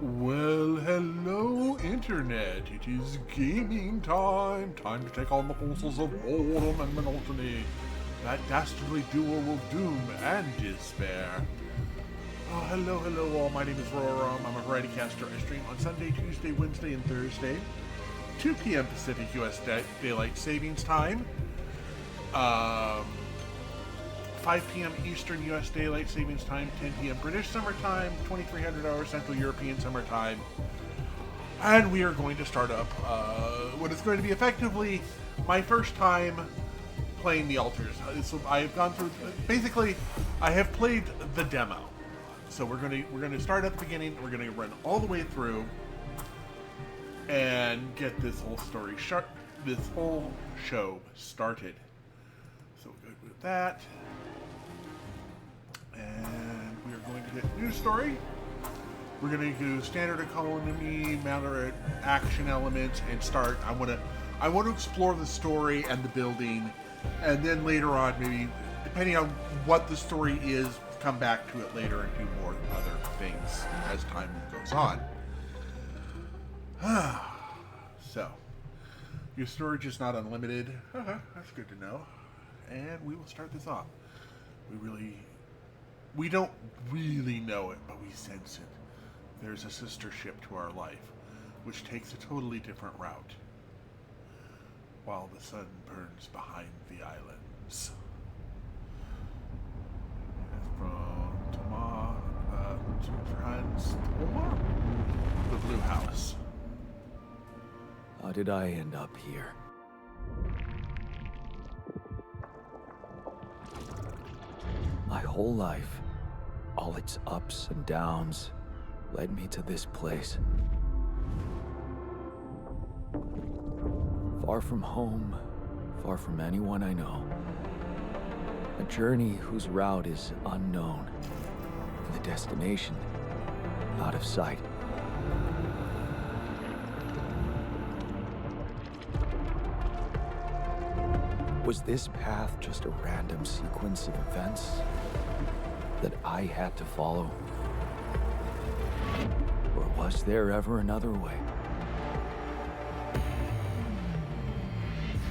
Well, hello, Internet. It is gaming time. Time to take on the forces of boredom and monotony. That dastardly duo of doom and despair. Oh, hello all. My name is Roram. I'm a variety caster. I stream on Sunday, Tuesday, Wednesday, and Thursday. 2 p.m. Pacific U.S. Daylight Savings Time. 5 p.m. Eastern U.S. Daylight Savings Time, 10 p.m. British Summer Time, 2300 hours Central European Summer Time. And we are going to start up what is going to be effectively my first time playing the altars. So I've gone through, basically, I have played the demo. So we're going to start at the beginning. We're going to run all the way through and get this whole story, this whole show started. So we'll go with that. And we are going to get new story. We're going to do standard economy, matter action elements, and start. I want to explore the story and the building, and then later on, maybe depending on what the story is, come back to it later and do more other things as time goes on. So, your storage is not unlimited. That's good to know. And we will start this off. We don't really know it, but we sense it. There's a sister ship to our life, which takes a totally different route, while the sun burns behind the islands. From Toma, the Blue House. How did I end up here? My whole life, all its ups and downs, led me to this place. Far from home, far from anyone I know. A journey whose route is unknown, and the destination out of sight. Was this path just a random sequence of events that I had to follow? Or was there ever another way?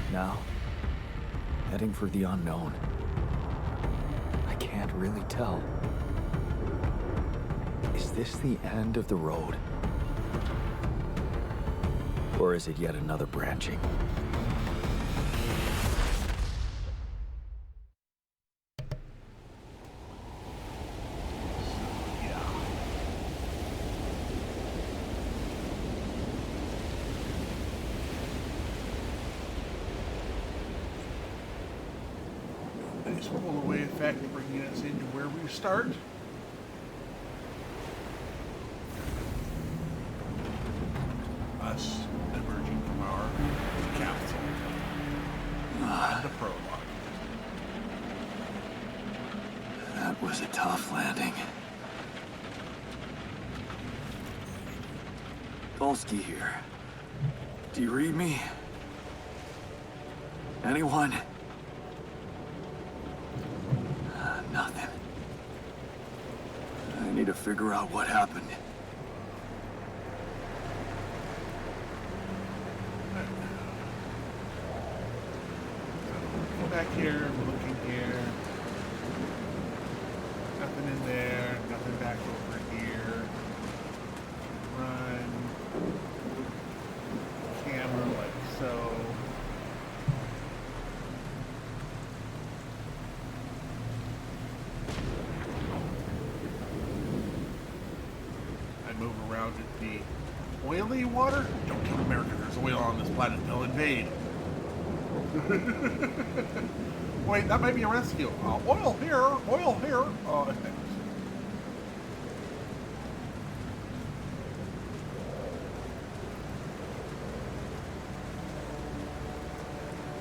Now, heading for the unknown. I can't really tell. Is this the end of the road? Or is it yet another branching? Nice pull away effect bringing us into where we start. Us emerging from our capsule and the prologue. That was a tough landing. Dolsky here. Do you read me? Anyone? Nothing. I need to figure out what happened. Go back here, I'm looking here. Nothing in there, nothing back over here. Run. Camera like so. I move around at the oily water. Don't tell America there's oil on this planet, they'll invade. Wait, that might be a rescue. Oil here, oil here. Thanks.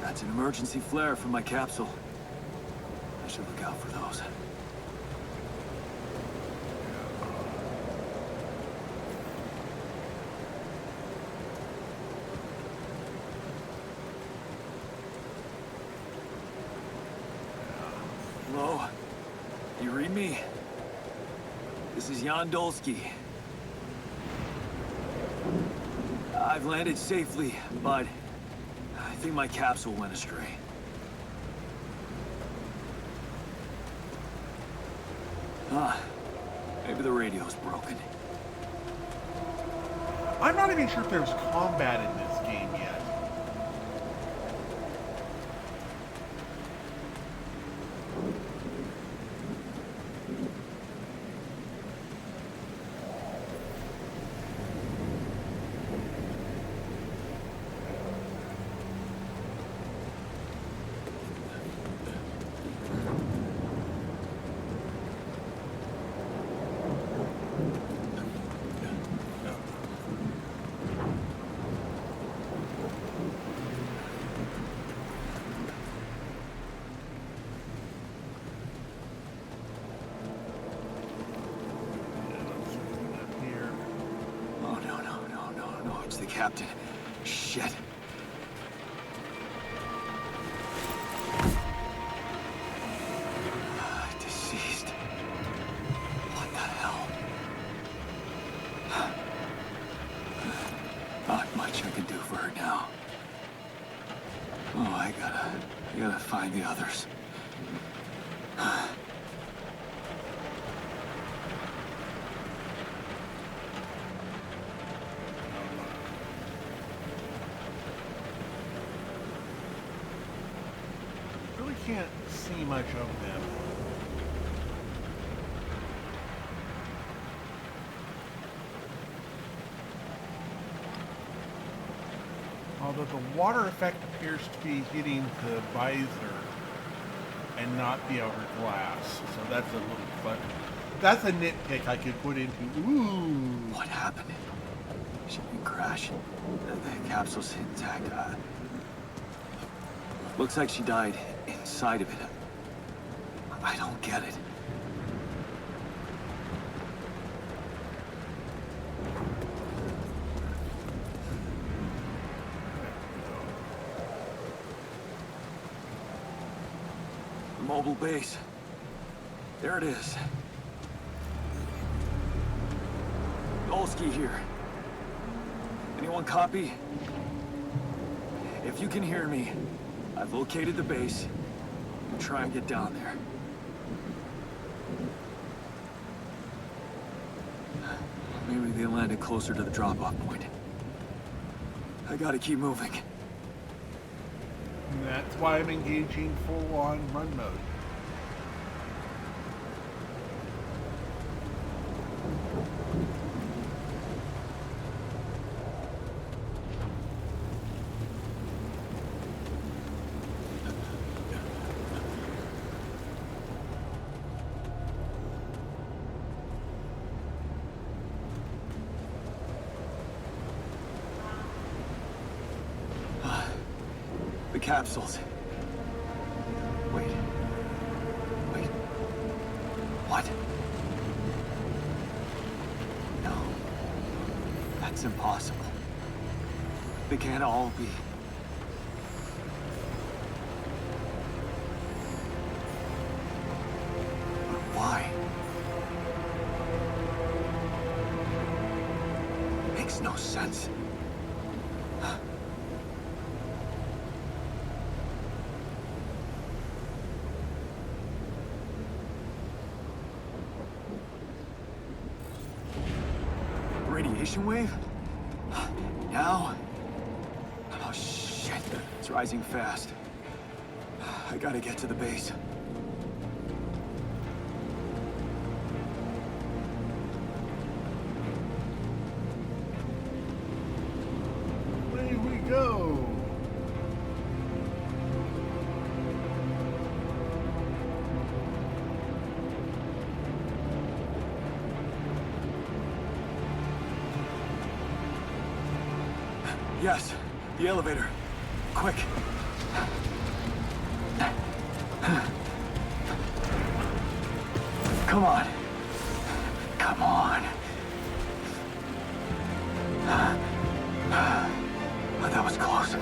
That's an emergency flare from my capsule. I should look out for those. Hello? You read me? This is Jan Dolsky. I've landed safely, but I think my capsule went astray. Maybe the radio's broken. I'm not even sure if there's combat in this game yet. It's the captain. Shit. Deceased. What the hell? Not much I can do for her now. Oh, I gotta find the others. Can't see much of them. Although the water effect appears to be hitting the visor and not the outer glass, so that's a little clever. That's a nitpick I could put into. Ooh. What happened? Shipping crash. The capsule's intact. Looks like she died inside of it. I don't get it. The mobile base. There it is. Olski here. Anyone copy? If you can hear me, I've located the base. We'll try and get down there. Maybe they landed closer to the drop-off point. I gotta keep moving. And that's why I'm engaging full-on run mode. The capsules. Wait. What? No. That's impossible. They can't all be. Why? Makes no sense. Radiation wave? Now? Oh shit, it's rising fast. I gotta get to the base. Away we go! Yes, the elevator. Quick. Come on. Come on. Oh, that was close.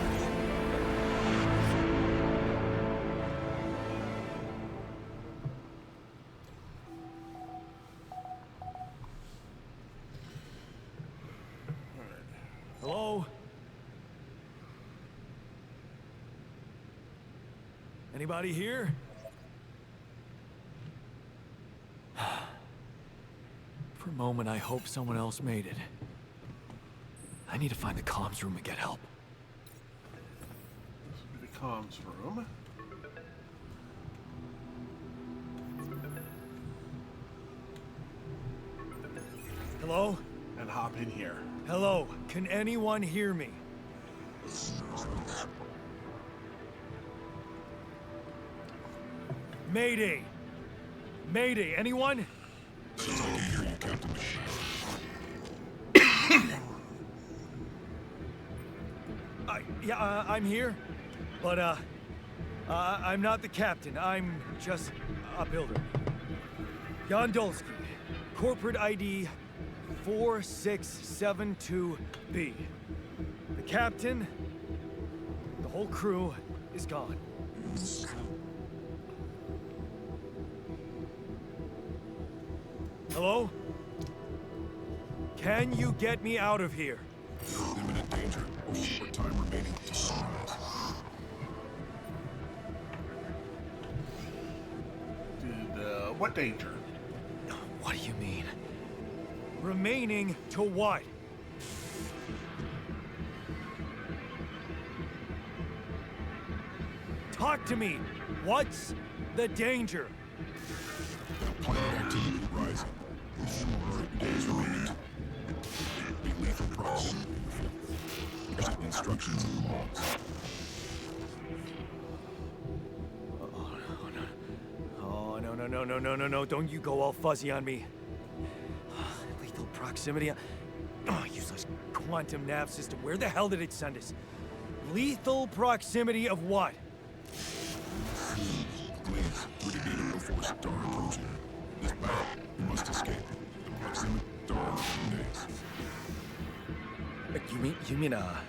Hello? Anybody here? For a moment, I hope someone else made it. I need to find the comms room and get help. This would be the comms room. Hello? And hop in here. Hello? Can anyone hear me? Mayday! Mayday, anyone? I'm here, but I'm not the captain. I'm just a builder. Yondolski, corporate ID 4672B. The captain, the whole crew is gone. Hello? Can you get me out of here? Imminent danger. Short time remaining to solve. What danger? What do you mean? Remaining to what? Talk to me. What's the danger? Planet activity rising. 4 days remaining. Be lethal proximity. Instructions in the logs. Oh, no. Don't you go all fuzzy on me. Lethal proximity. Oh, useless quantum nav system. Where the hell did it send us? Lethal proximity of what? Please, we can get a force star approaching. This battle, we must escape. The proximity star days. You mean a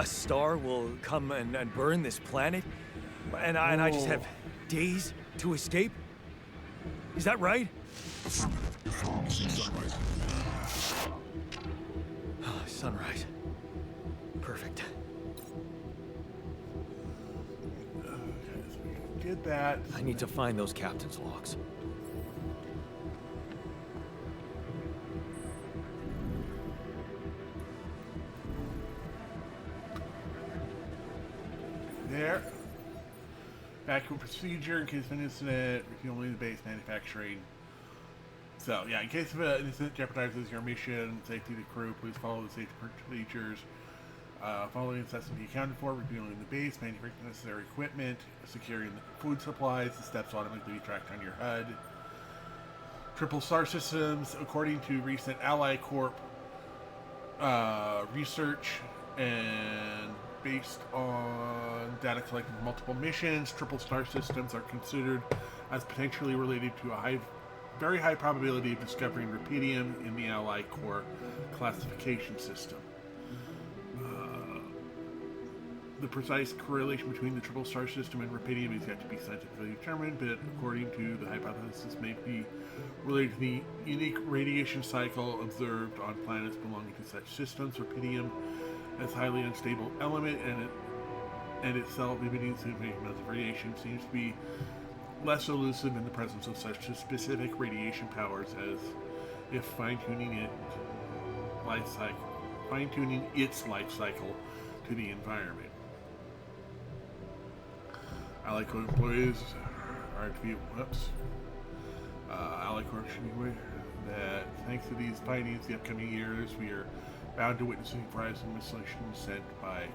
star will come and burn this planet? And I just have days to escape? Is that right? Sunrise. Sunrise. Perfect. Okay, so we did that. I need to find those captain's logs. There. Vacuum procedure in case of an incident, refueling the base manufacturing. So, yeah, in case of an incident jeopardizes your mission, safety of the crew, please follow the safety procedures. Following necessity to be accounted for, refueling the base, manufacturing necessary equipment, securing the food supplies, the steps automatically be tracked on your HUD. Triple star systems, according to recent Ally Corp research and based on data collected from multiple missions, triple star systems are considered as potentially related to a very high probability of discovering rubidium in the Ally Corps classification system. The precise correlation between the triple star system and rubidium is yet to be scientifically determined, but according to the hypothesis, may be related to the unique radiation cycle observed on planets belonging to such systems. Rubidium is a highly unstable element, and itself emitting significant amounts of radiation seems to be less elusive in the presence of such specific radiation powers as if fine-tuning its life cycle to the environment. Ally Corps employees are to be Ally Corps should be aware that thanks to these findings, the upcoming years we are bound to witnessing horizon missions sent by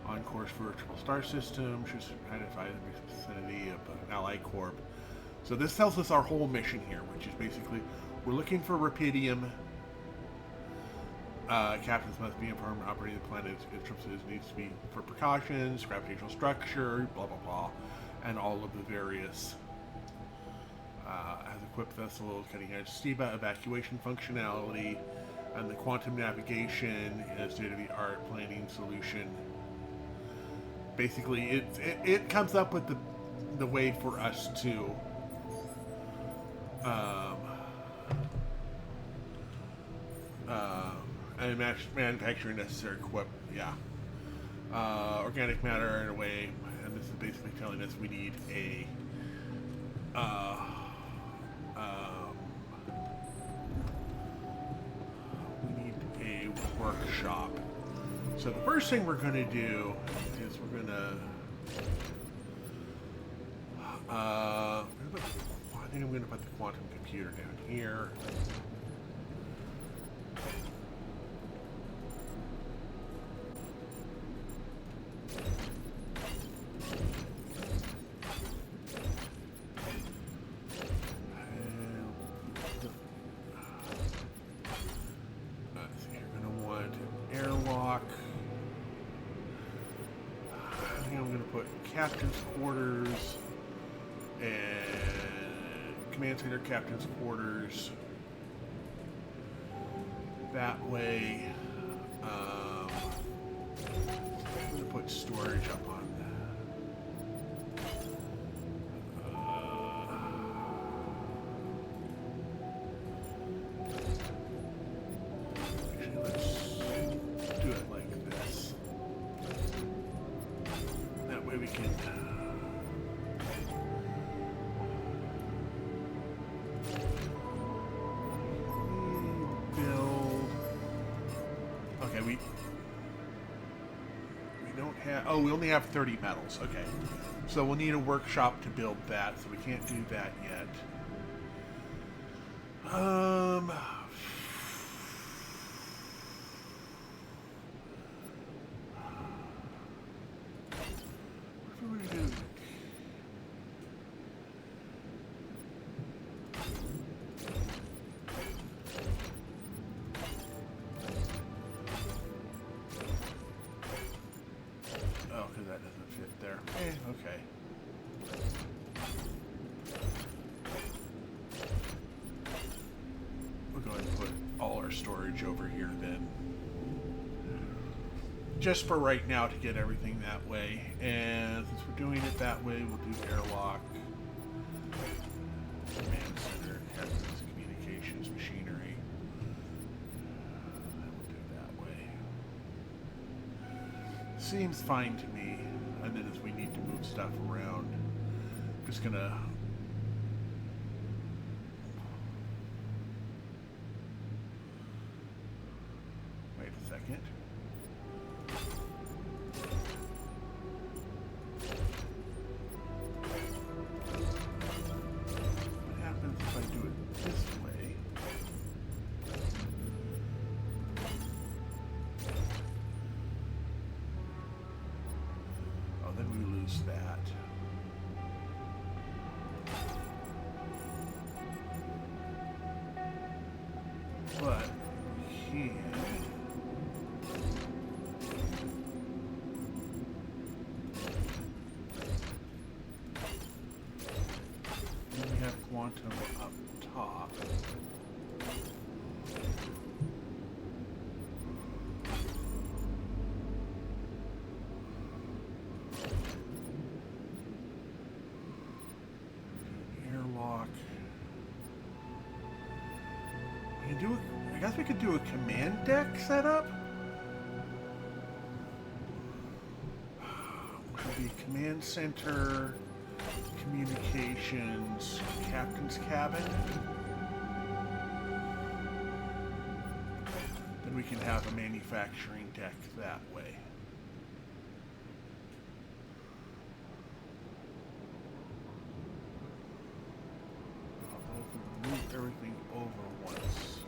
on course for a triple star system, should identify the vicinity of an Ally Corp. So this tells us our whole mission here, which is basically we're looking for rubidium. Captains must be informed operating the planet eclipses needs to be for precautions, gravitational structure, blah blah blah, and all of the various has equipped vessels, cutting edge STIBA evacuation functionality, and the quantum navigation and state-of-the-art planning solution. Basically, it comes up with the way for us to and manufacturing necessary equipment. Yeah, organic matter in a way, and this is basically telling us we need a workshop. So the first thing we're going to do is we're going to I think I'm going to put the quantum computer down here. Captain's quarters and command center captain's quarters. That way, I'm going to put storage up on actually, let's do it like this. That way we can build. Okay, we don't have. Oh, we only have 30 metals. Okay, so we'll need a workshop to build that. So we can't do that yet. We'll go ahead and put all our storage over here then. Just for right now to get everything that way. And since we're doing it that way, we'll do airlock, command center, captain's communications, machinery. And we'll do it that way. Seems fine to me. And then as we need to move stuff around, I'm just gonna wait a second. What happens if I do it this way? Oh, then we lose that. But we can. Then we have quantum up top. Airlock. We can do. I guess we could do a command deck setup. Would be command center, communications, captain's cabin. Then we can have a manufacturing deck that way. Move everything over once.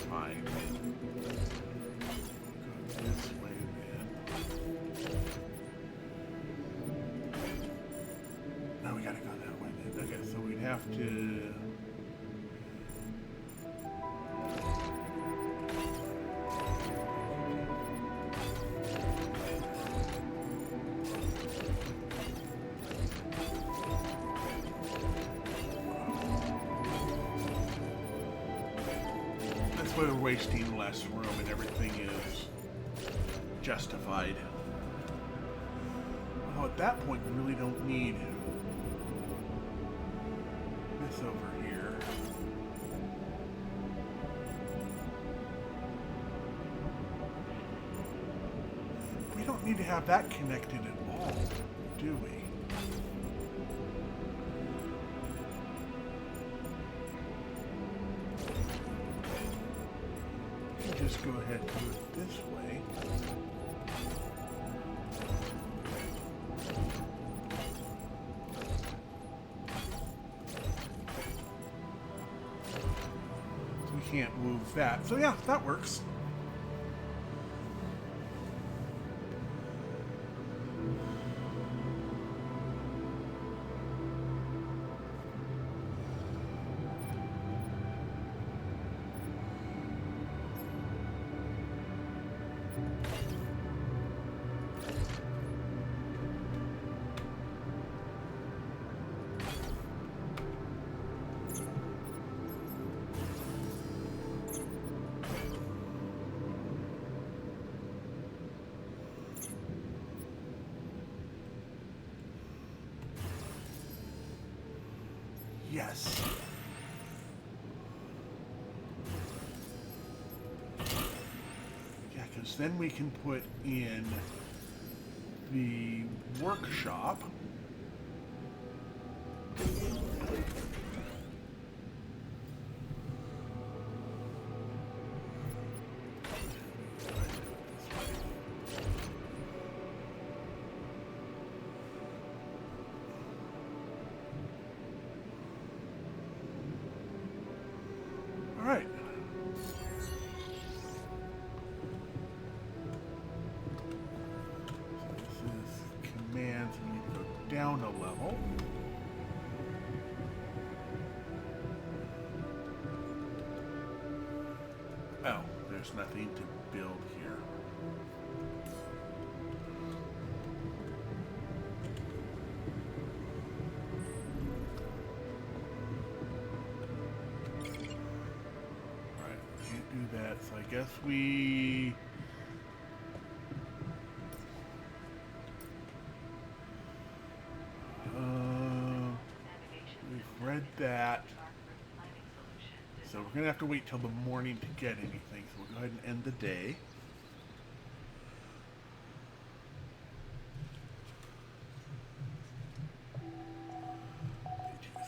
Fine. Go this way then. No, we gotta go that way then. Okay, so we'd have to. This way we're wasting less room and everything is justified. Although at that point we really don't need this over here. We don't need to have that connected at all, do we? Just go ahead and do it this way. So we can't move that. So yeah, that works. Yes. Yeah, because then we can put in the workshop. level. Oh, there's nothing to build here. Alright, can't do that, so I guess we've read that. So we're gonna have to wait till the morning to get anything. So we'll go ahead and end the day.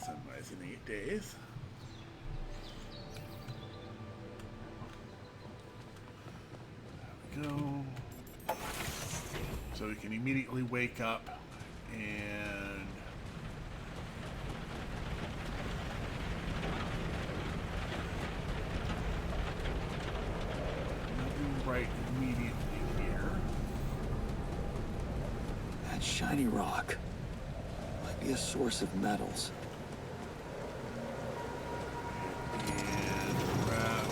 Sunrise in 8 days. There we go. So we can immediately wake up and right immediately here. That shiny rock might be a source of metals. And grab.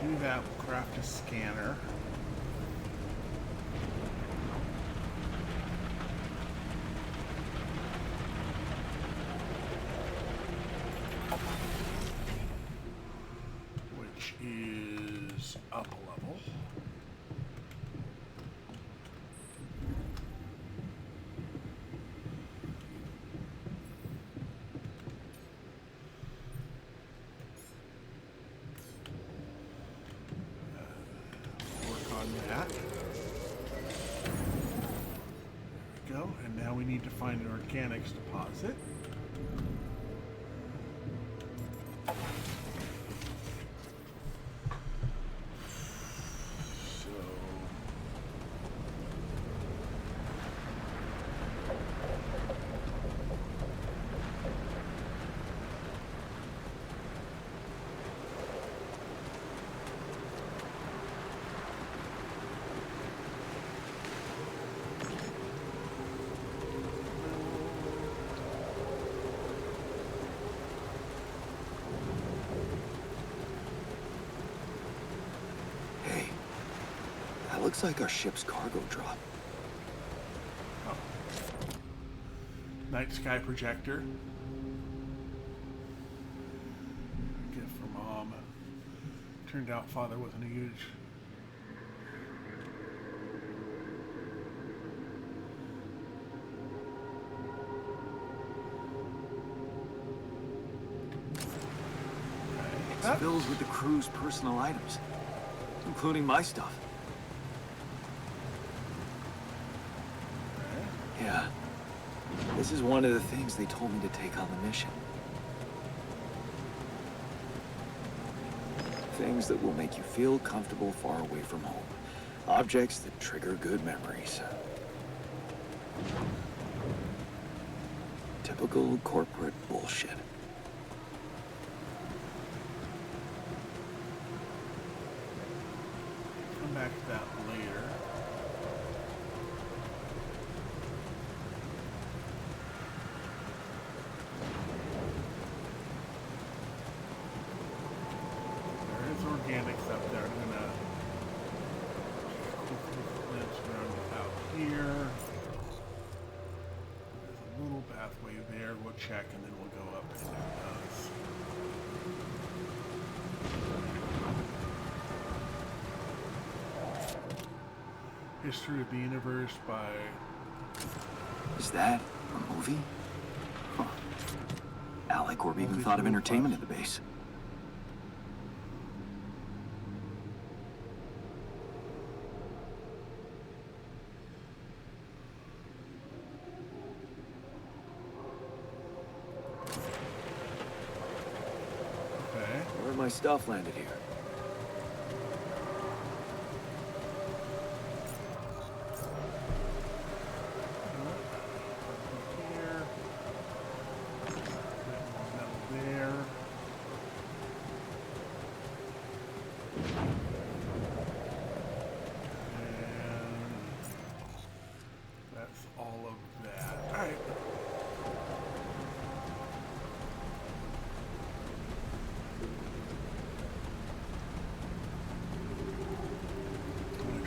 Do that, we'll craft a scanner. Which is up a level. Work on that. There we go. And now we need to find an organics deposit. Looks like our ship's cargo drop. Oh. Night sky projector. Gift from Mom. Turned out Father wasn't a huge... It's filled with the crew's personal items, including my stuff. Yeah. This is one of the things they told me to take on the mission. Things that will make you feel comfortable far away from home. Objects that trigger good memories. Typical corporate bullshit. Come back to that later. Organics up there. I'm gonna glance around out here. There's a little pathway there. We'll check and then we'll go up and there it does. History of the Universe by... Is that a movie? Huh. AliCorp even thought of entertainment at the base. My stuff landed here. There.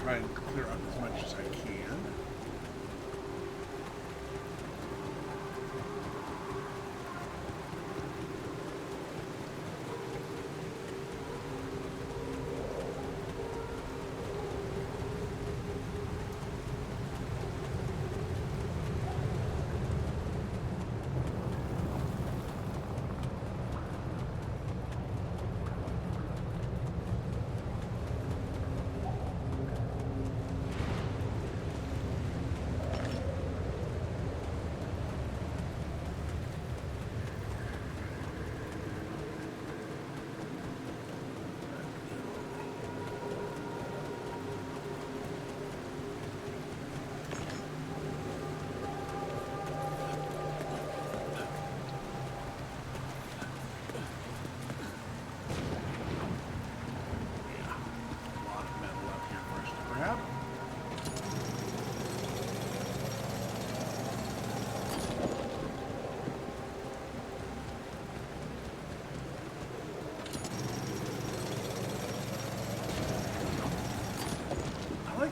try and clear up as much as I can.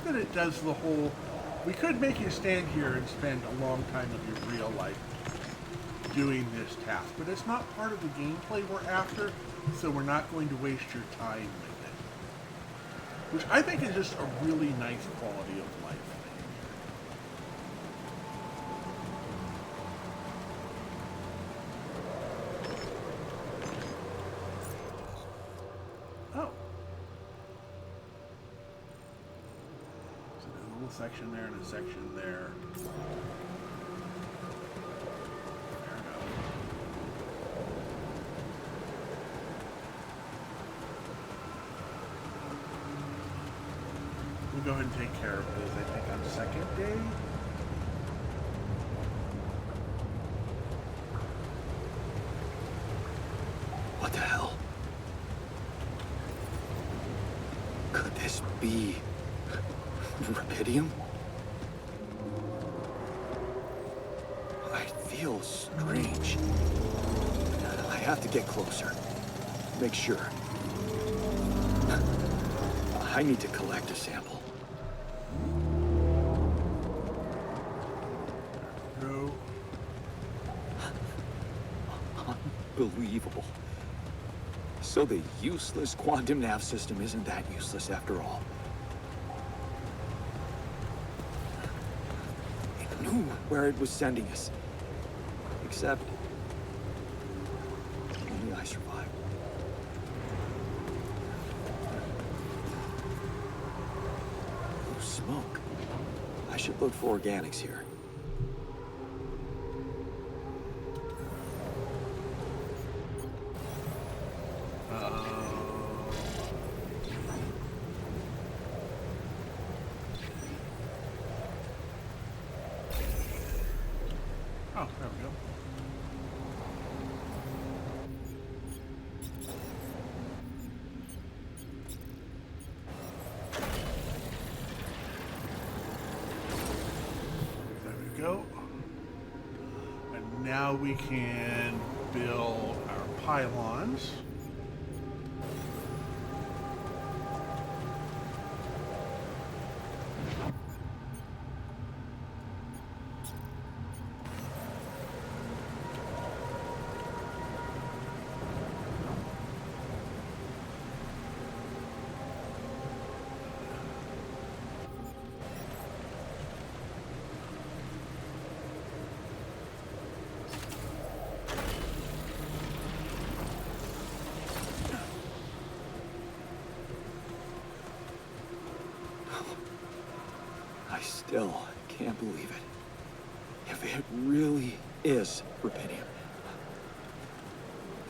That it does the whole, we could make you stand here and spend a long time of your real life doing this task, but it's not part of the gameplay we're after, so we're not going to waste your time with it, which I think is just a really nice quality of life. Section there and a section there. Fair enough. We'll go ahead and take care of this, I think, on second day. What the hell? Could this be Rubidium? I feel strange. I have to get closer. Make sure. I need to collect a sample. Go. Unbelievable. So the useless quantum nav system isn't that useless after all. It knew where it was sending us. Except only I survived. Oh, smoke. I should look for organics here. Oh, there we go. There we go. And now we can build our pylons. I still can't believe it. If it really is rubidium,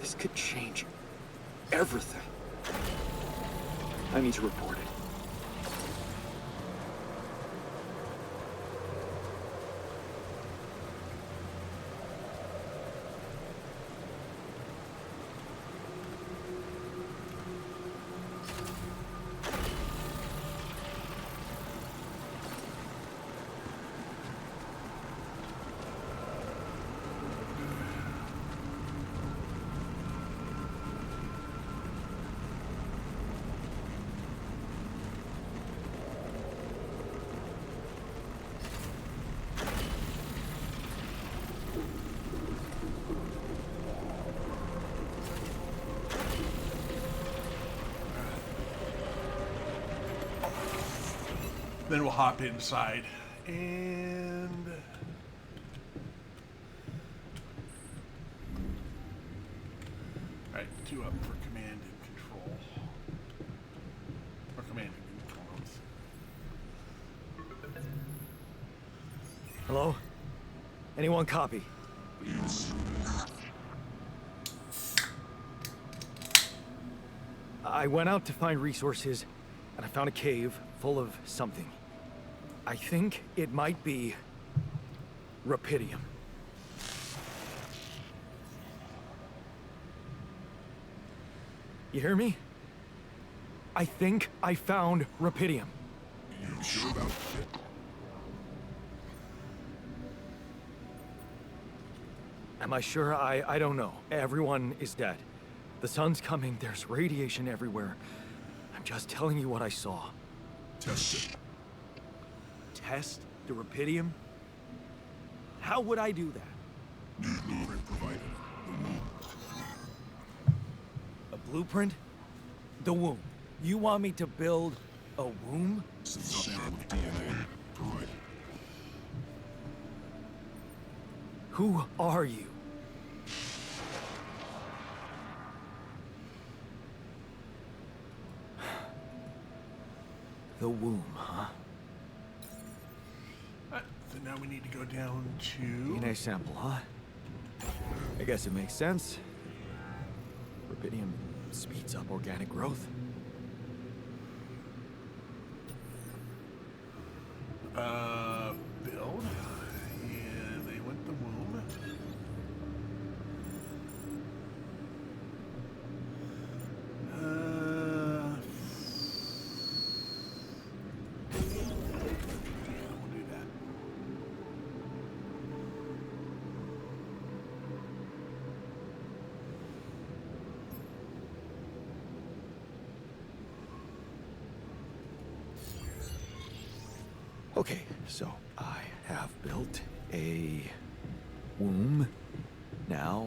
this could change everything. I need to report it. Then we'll hop inside. And... Alright, 2 up for command and control. Or command and controls. Hello? Anyone copy? I went out to find resources, and I found a cave full of something. I think it might be rupidium. You hear me? I think I found rupidium. You sure about it? Am I sure? I don't know. Everyone is dead. The sun's coming, there's radiation everywhere. I'm just telling you what I saw. Test it. Test the rupidium? How would I do that? New blueprint provided. The womb. A blueprint? The womb. You want me to build a womb? Some sample of DNA provided. Who are you? The womb, huh? So now we need to go down to... DNA sample, huh? I guess it makes sense. Rupidium speeds up organic growth. Build. And they went the womb. We'll do that. Okay, so I have built a womb. Now,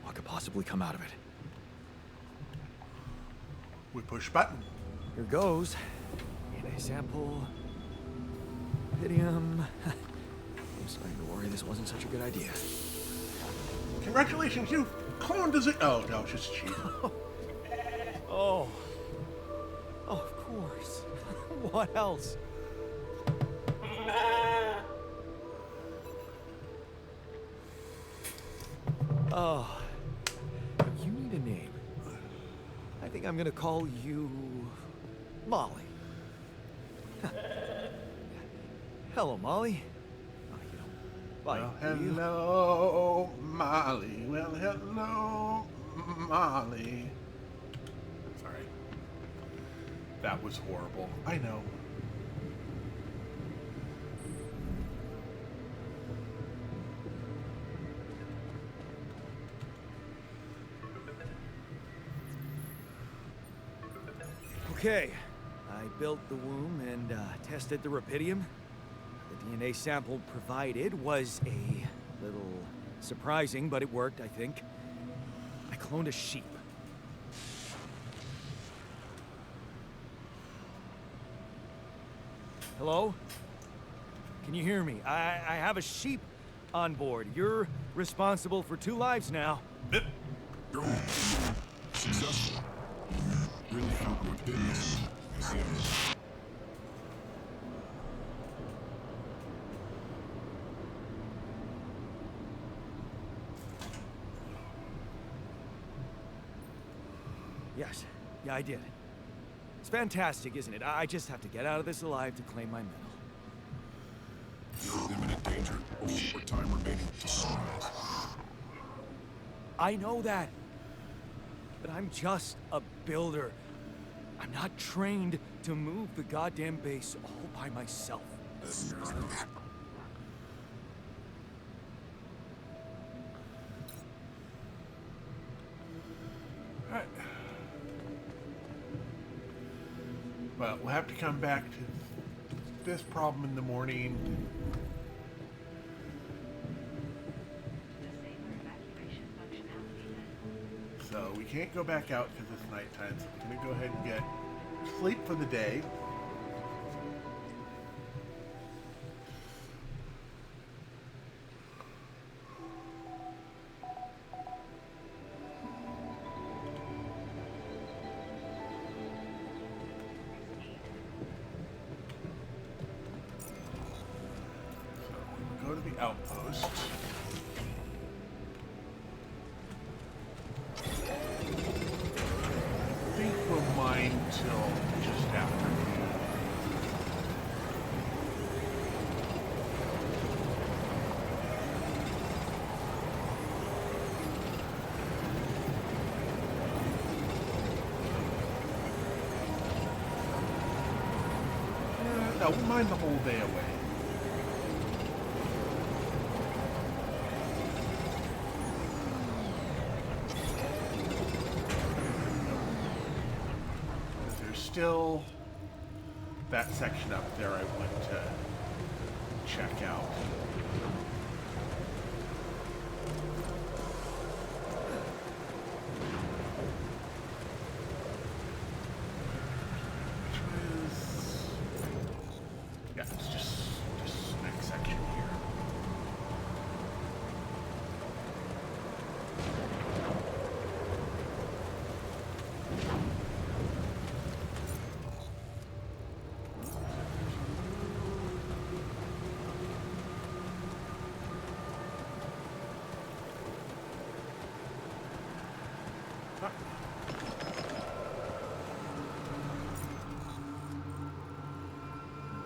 what could possibly come out of it? We push button. Here goes. DNA sample. Rupidium. I'm starting to worry this wasn't such a good idea. Congratulations, you cloned as it. Oh, no, it's just cheap. Oh, of course. What else? Oh, you need a name. I think I'm gonna call you Molly. Hello, Molly. Oh, you don't bite, Well, do you? hello, Molly. Well, hello, Molly. Sorry. That was horrible. I know. Okay, I built the womb and tested the rupidium. The DNA sample provided was a little surprising, but it worked, I think. I cloned a sheep. Hello? Can you hear me? I have a sheep on board. You're responsible for 2 lives now. Go. Successful. Really found what hit us. I see it. Yes. Yeah, I did. It's fantastic, isn't it? I just have to get out of this alive to claim my medal. You're in imminent danger. Only more time remaining to survive. I know that. But I'm just a builder. I'm not trained to move the goddamn base all by myself. Alright. Well, we'll have to come back to this problem in the morning. So we can't go back out because it's nighttime, so we're going to go ahead and get sleep for the day. go to the outpost. I think we'll mine till just after noon. No, we'll mine the whole day away. There's still that section up there I want to check out. Yeah, it's just this next section here.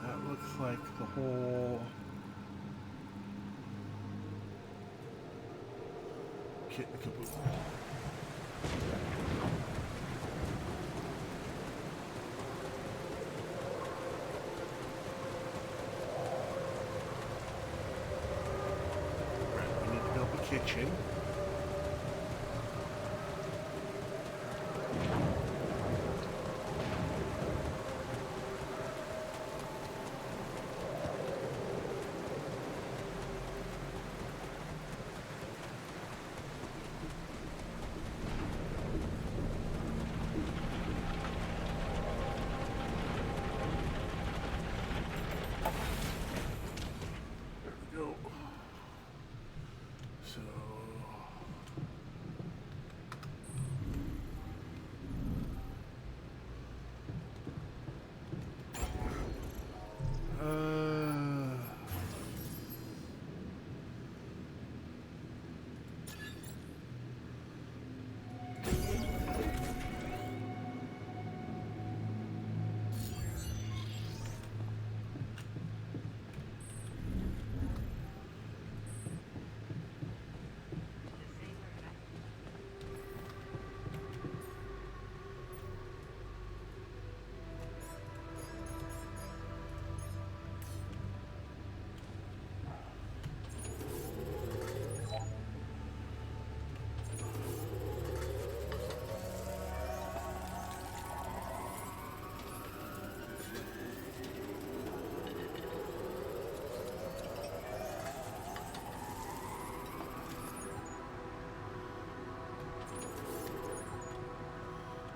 That looks like the whole kit and caboodle. Right, we need to build the kitchen. There we go. So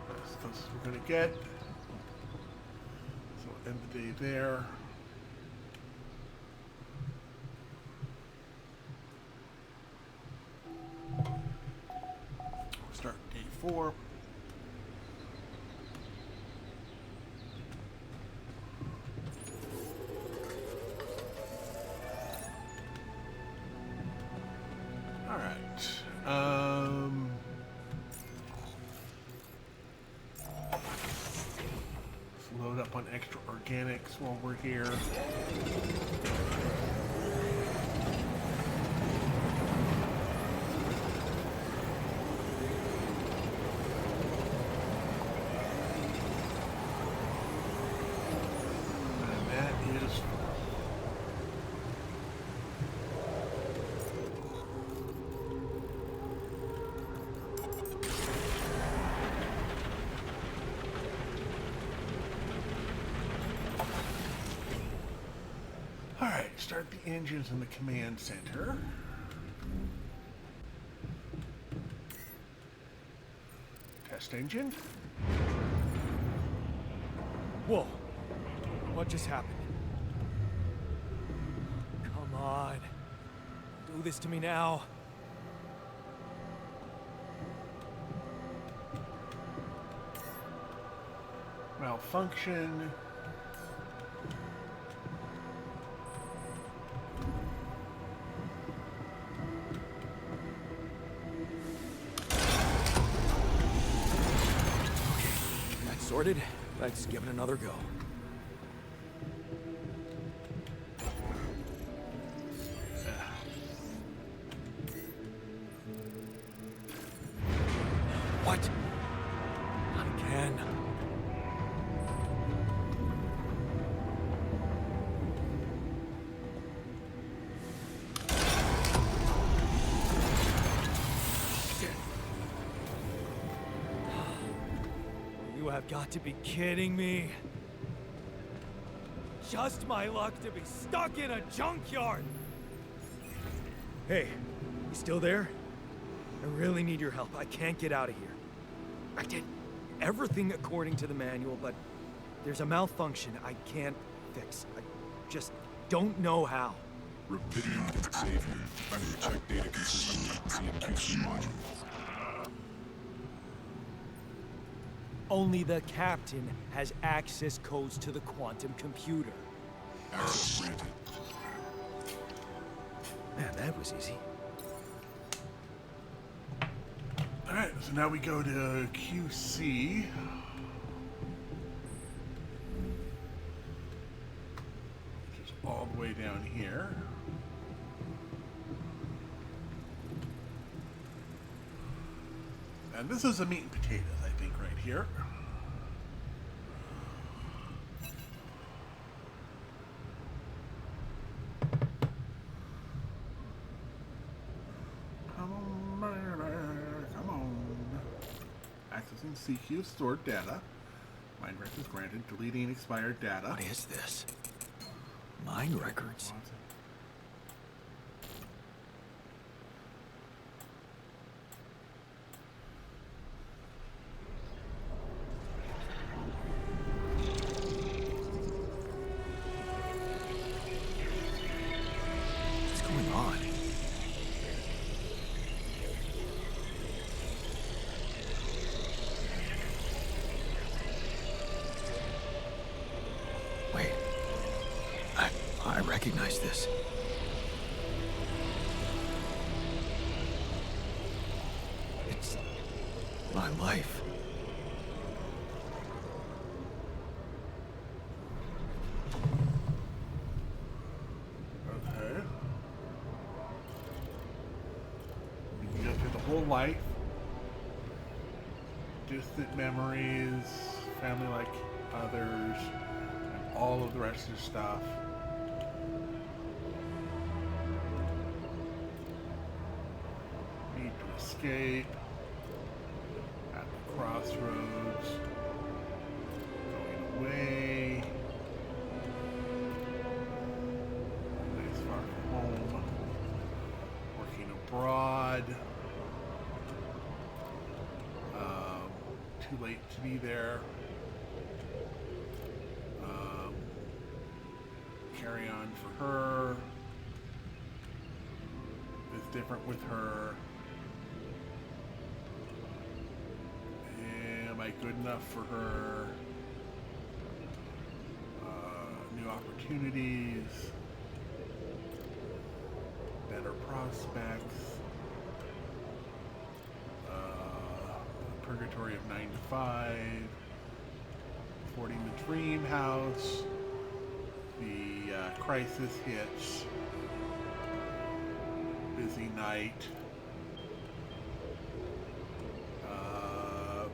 that's the closest we're gonna get. So we'll end the day there. We'll start day 4. All right. Let's load up on extra organics while we're here. And that is all right. Start the engines in the command center. Test engine. Whoa. What just happened? Come on. Do this to me now. Malfunction. sorted, let's give it another go. What? Not again. You have got to be kidding me. Just my luck to be stuck in a junkyard. Hey, you still there? I really need your help. I can't get out of here. I did everything according to the manual, but there's a malfunction I can't fix. I just don't know how. Rapidium can save you. Find the check data consistently. CMQC module. Only the captain has access codes to the quantum computer. Access granted. Man, that was easy. Alright, so now we go to QC. Which is all the way down here. And this is the meat and potatoes, I think, right here. Come on. Accessing CQ stored data. Mind records granted. Deleting expired data. What is this? Mine records? What's going on? Wait. I recognize this. It's my life. Okay. You go through the whole life. Distant memories, family like others, and all of the rest of the stuff. Need to escape. At the crossroads. Going away. Place far from home. Working abroad. Too late to be there. Carry on for her. It's different with her. Am I good enough for her? New opportunities. Better prospects. Purgatory of 9 to 5, affording the dream house, the crisis hits, busy night,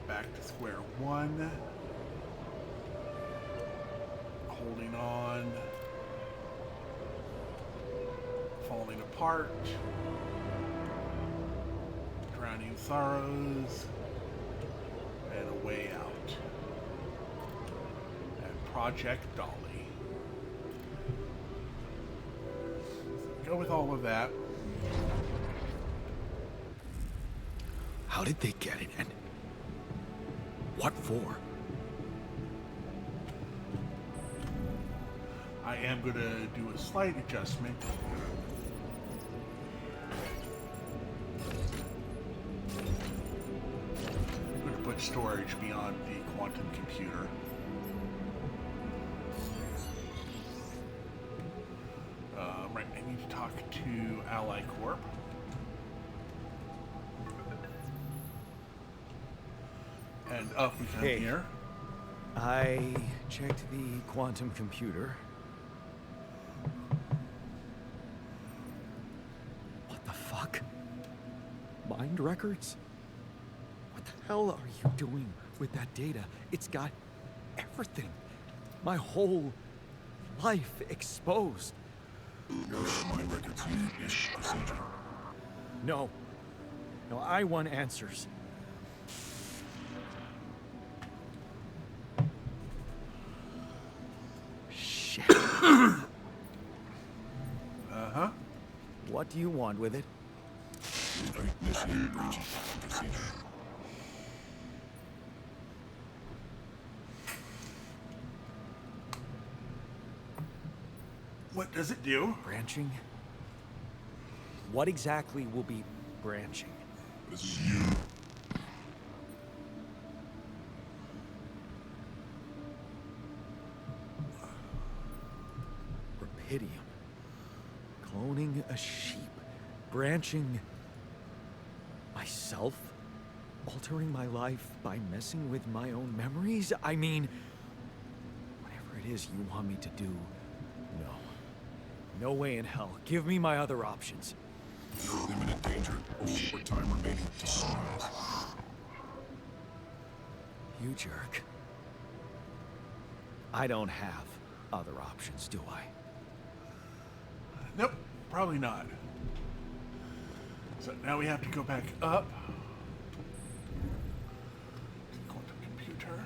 back to square one, holding on, falling apart, drowning sorrows, and a way out. And Project Dolly. Go with all of that. How did they get it, and what for? I am going to do a slight adjustment. Put storage beyond the quantum computer. Right, I need to talk to Ally Corp. And up we come Hey. here. I checked the quantum computer. What the fuck? Mind records? What the hell are you doing with that data? It's got everything. My whole life exposed. Mind records use this procedure. No. No, I want answers. Shit. Uh-huh. What do you want with it? Initiate breaching procedure. What does it do? Branching? What exactly will be branching? This is you. Rapidium. Cloning a sheep. Branching myself? Altering my life by messing with my own memories? I mean, whatever it is you want me to do, no. No way in hell. Give me my other options. You're in imminent danger. Short time remaining to sunrise. You jerk. I don't have other options, do I? Nope, probably not. So now we have to go back up to the quantum computer.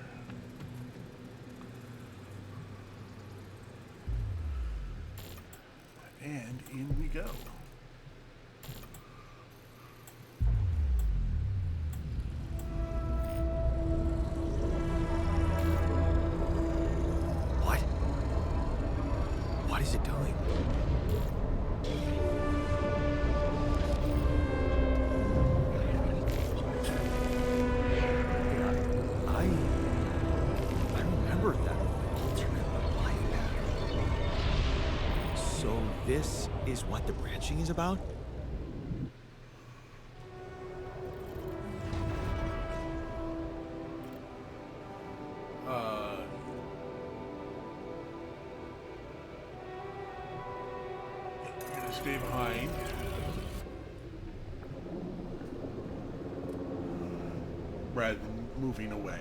And in we go. What? What is it doing? I remember that alternate life pattern. So this is what the branching is about? We're gonna stay behind. Rather than moving away.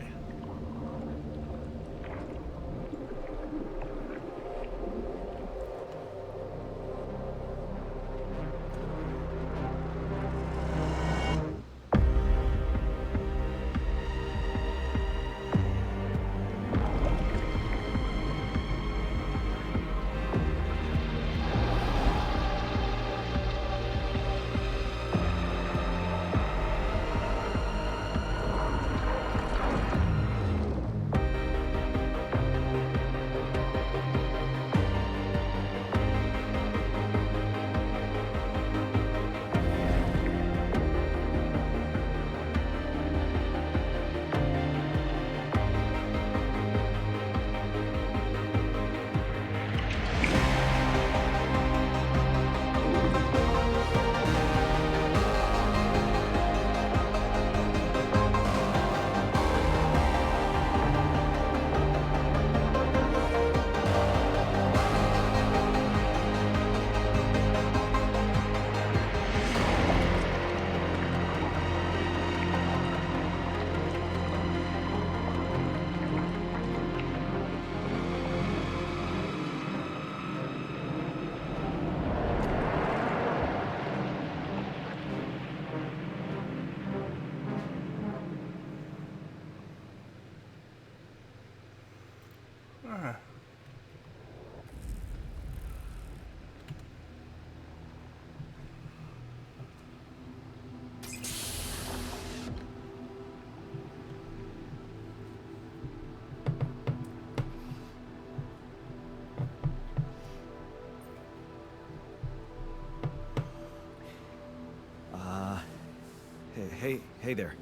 Hey there.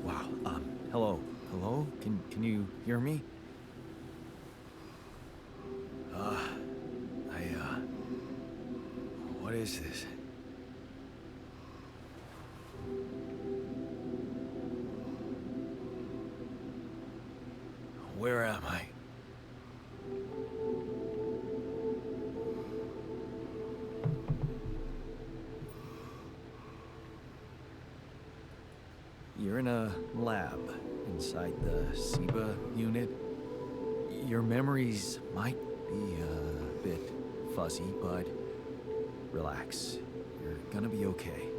Wow. Hello. Hello? Can you hear me? What is this? a lab inside the SIBA unit. Your memories might be a bit fuzzy, but relax. You're gonna be okay.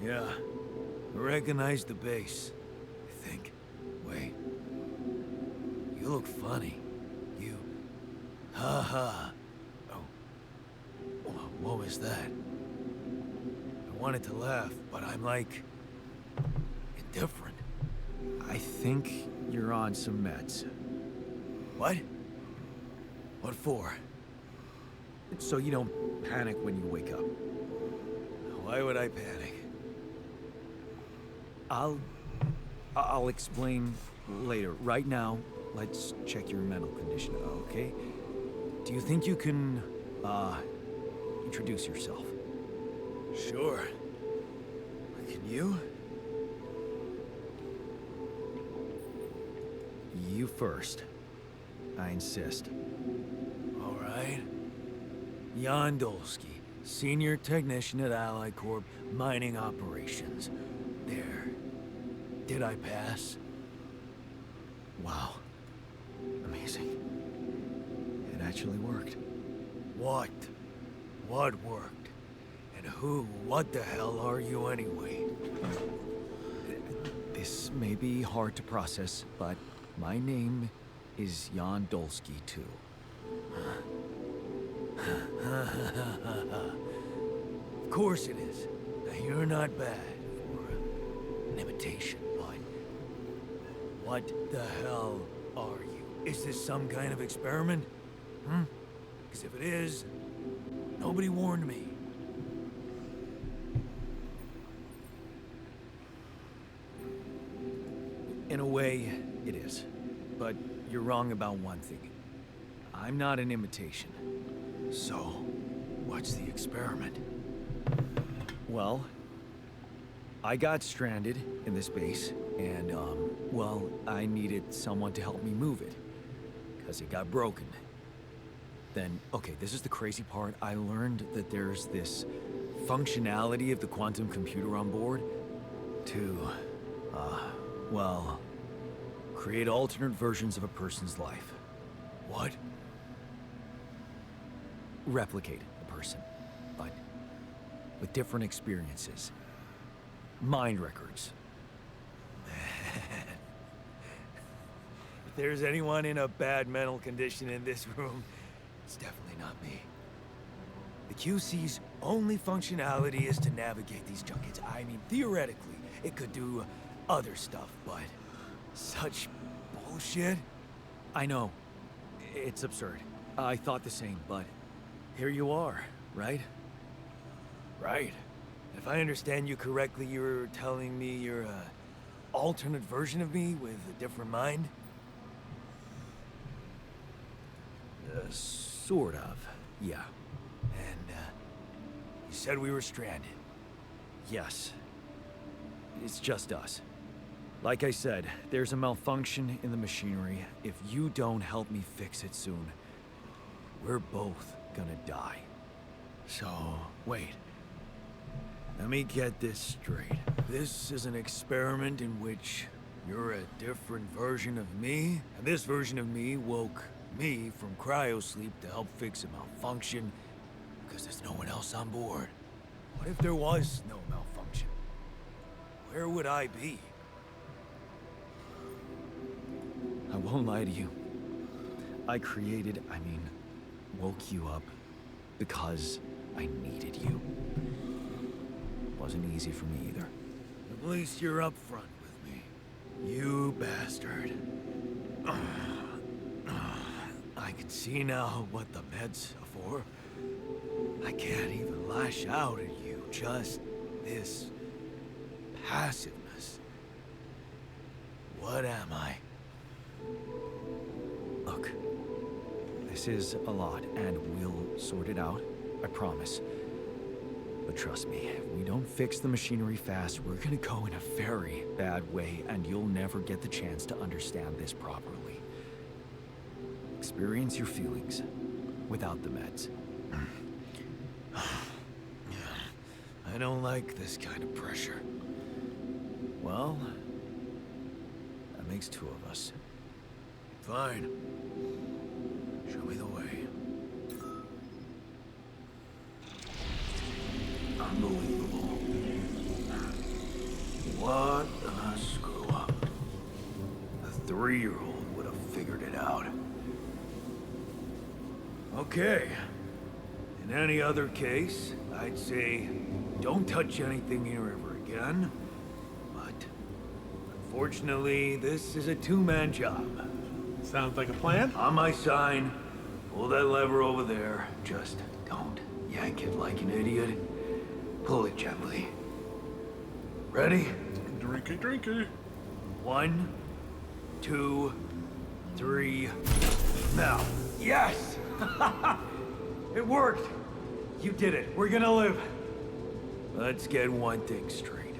Yeah, I recognize the base, I think. Wait. You look funny. You... Ha ha. Oh. What was that? I wanted to laugh, but I'm like... indifferent. I think you're on some meds. What? What for? So you don't panic when you wake up. Why would I panic? I'll explain later. Right now, let's check your mental condition, okay? Do you think you can, introduce yourself? Sure. Can you? You first. I insist. All right. Jan Dolsky, Senior Technician at Ally Corp, Mining Operations. There. Did I pass? Wow. Amazing. It actually worked. What? What worked? And what the hell are you anyway? This may be hard to process, but my name is Jan Dolsky, too. Of course it is. Now, you're not bad for an imitation, but... what the hell are you? Is this some kind of experiment? Because if it is, nobody warned me. In a way, it is. But you're wrong about one thing. I'm not an imitation. So, what's the experiment? Well, I got stranded in this base, and, well, I needed someone to help me move it. Because it got broken. Then, okay, this is the crazy part. I learned that there's this functionality of the quantum computer on board to, well, create alternate versions of a person's life. What? Replicate a person, but with different experiences. Mind records. If there's anyone in a bad mental condition in this room, it's definitely not me. The QC's only functionality is to navigate these junkets. I mean, theoretically, it could do other stuff, but such bullshit? I know. It's absurd. I thought the same, but here you are, right? Right. If I understand you correctly, you're telling me you're a alternate version of me with a different mind? Sort of, yeah. And, you said we were stranded. Yes. It's just us. Like I said, there's a malfunction in the machinery. If you don't help me fix it soon, we're both gonna die. So, wait. Let me get this straight. This is an experiment in which you're a different version of me, and this version of me woke me from cryosleep to help fix a malfunction because there's no one else on board. What if there was no malfunction? Where would I be? I won't lie to you. I woke you up because I needed you. Wasn't easy for me either. At least you're upfront with me. You bastard. I can see now what the meds are for. I can't even lash out at you. Just this passiveness. What am I? Look, this is a lot, and we'll sort it out. I promise. But trust me, if we don't fix the machinery fast, we're gonna go in a very bad way, and you'll never get the chance to understand this properly. Experience your feelings without the meds. I don't like this kind of pressure. Well, that makes two of us. Fine. Show me the way. Unbelievable. What a screw up. A 3-year-old would have figured it out. Okay. In any other case, I'd say don't touch anything here ever again. But unfortunately, this is a two-man job. Sounds like a plan. On my sign, pull that lever over there. Just don't yank it like an idiot. Pull it gently. Ready? Drinky, drinky. 1, 2, 3. Now. Yes! It worked! You did it. We're gonna live. Let's get one thing straight.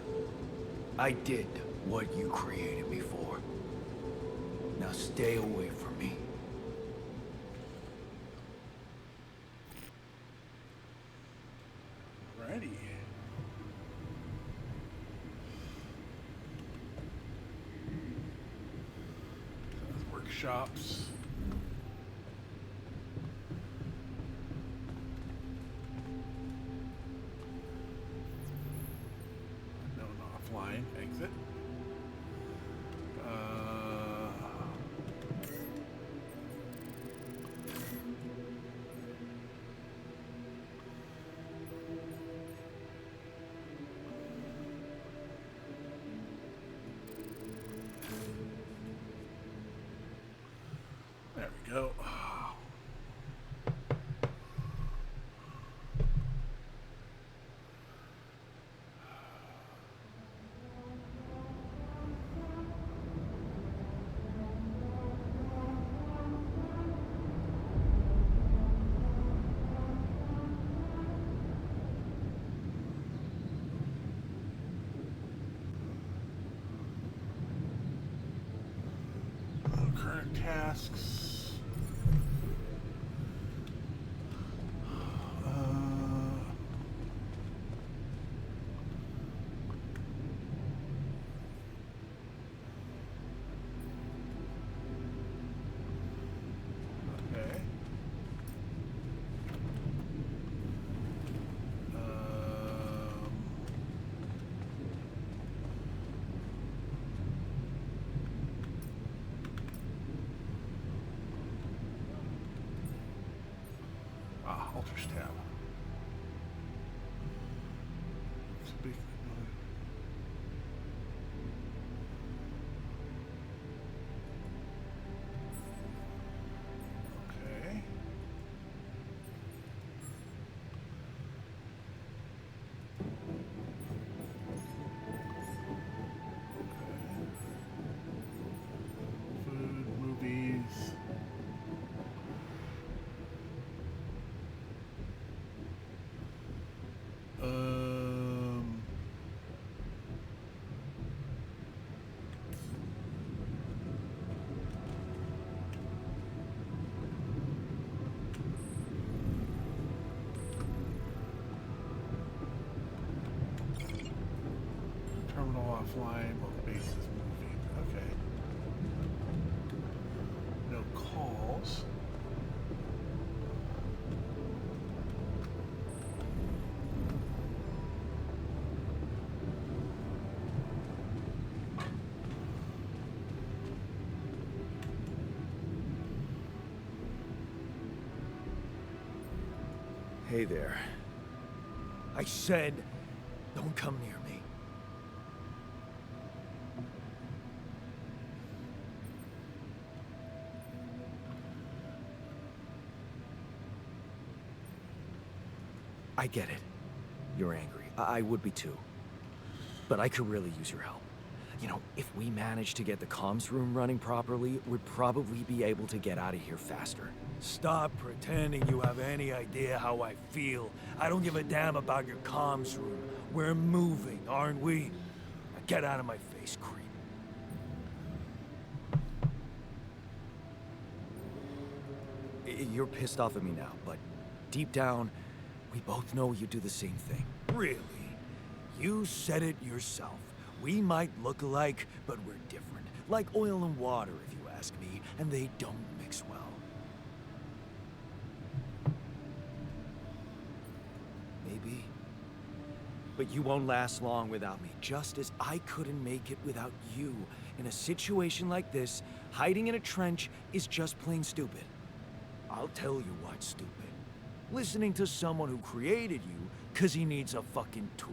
I did what you created me for. Now stay away from me. Ready. Workshops. No, offline. Exit. There we go. Current tasks. Okay. Alters tab. Speak. Okay. Food, movies. Terminal offline while the base is moving. Okay. No calls. Hey there. I said, don't come near me. I get it. You're angry. I would be too. But I could really use your help. You know, if we manage to get the comms room running properly, we'd probably be able to get out of here faster. Stop pretending you have any idea how I feel. I don't give a damn about your comms room. We're moving, aren't we? Now get out of my face, creep. You're pissed off at me now, but deep down, we both know you do the same thing. Really? You said it yourself. We might look alike, but we're different. Like oil and water, if you ask me, and they don't mix well. Maybe. But you won't last long without me, just as I couldn't make it without you. In a situation like this, hiding in a trench is just plain stupid. I'll tell you what's stupid. Listening to someone who created you because he needs a fucking tool.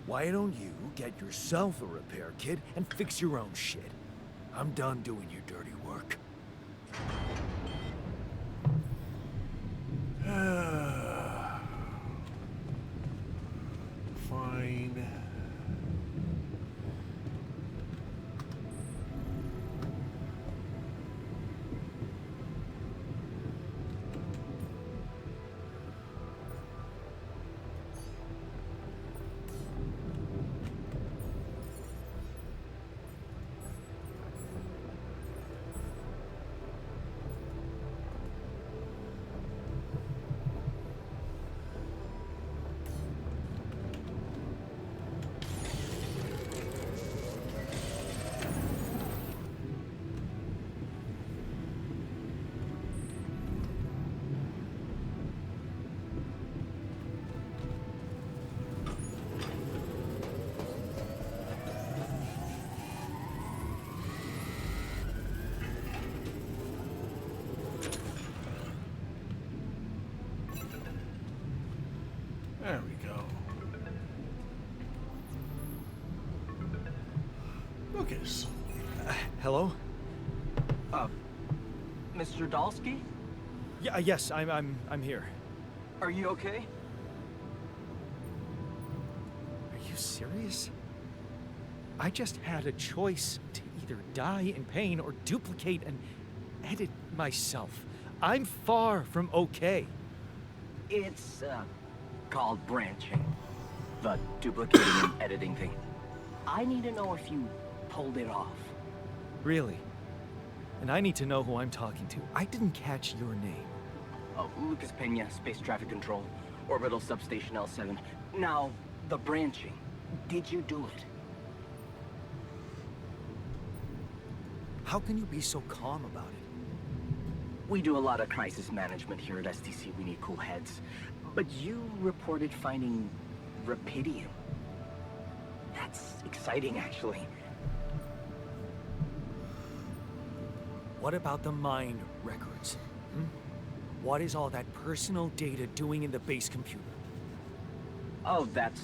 Why don't you get yourself a repair kit and fix your own shit? I'm done doing your dirty work. Fine. There we go. Okay, so Hello? Mr. Dalsky? Yeah, yes, I'm here. Are you okay? Are you serious? I just had a choice to either die in pain or duplicate and edit myself. I'm far from okay. It's, called branching. The duplicating and editing thing. I need to know if you pulled it off. Really? And I need to know who I'm talking to. I didn't catch your name. Oh, Lucas Pena, Space Traffic Control, Orbital Substation L7. Now, the branching. Did you do it? How can you be so calm about it? We do a lot of crisis management here at STC. We need cool heads. But you reported finding Rapidium. That's exciting, actually. What about the mind records? What is all that personal data doing in the base computer? Oh, that's,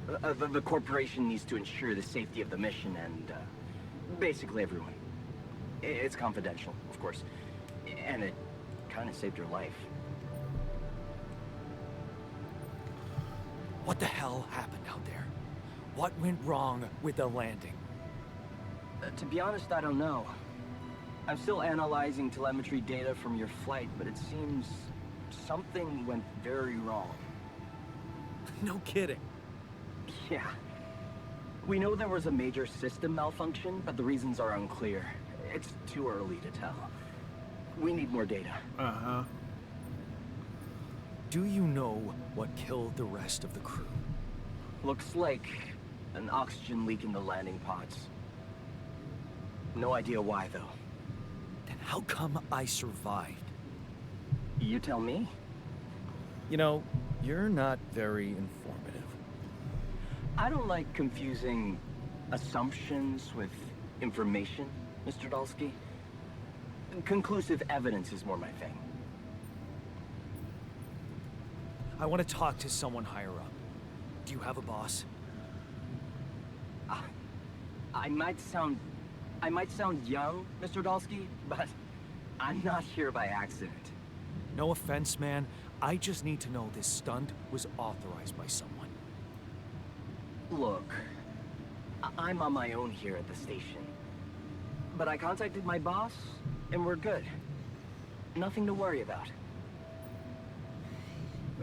the corporation needs to ensure the safety of the mission and, basically everyone. It's confidential, of course. And it kind of saved your life. What the hell happened out there? What went wrong with the landing? To be honest, I don't know. I'm still analyzing telemetry data from your flight, but it seems something went very wrong. No kidding. Yeah. We know there was a major system malfunction, but the reasons are unclear. It's too early to tell. We need more data. uh-huh. Do you know what killed the rest of the crew? Looks like an oxygen leak in the landing pods. No idea why, though. Then how come I survived? You tell me. You know, you're not very informative. I don't like confusing assumptions with information, Mr. Dalsky. Conclusive evidence is more my thing. I want to talk to someone higher up. Do you have a boss? I might sound young, Mr. Dalsky, but I'm not here by accident. No offense, man. I just need to know this stunt was authorized by someone. Look, I'm on my own here at the station. But I contacted my boss, and we're good. Nothing to worry about.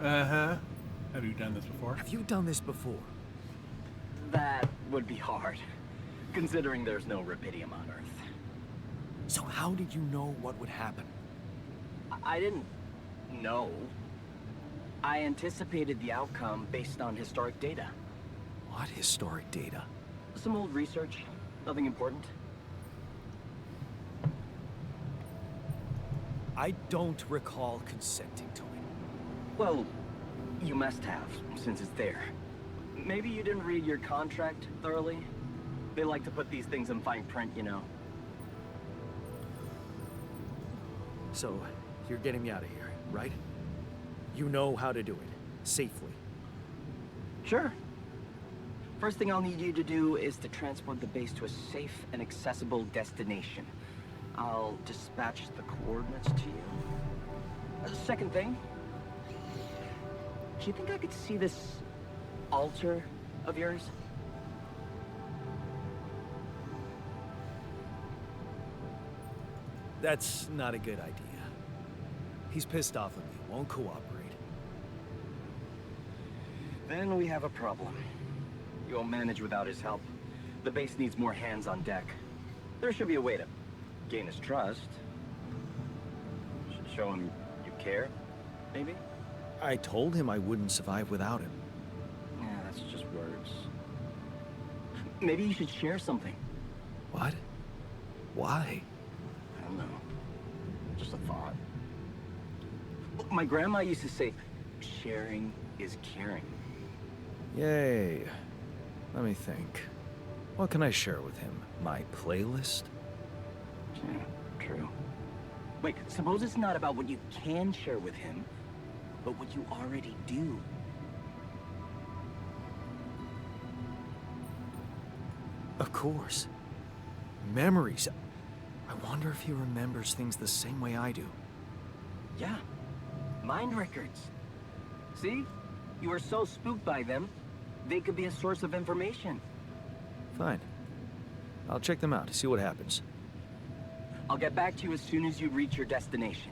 Uh-huh. Have you done this before? Have you done this before? That would be hard, considering there's no Rapidium on Earth. So how did you know what would happen? I didn't know. I anticipated the outcome based on historic data. What historic data? Some old research. Nothing important. I don't recall consenting to it. Well, you must have, since it's there. Maybe you didn't read your contract thoroughly? They like to put these things in fine print, you know. So, you're getting me out of here, right? You know how to do it, safely. Sure. First thing I'll need you to do is to transport the base to a safe and accessible destination. I'll dispatch the coordinates to you. Second thing, do you think I could see this altar of yours? That's not a good idea. He's pissed off at me, won't cooperate. Then we have a problem. You won't manage without his help. The base needs more hands on deck. There should be a way to gain his trust. Show him you care, maybe? I told him I wouldn't survive without him. Yeah, that's just words. Maybe you should share something. What? Why? I don't know. Just a thought. My grandma used to say, sharing is caring. Yay. Let me think. What can I share with him? My playlist? Yeah, true. Wait, suppose it's not about what you can share with him, but what you already do. Of course. Memories. I wonder if he remembers things the same way I do. Yeah, mind records. See? You were so spooked by them, they could be a source of information. Fine. I'll check them out, see what happens. I'll get back to you as soon as you reach your destination.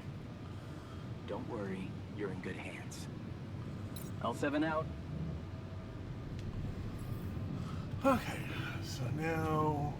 Don't worry, you're in good hands. L7 out. Okay, so now...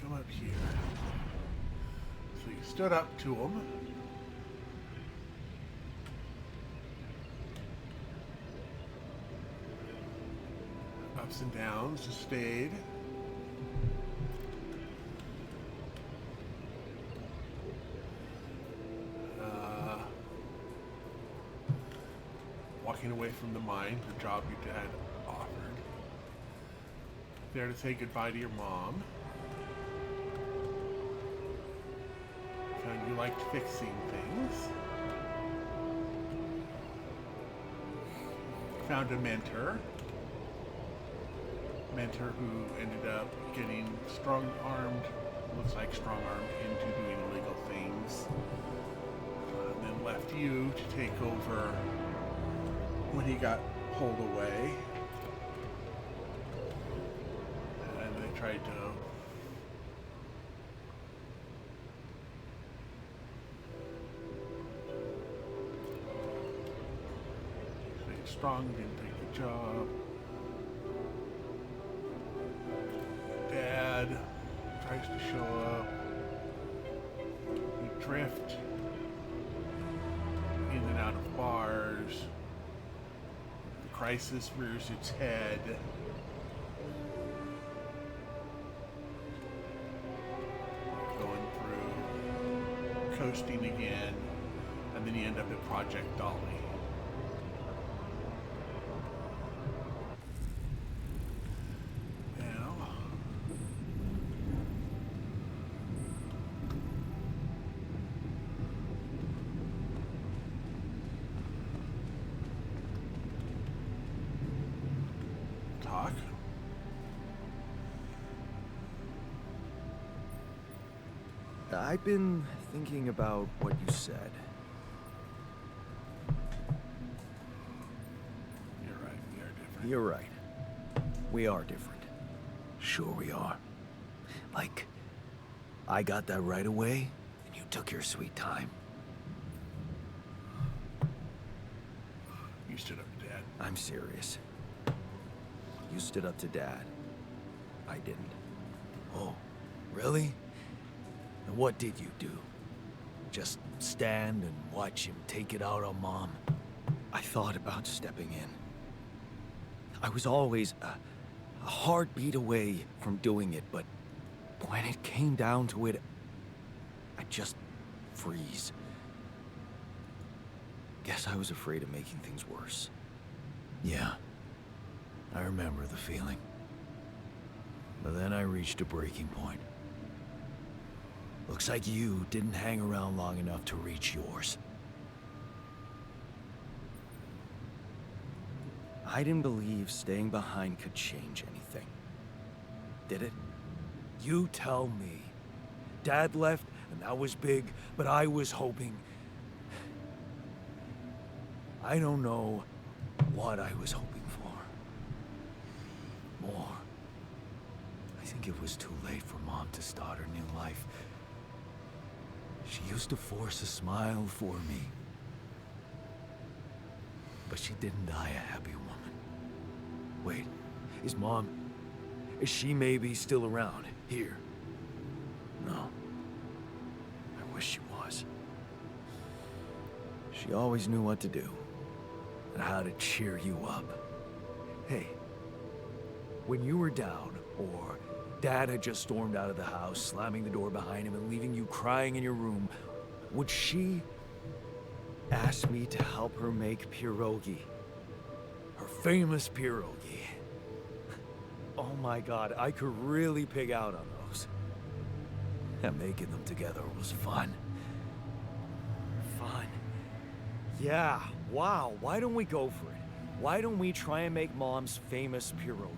come up here. So you stood up to him. Ups and downs, just stayed. Walking away from the mine, the job your dad offered. There to say goodbye to your mom. Found you liked fixing things. Found a mentor who ended up getting strong-armed, looks like strong-armed into doing illegal things. And then left you to take over when he got pulled away. And they tried to strong, didn't take the job. Dad tries to show up. You drift in and out of bars. The crisis rears its head. Going through, coasting again, and then you end up at Project Dolly. I've been thinking about what you said. You're right, we are different. You're right. We are different. Sure we are. Like, I got that right away, and you took your sweet time. You stood up to Dad. I'm serious. You stood up to Dad. I didn't. Oh, really? And what did you do? Just stand and watch him take it out on Mom? I thought about stepping in. I was always a heartbeat away from doing it, but when it came down to it, I'd just freeze. Guess I was afraid of making things worse. Yeah, I remember the feeling. But then I reached a breaking point. Looks like you didn't hang around long enough to reach yours. I didn't believe staying behind could change anything. Did it? You tell me. Dad left, and that was big, but I was hoping... I don't know what I was hoping for. More. I think it was too late for Mom to start her new life. She used to force a smile for me. But she didn't die a happy woman. Wait, is Mom... is she maybe still around, here? No. I wish she was. She always knew what to do. And how to cheer you up. Hey, when you were down, or Dad had just stormed out of the house, slamming the door behind him and leaving you crying in your room, would she ask me to help her make pierogi? Her famous pierogi. Oh my God, I could really pig out on those. And making them together was fun. Fun. Yeah, wow, why don't we go for it? Why don't we try and make Mom's famous pierogi?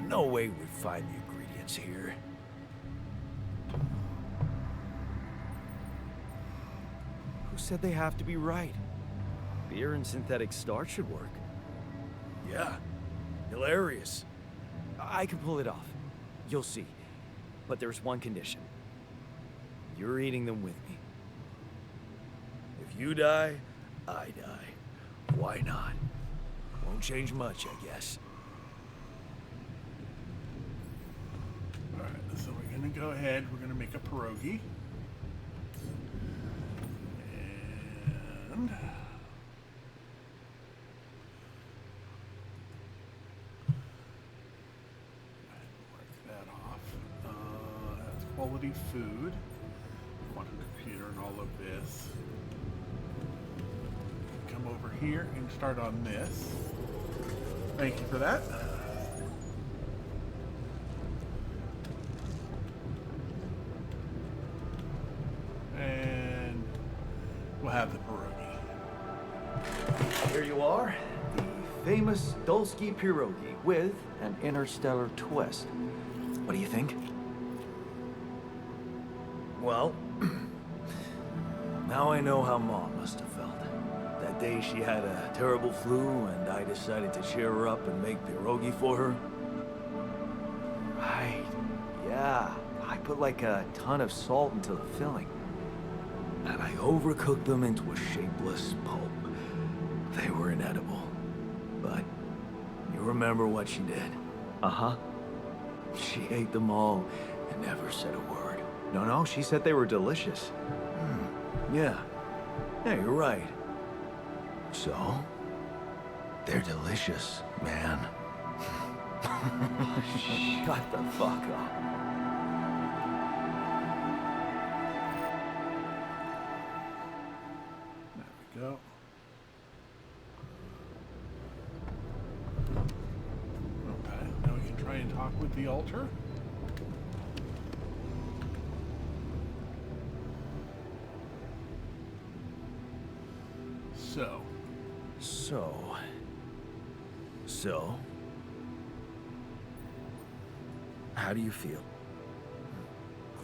No way we'd find the ingredients here. Who said they have to be right? Beer and synthetic starch should work. Yeah, hilarious. I can pull it off. You'll see. But there's one condition. You're eating them with me. If you die, I die. Why not? Won't change much, I guess. Alright, so we're gonna go ahead, we're gonna make a pierogi. And... mark that off. That's quality food. Quantum computer and all of this. Come over here and start on this. Thank you for that. And we'll have the pierogi. Here you are, the famous Dulski pierogi with an interstellar twist. What do you think? Well, now I know how Mom must have felt. That day she had a terrible flu and I decided to cheer her up and make pierogi for her. Right, yeah. I put like a ton of salt into the filling. And I overcooked them into a shapeless pulp. They were inedible. But you remember what she did? Uh-huh. She ate them all and never said a word. No, she said they were delicious. Yeah. Yeah, you're right. So, they're delicious, man. Shut the fuck up. There we go. Okay, now we can try and talk with the altar. So, how do you feel?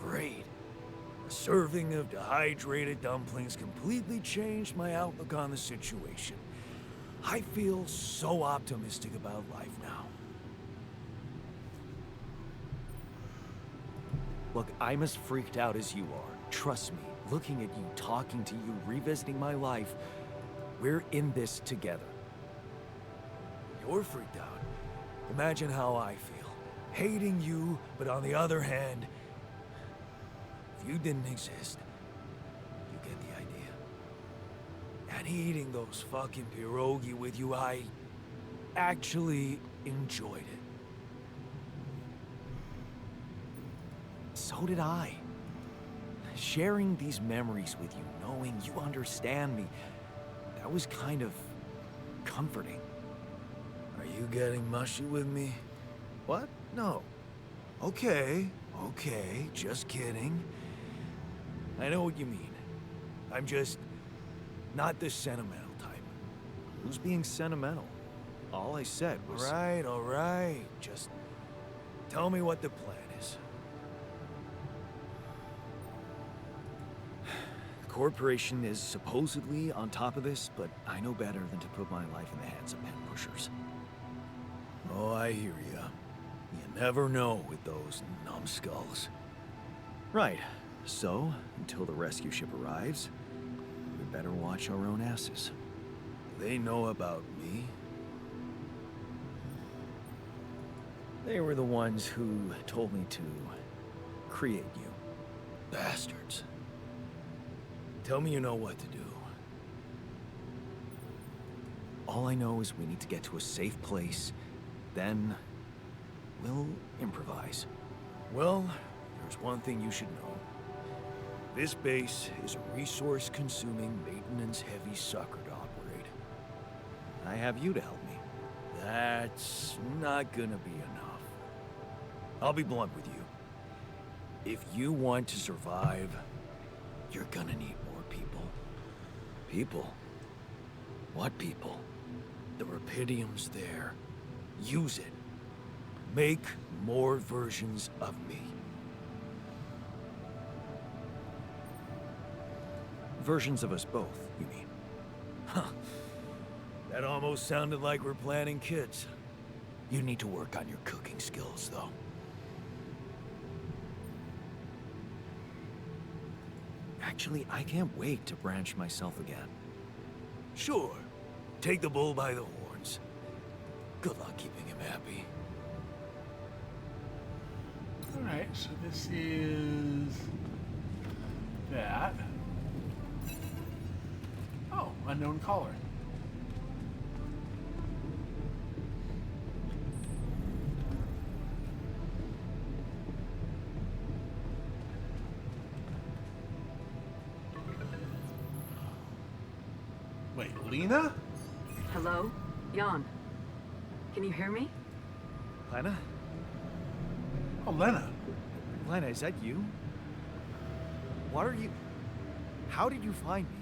Great. A serving of dehydrated dumplings completely changed my outlook on the situation. I feel so optimistic about life now. Look, I'm as freaked out as you are. trust me, looking at you, talking to you, revisiting my life, we're in this together. You're freaked out. Imagine how I feel. Hating you, but on the other hand, if you didn't exist, you get the idea. And eating those fucking pierogi with you, I actually enjoyed it. So did I. Sharing these memories with you, knowing you understand me, that was kind of comforting. Are you getting mushy with me? What? No. Okay, just kidding. I know what you mean. I'm just not the sentimental type. Who's being sentimental? All I said was... All right. Just tell me what the plan is. The corporation is supposedly on top of this, but I know better than to put my life in the hands of pen pushers. Oh, I hear ya. You never know with those numbskulls. Right. So, until the rescue ship arrives, we better watch our own asses. They know about me. They were the ones who told me to create you. Bastards. Tell me you know what to do. All I know is we need to get to a safe place, then we'll improvise. Well, there's one thing you should know. This base is a resource-consuming, maintenance-heavy sucker to operate. I have you to help me. That's not gonna be enough. I'll be blunt with you. If you want to survive, you're gonna need more people. People? What people? The Rapidium's there. Use it. Make more versions of me. Versions of us both, you mean? Huh. That almost sounded like we're planning kids. You need to work on your cooking skills, though. Actually, I can't wait to branch myself again. Sure. Take the bull by the horns. Good luck keeping him happy. Alright, so this is that. Oh, unknown caller. Wait, Lena? Hello? Jan. Can you hear me? Lena? Oh, Lena. Lena, is that you? What are you... How did you find me?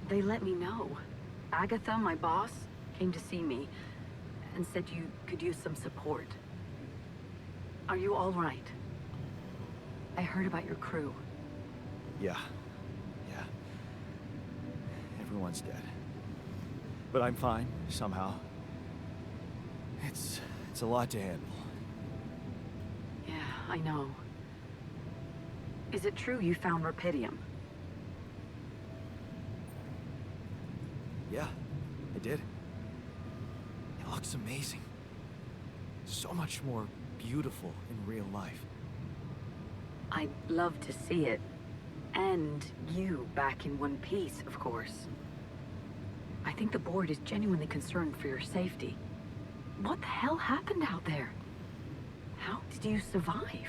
They let me know. Agatha, my boss, came to see me and said you could use some support. Are you all right? I heard about your crew. Yeah. Everyone's dead. But I'm fine, somehow. It's a lot to handle. Yeah, I know. Is it true you found Rapidium? Yeah, I did. It looks amazing. So much more beautiful in real life. I'd love to see it. And you back in one piece, of course. I think the board is genuinely concerned for your safety. What the hell happened out there? How did you survive?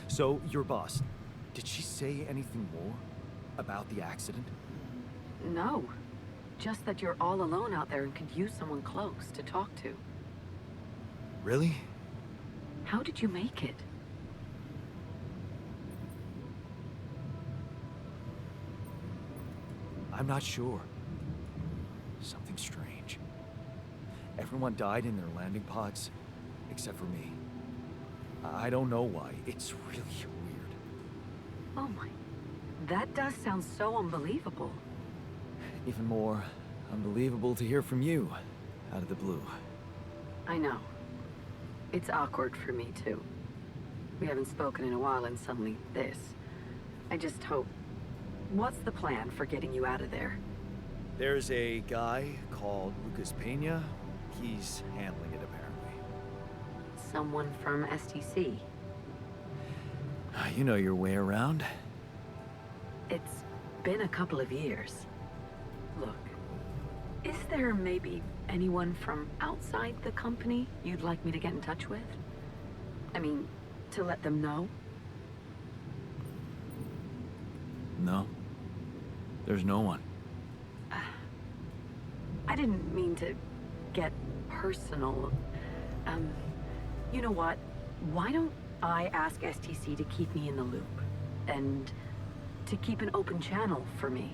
So, your boss, did she say anything more about the accident? No. Just that you're all alone out there and could use someone close to talk to. Really? How did you make it? I'm not sure. Something strange. Everyone died in their landing pods, except for me. I don't know why. It's really weird. Oh my... That does sound so unbelievable. Even more unbelievable to hear from you, out of the blue. I know. It's awkward for me, too. We haven't spoken in a while and suddenly this. I just hope... What's the plan for getting you out of there? There's a guy called Lucas Pena. He's handling it, apparently. Someone from STC. You know your way around. It's been a couple of years. Look, is there maybe anyone from outside the company you'd like me to get in touch with? I mean, to let them know? No. There's no one. I didn't mean to get personal. You know what? Why don't I ask STC to keep me in the loop? And to keep an open channel for me?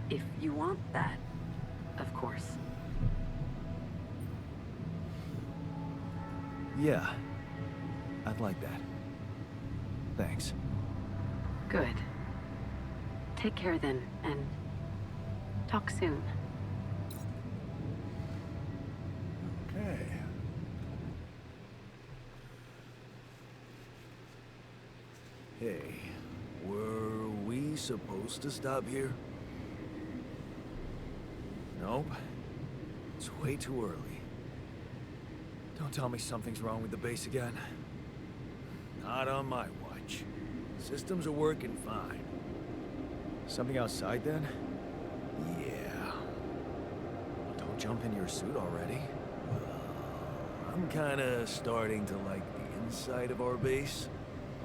If you want that, of course. Yeah. I'd like that. Thanks. Good. Take care then, and talk soon. Okay. Hey, were we supposed to stop here? Nope. It's way too early. Don't tell me something's wrong with the base again. Not on my watch. Systems are working fine. Something outside then? Yeah. Don't jump into your suit already. I'm kinda starting to like the inside of our base.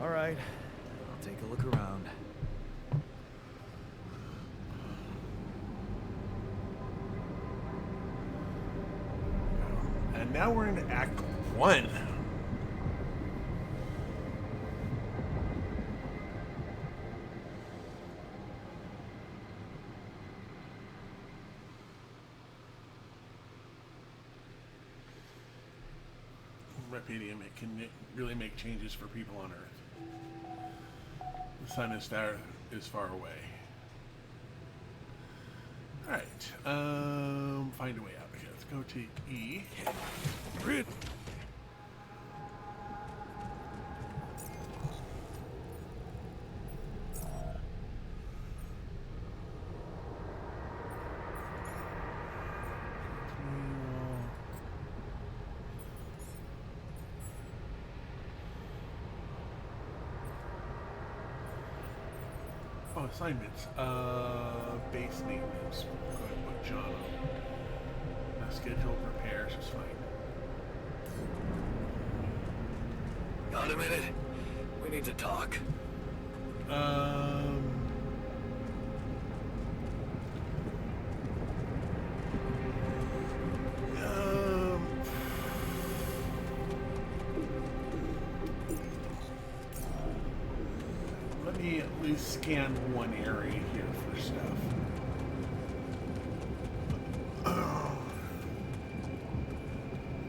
All right, I'll take a look around. And now we're in Act 1. Repudium, it can really make changes for people on Earth. The sun is far away. Alright, find a way out. Okay, let's go take E. Oh, assignments. Base maintenance. Go ahead and put John on. Scheduled repairs is fine. Got a minute? We need to talk. Let me at least scan one area here for stuff.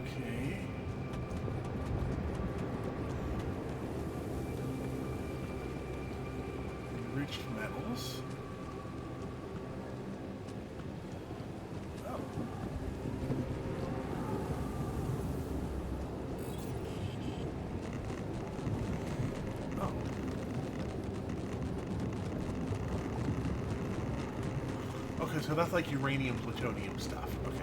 Okay. Enriched metals. Oh. Oh. Okay, so that's like uranium, plutonium stuff. Okay.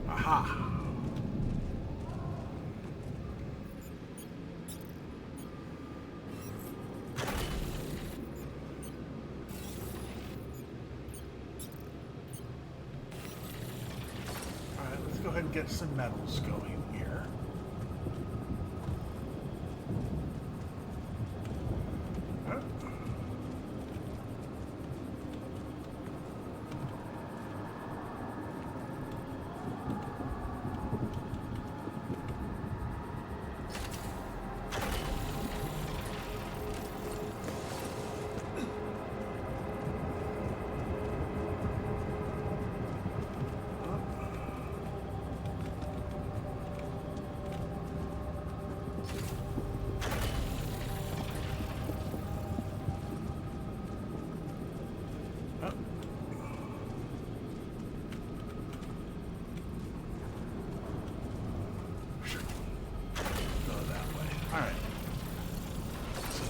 Aha. Alright, let's and get some metals going here.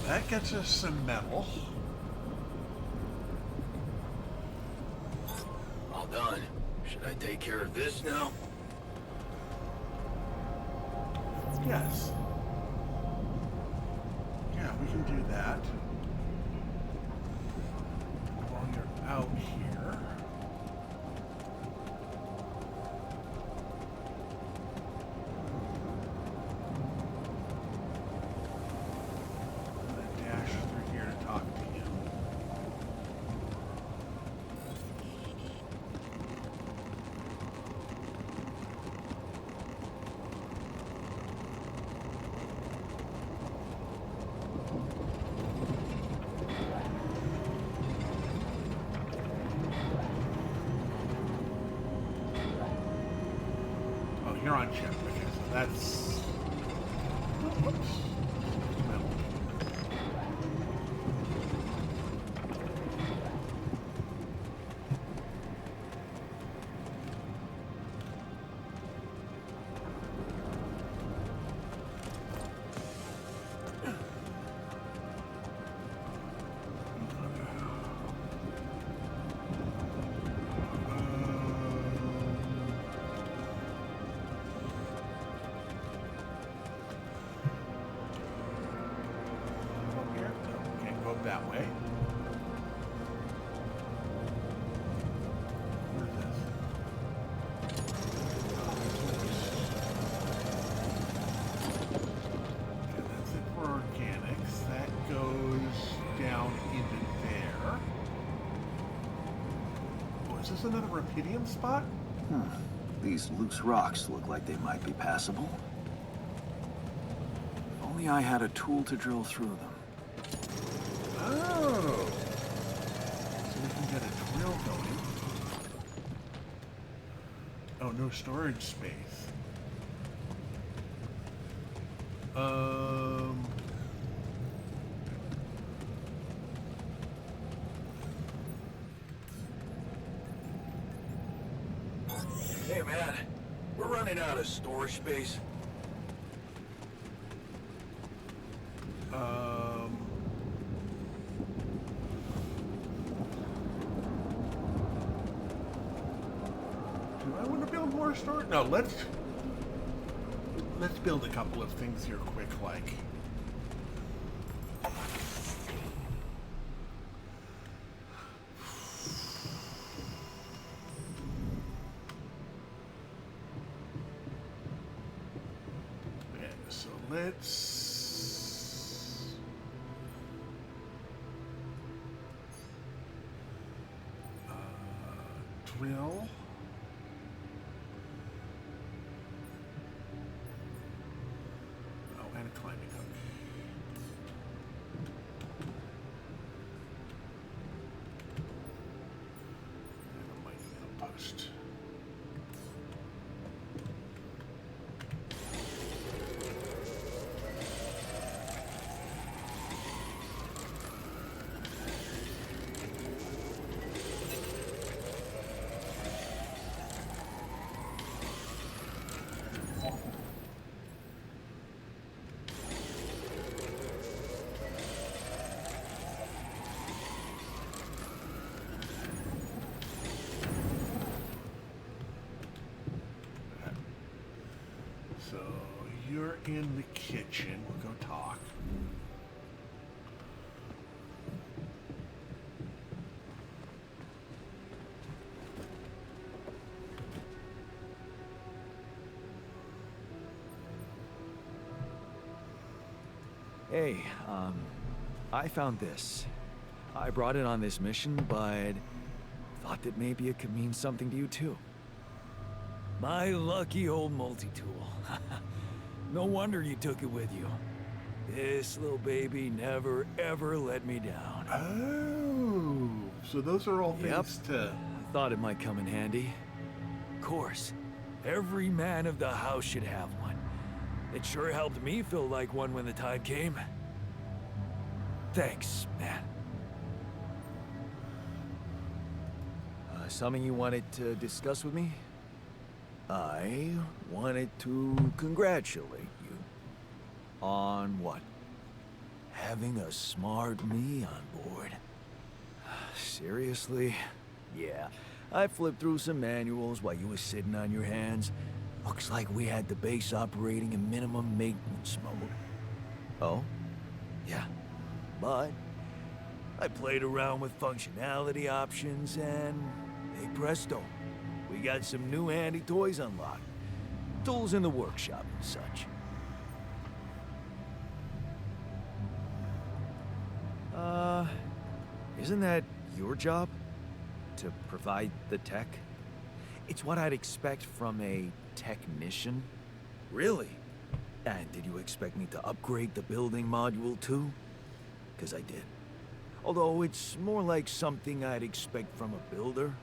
That gets us some metal. All done. Should I take care of this now? Yes. Yeah, we can do that. While you're out here. You're on chip. Okay, so that's... Whoops. Metal. That way. What is this? Okay, that's it for organics. That goes down into there. Oh, is this another rubidium spot? These loose rocks look like they might be passable. If only I had a tool to drill through them. Oh, so we can get a drill going. Oh, no storage space. Hey man, we're running out of storage space. Do I want to build more storage? No, let's build a couple of things here quick, like. Okay, so let's drill. Oh, and a climbing hook. And a mining outpost. So you're in the kitchen. We'll go talk. Hey, I found this. I brought it on this mission, but thought that maybe it could mean something to you too. My lucky old multi-tool. No wonder you took it with you. This little baby never ever let me down. Oh, so those are all Yep. things to... I thought it might come in handy. Of course, every man of the house should have one. It sure helped me feel like one when the time came. Thanks, man. Something you wanted to discuss with me? I wanted to congratulate you. On what? Having a smart me on board. Seriously? Yeah, I flipped through some manuals while you were sitting on your hands. Looks like we had the base operating in minimum maintenance mode. Oh? Yeah. But I played around with functionality options and, hey presto, we got some new handy toys unlocked. Tools in the workshop and such. Isn't that your job? To provide the tech? It's what I'd expect from a technician. Really? And did you expect me to upgrade the building module too? 'Cause I did. Although it's more like something I'd expect from a builder.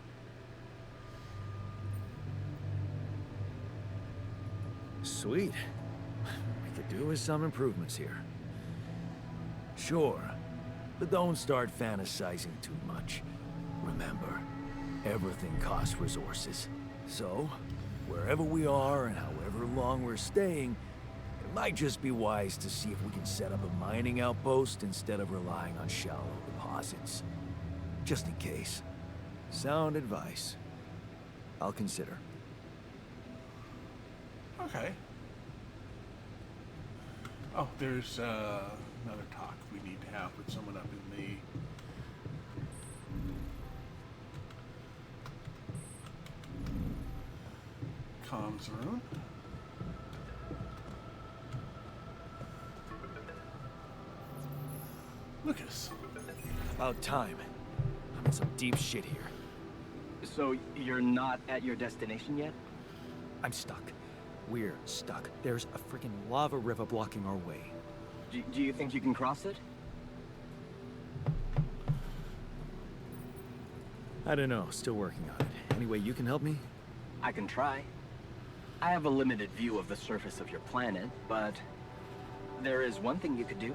Sweet. We could do with some improvements here. Sure, but don't start fantasizing too much. Remember, everything costs resources. So, wherever we are and however long we're staying, it might just be wise to see if we can set up a mining outpost instead of relying on shallow deposits. Just in case. Sound advice. I'll consider. Okay. Oh, there's another talk we need to have with someone up in the... comms room. Lucas. About time. I'm in some deep shit here. So you're not at your destination yet? I'm stuck. We're stuck. There's a freaking lava river blocking our way. Do you think you can cross it? I don't know. Still working on it. Anyway, you can help me? I can try. I have a limited view of the surface of your planet, but there is one thing you could do.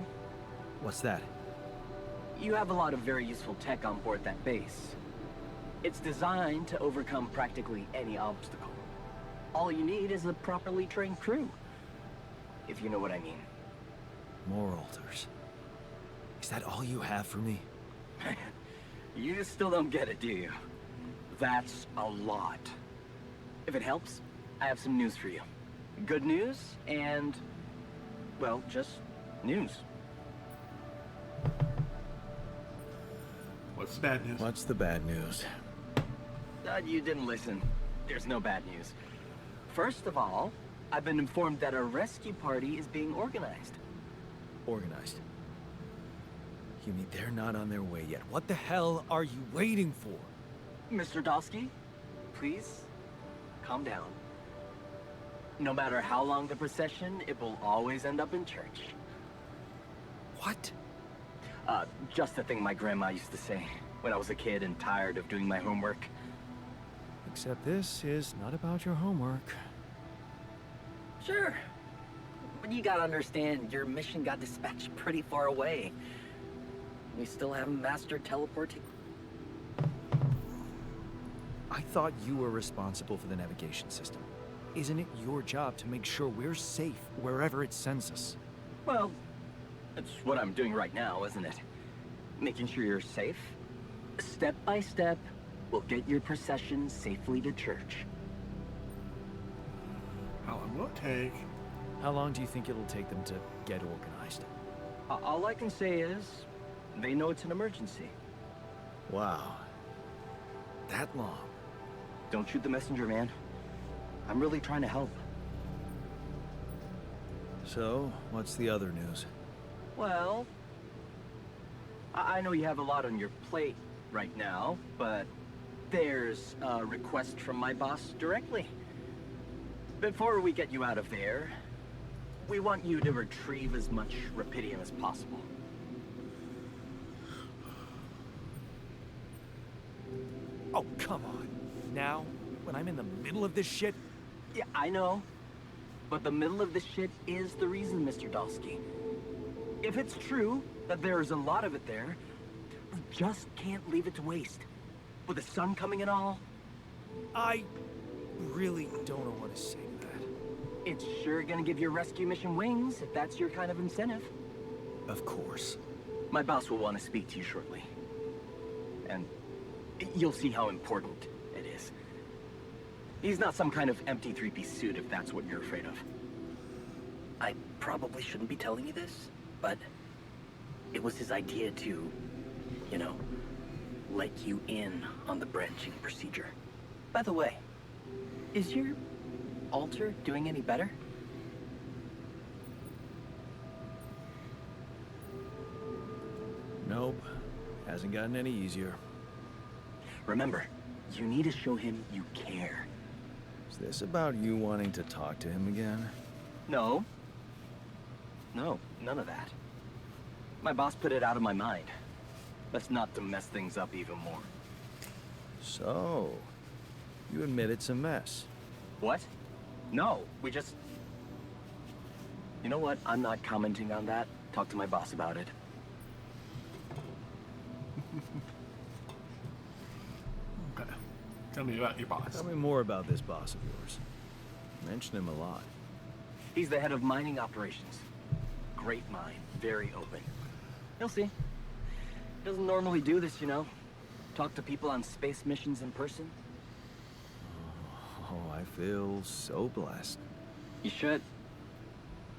What's that? You have a lot of very useful tech on board that base. It's designed to overcome practically any obstacle. All you need is a properly trained crew. If you know what I mean. More altars. Is that all you have for me? You still don't get it, do you? That's a lot. If it helps, I have some news for you. Good news and, well, just news. What's the bad news? What's the bad news? You didn't listen. There's no bad news. First of all, I've been informed that a rescue party is being organized. Organized. You mean they're not on their way yet? What the hell are you waiting for? Mr. Dosky, please, calm down. No matter how long the procession, it will always end up in church. What? Just the thing my grandma used to say when I was a kid and tired of doing my homework. Except this is not about your homework. Sure. But you gotta understand, your mission got dispatched pretty far away. We still haven't mastered teleporting. I thought you were responsible for the navigation system. Isn't it your job to make sure we're safe wherever it sends us? Well, that's what I'm doing right now, isn't it? Making sure you're safe. Step by step, we'll get your procession safely to church. How long will it take? How long do you think it'll take them to get organized? All I can say is, they know it's an emergency. Wow. That long? Don't shoot the messenger, man. I'm really trying to help. So, what's the other news? Well, I know you have a lot on your plate right now, but there's a request from my boss directly. Before we get you out of there, we want you to retrieve as much rupidium as possible. Oh, come on. Now? When I'm in the middle of this shit? Yeah, I know. But the middle of this shit is the reason, Mr. Dalsky. If it's true that there's a lot of it there, we just can't leave it to waste. With the sun coming and all, I really don't know what to say to that. it's sure gonna give your rescue mission wings if that's your kind of incentive. Of course. My boss will want to speak to you shortly. And you'll see how important it is. He's not some kind of empty three-piece suit if that's what you're afraid of. I probably shouldn't be telling you this, but it was his idea to, you know, let you in on the branching procedure. By the way, is your altar doing any better? Nope. Hasn't gotten any easier. Remember, you need to show him you care. Is this about you wanting to talk to him again? No. No, none of that. My boss put it out of my mind. That's not to mess things up even more. So, you admit it's a mess. What? No, we just... You know what? I'm not commenting on that. Talk to my boss about it. Okay. Tell me about your boss. Tell me more about this boss of yours. You mention him a lot. He's the head of mining operations. Great mind, very open. You'll see. Doesn't normally do this, you know. Talk to people on space missions in person. Oh, I feel so blessed. You should.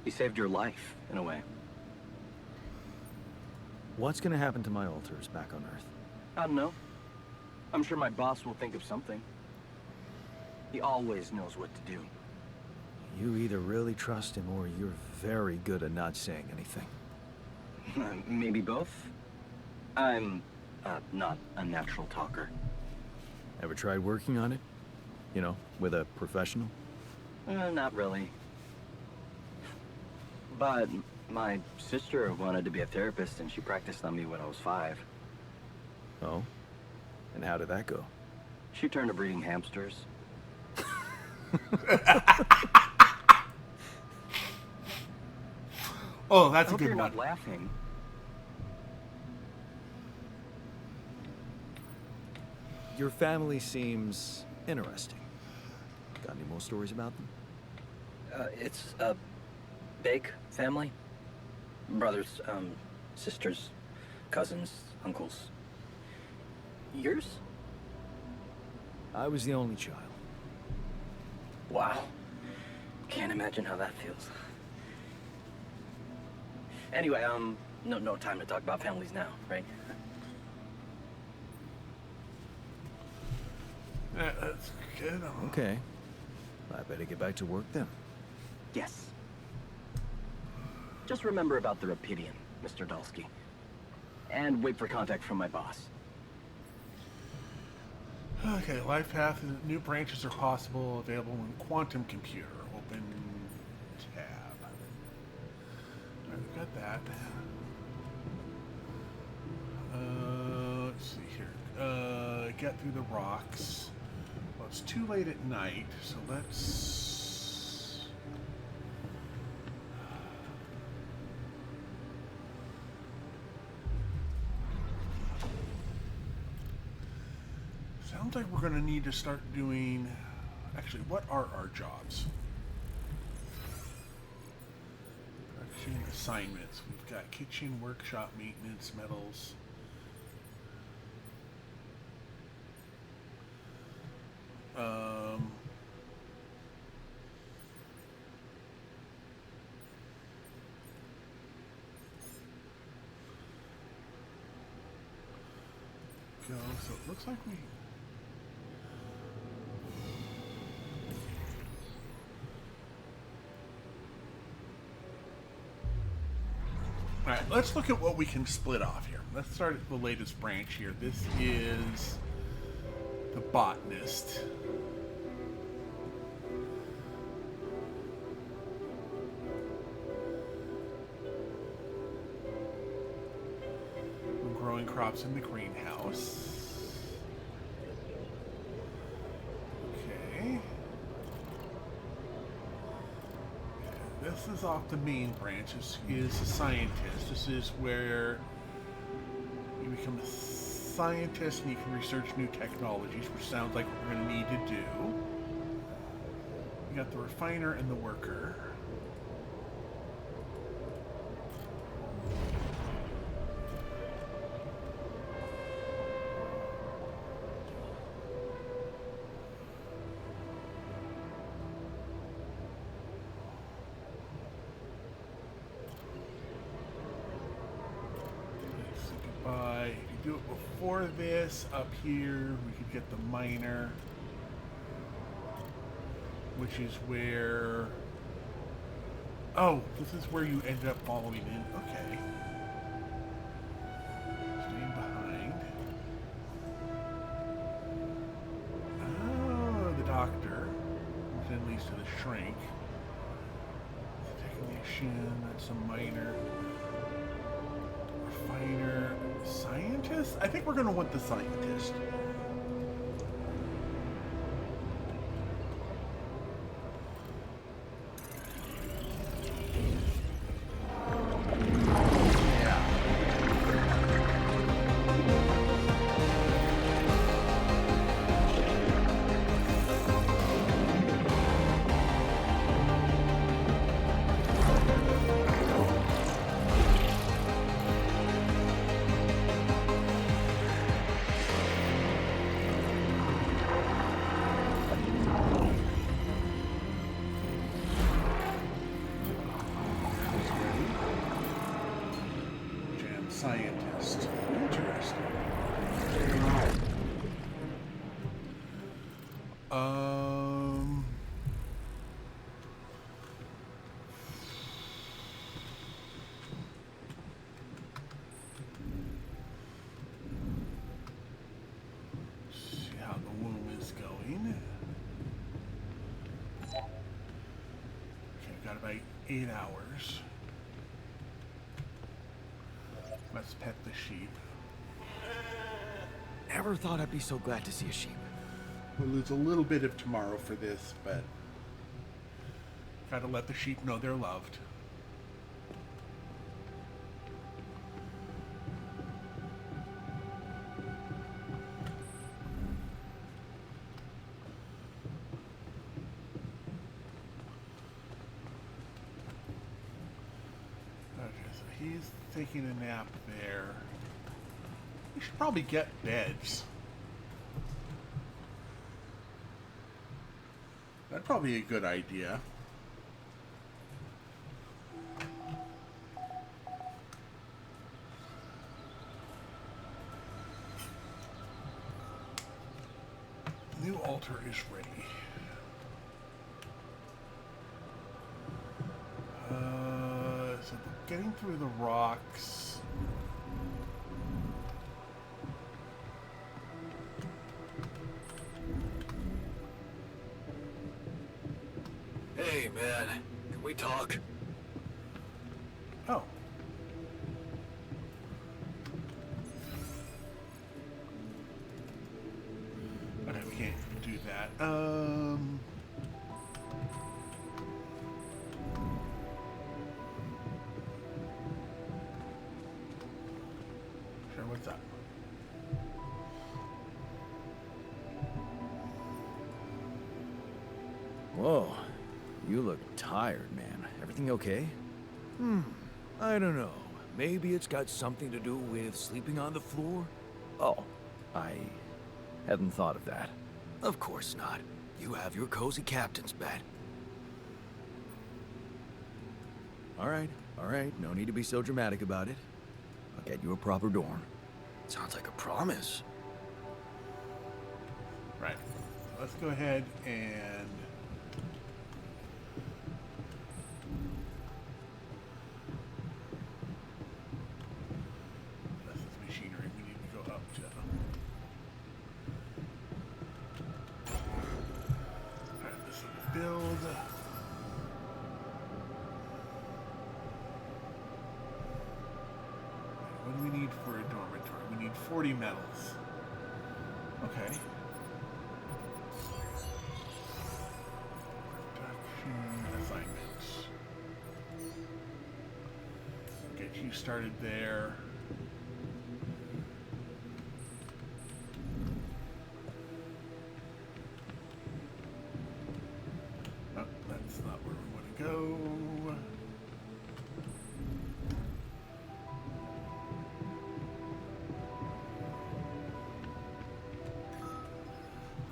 He saved your life, in a way. What's gonna happen to my altars back on Earth? I don't know. I'm sure my boss will think of something. He always knows what to do. You either really trust him or you're very good at not saying anything. Maybe both. I'm not a natural talker. Ever tried working on it? You know, with a professional? Not really. But my sister wanted to be a therapist and she practiced on me when I was 5. Oh? And how did that go? She turned to breeding hamsters. Oh, that's I a hope good you're one. not laughing. Your family seems interesting. Got any more stories about them? It's a big family. Brothers, sisters, cousins, uncles. Yours? I was the only child. Wow. Can't imagine how that feels. Anyway, no time to talk about families now, right? Yeah, that's good. Okay. I better get back to work then. Yes. Just remember about the rupidium, Mr. Dalsky. And wait for contact from my boss. Okay, life path, new branches are possible, available in quantum computer. Open tab. Alright, we've got that. Let's see here. Get through the rocks. Well, it's too late at night, so let's... Sounds like we're going to need to start doing... Actually, what are our jobs? Production assignments. We've got kitchen, workshop, maintenance, metals. Go. So it looks like we... Alright, let's look at what we can split off here. Let's start at the latest branch here. This is the botanist. We're growing crops in the greenhouse. Okay. This is off the main branch. This is a scientist. This is where you become a scientist and you can research new technologies, which sounds like what we're going to need to do. We got the refiner and the worker. Do it before this. Up here we could get the miner, which is where, oh, this is where you ended up following in. Okay, staying behind. Oh, the doctor, which then leads to the shrink, the technician. That's a miner, refiner, scientist? I think we're going to want the scientist. Scientist. Interesting. See how the womb is going. Okay, I've got about 8 hours. Let's pet the sheep. Never thought I'd be so glad to see a sheep. We'll lose a little bit of tomorrow for this, but gotta let the sheep know they're loved. Okay, so he's taking a nap there. We should probably get beds. That'd probably be a good idea. New altar is ready. So getting through the rocks. Hey, man. Can we talk? Oh. Okay, we can't do that. Sure, what's up? Whoa. You look tired, man. Everything okay? I don't know. Maybe it's got something to do with sleeping on the floor? Oh, I hadn't thought of that. Of course not. You have your cozy captain's bed. All right. No need to be so dramatic about it. I'll get you a proper dorm. Sounds like a promise. Right. Let's go ahead and property metals. Okay. Production assignments. Get you started there. Oh, that's not where we want to go.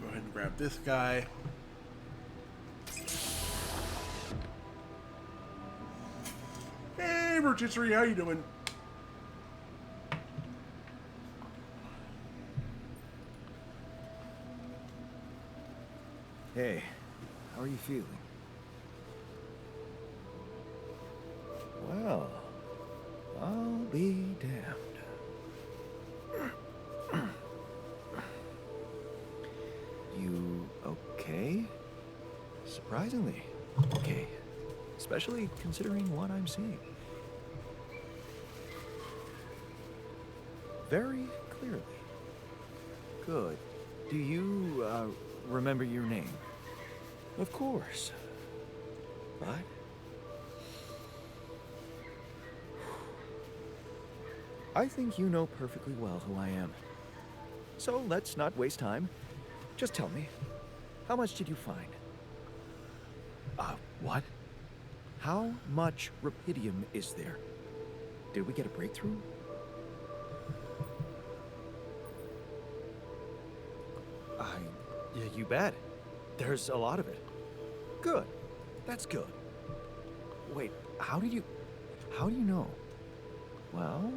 Go ahead and grab this guy. Hey, Rotisserie, how you doing? Hey, how are you feeling? Well, I'll be damned. You okay? Surprisingly okay. Especially considering what I'm seeing. Very clearly. Good. Do you, remember your name? Of course. But... I think you know perfectly well who I am. So let's not waste time. Just tell me, how much did you find? What? How much rupidium is there? Did we get a breakthrough? Yeah, you bet. There's a lot of it. Good. That's good. Wait, how do you know? Well,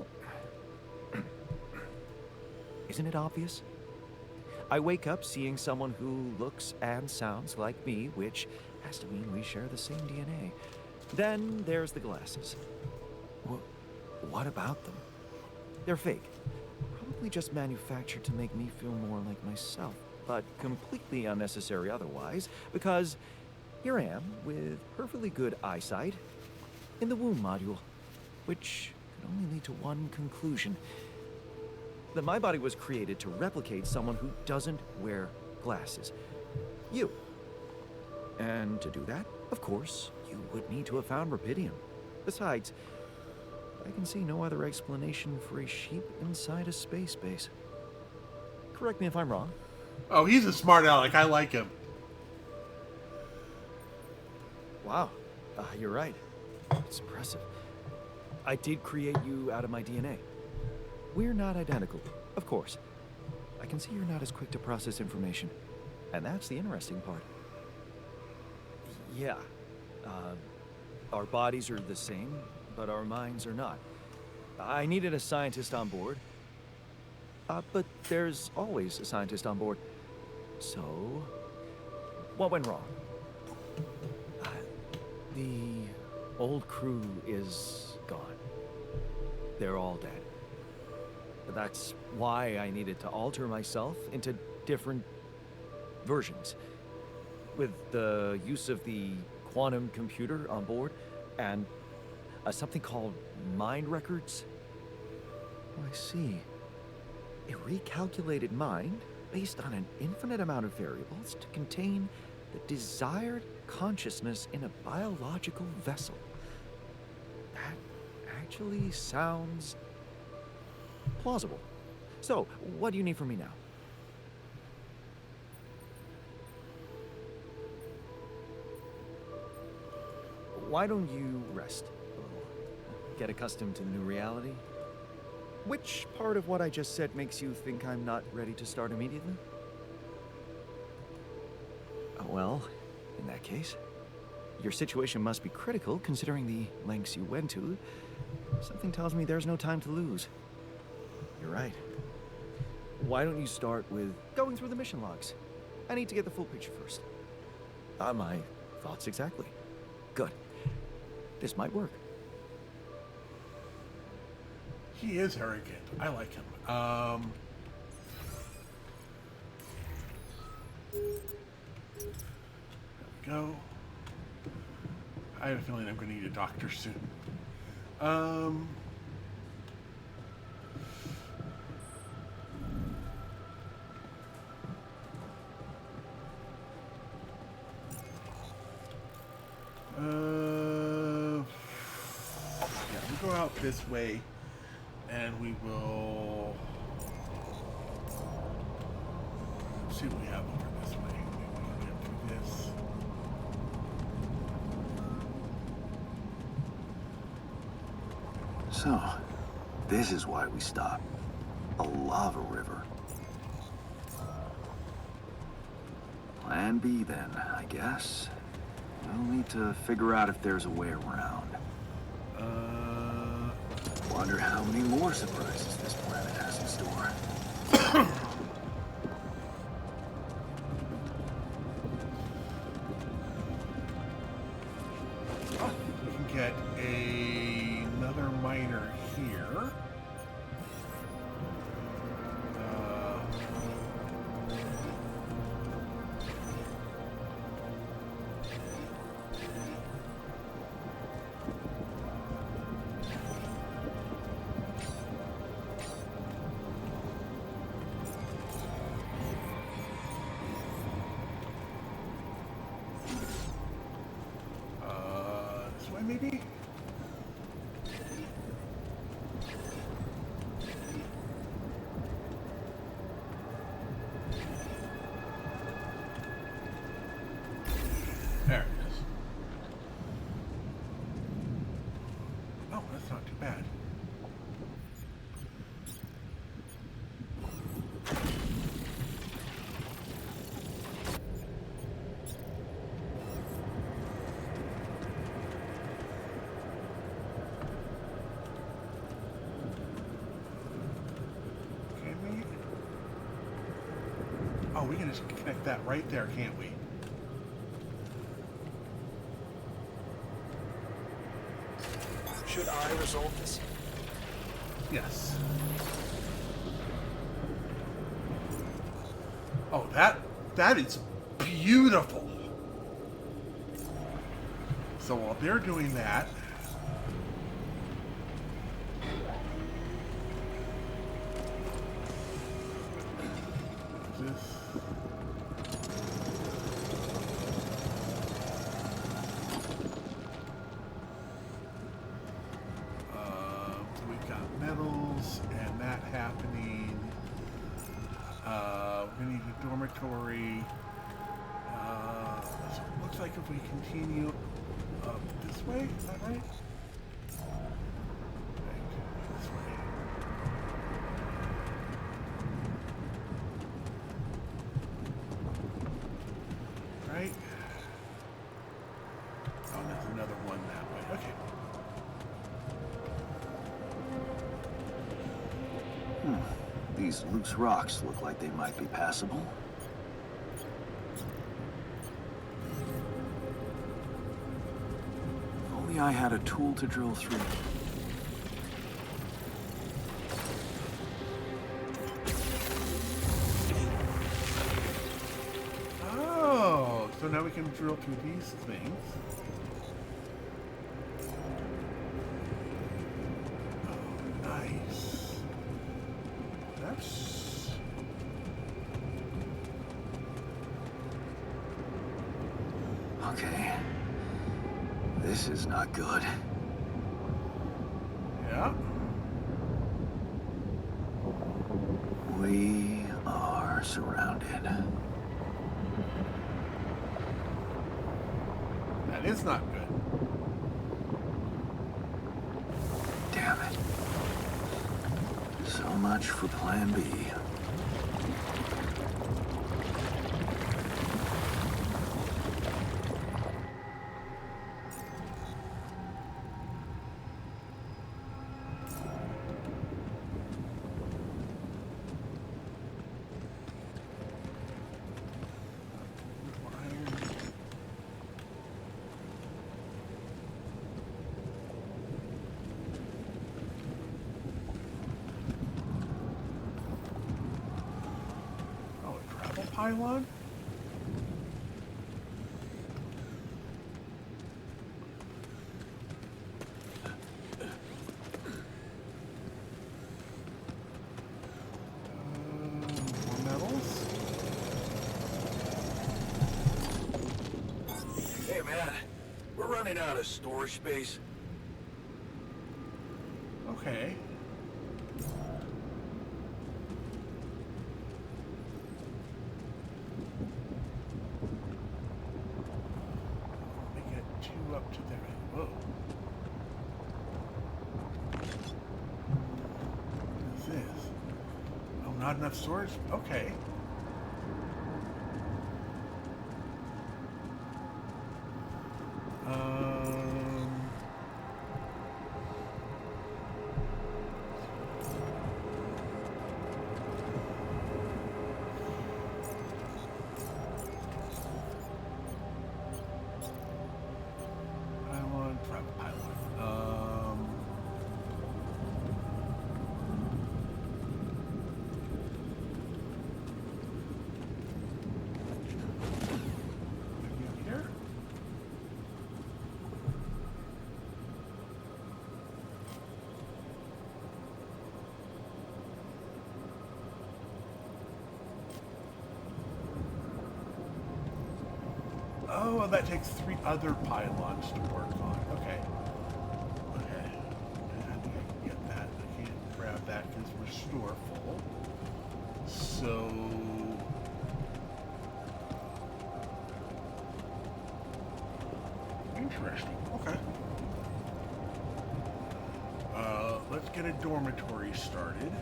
isn't it obvious? I wake up seeing someone who looks and sounds like me, which has to mean we share the same DNA. Then there's the glasses. What about them? They're fake. Probably just manufactured to make me feel more like myself, but completely unnecessary otherwise, because here I am with perfectly good eyesight in the womb module, which can only lead to one conclusion. That my body was created to replicate someone who doesn't wear glasses. You. And to do that, of course, you would need to have found rupidium. Besides, I can see no other explanation for a sheep inside a space base. Correct me if I'm wrong. Oh, he's a smart aleck. I like him. Wow. You're right. It's impressive. I did create you out of my DNA. We're not identical, of course. I can see you're not as quick to process information. And that's the interesting part. Yeah. Our bodies are the same, but our minds are not. I needed a scientist on board. But there's always a scientist on board. So, what went wrong? The old crew is gone. They're all dead. That's why I needed to alter myself into different versions. With the use of the quantum computer on board and something called mind records. Oh, I see. A recalculated mind based on an infinite amount of variables to contain the desired consciousness in a biological vessel. That actually sounds plausible. So, what do you need from me now? Why don't you rest a little? Get accustomed to the new reality? Which part of what I just said makes you think I'm not ready to start immediately? Well, in that case, your situation must be critical considering the lengths you went to. Something tells me there's no time to lose. You're right. Why don't you start with going through the mission logs? I need to get the full picture first. My thoughts exactly. Good. This might work. He is arrogant. I like him. There we go. I have a feeling I'm going to need a doctor soon. out this way, and we will see what we have over this way. Maybe we can get through this. So, this is why we stopped. A lava river. Plan B then, I guess. We'll need to figure out if there's a way around. Wonder how many more surprises this planet has in store. Oh, we can get another miner here. This way, maybe? There it is. Oh, that's not too bad. Can we? Oh, we can just connect that right there, can't we? Should I resolve this? Yes. Oh, that is beautiful. So while they're doing that, this. We've got metals and that happening. We need a dormitory. So it looks like if we continue up this way, is that right? Right, this way. Right? Oh, there's another one that way. Okay. These loose rocks look like they might be passable. If only I had a tool to drill through. Oh, so now we can drill through these things. Oh, nice. That's... Okay. This is not good. Yeah. We are surrounded. That is not good. Damn it. So much for Plan B. Oh, a travel pylon? More metals? Hey, man. We're running out of storage space. Okay. Make it two up to there. Whoa. What is this? Oh, not enough storage? Okay. Pylon, private pylon. Maybe up here? Oh, well, that takes 3 other pylons to work on. Okay. Okay. I think I can get that. I can't grab that because we're store full. So... Interesting. Okay. Let's get a dormitory started.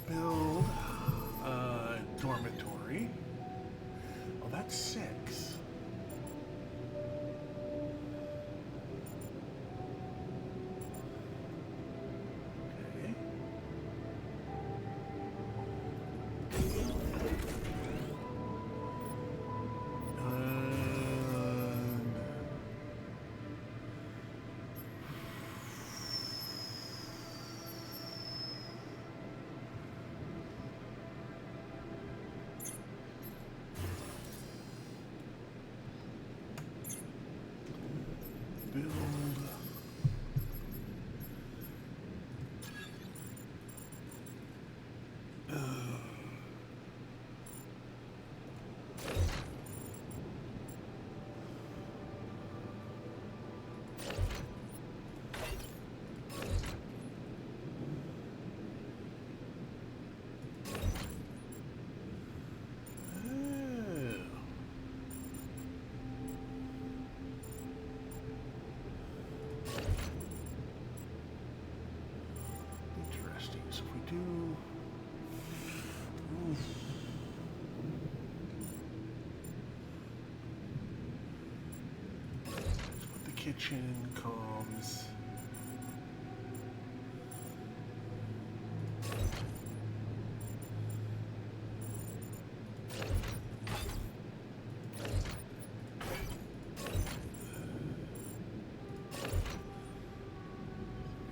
Build a dormitory. Oh, that's 6. Okay. Build. Interesting. So if we do... Oof. Let's put the kitchen, comms.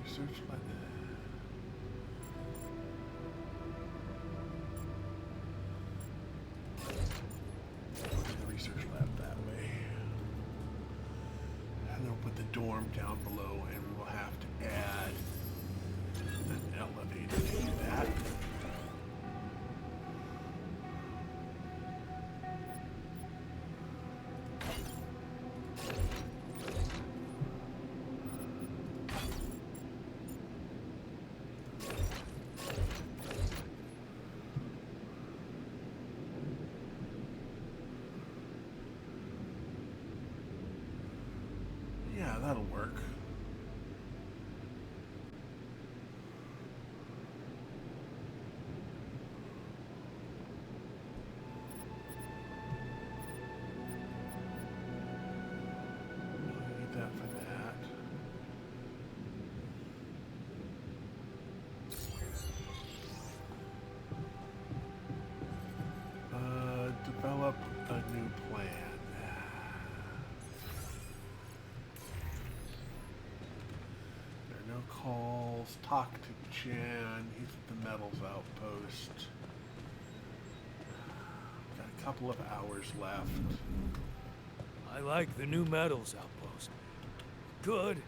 Research lab. Put the research lab that way. And then we'll put the dorm down below, and we will have to add an elevator to do that. Yeah, that'll work. Need that for that. Develop a new plan. There are no calls. Talk to Jan. He's at the metals outpost. Got couple of hours left. I like the new metals outpost. Good.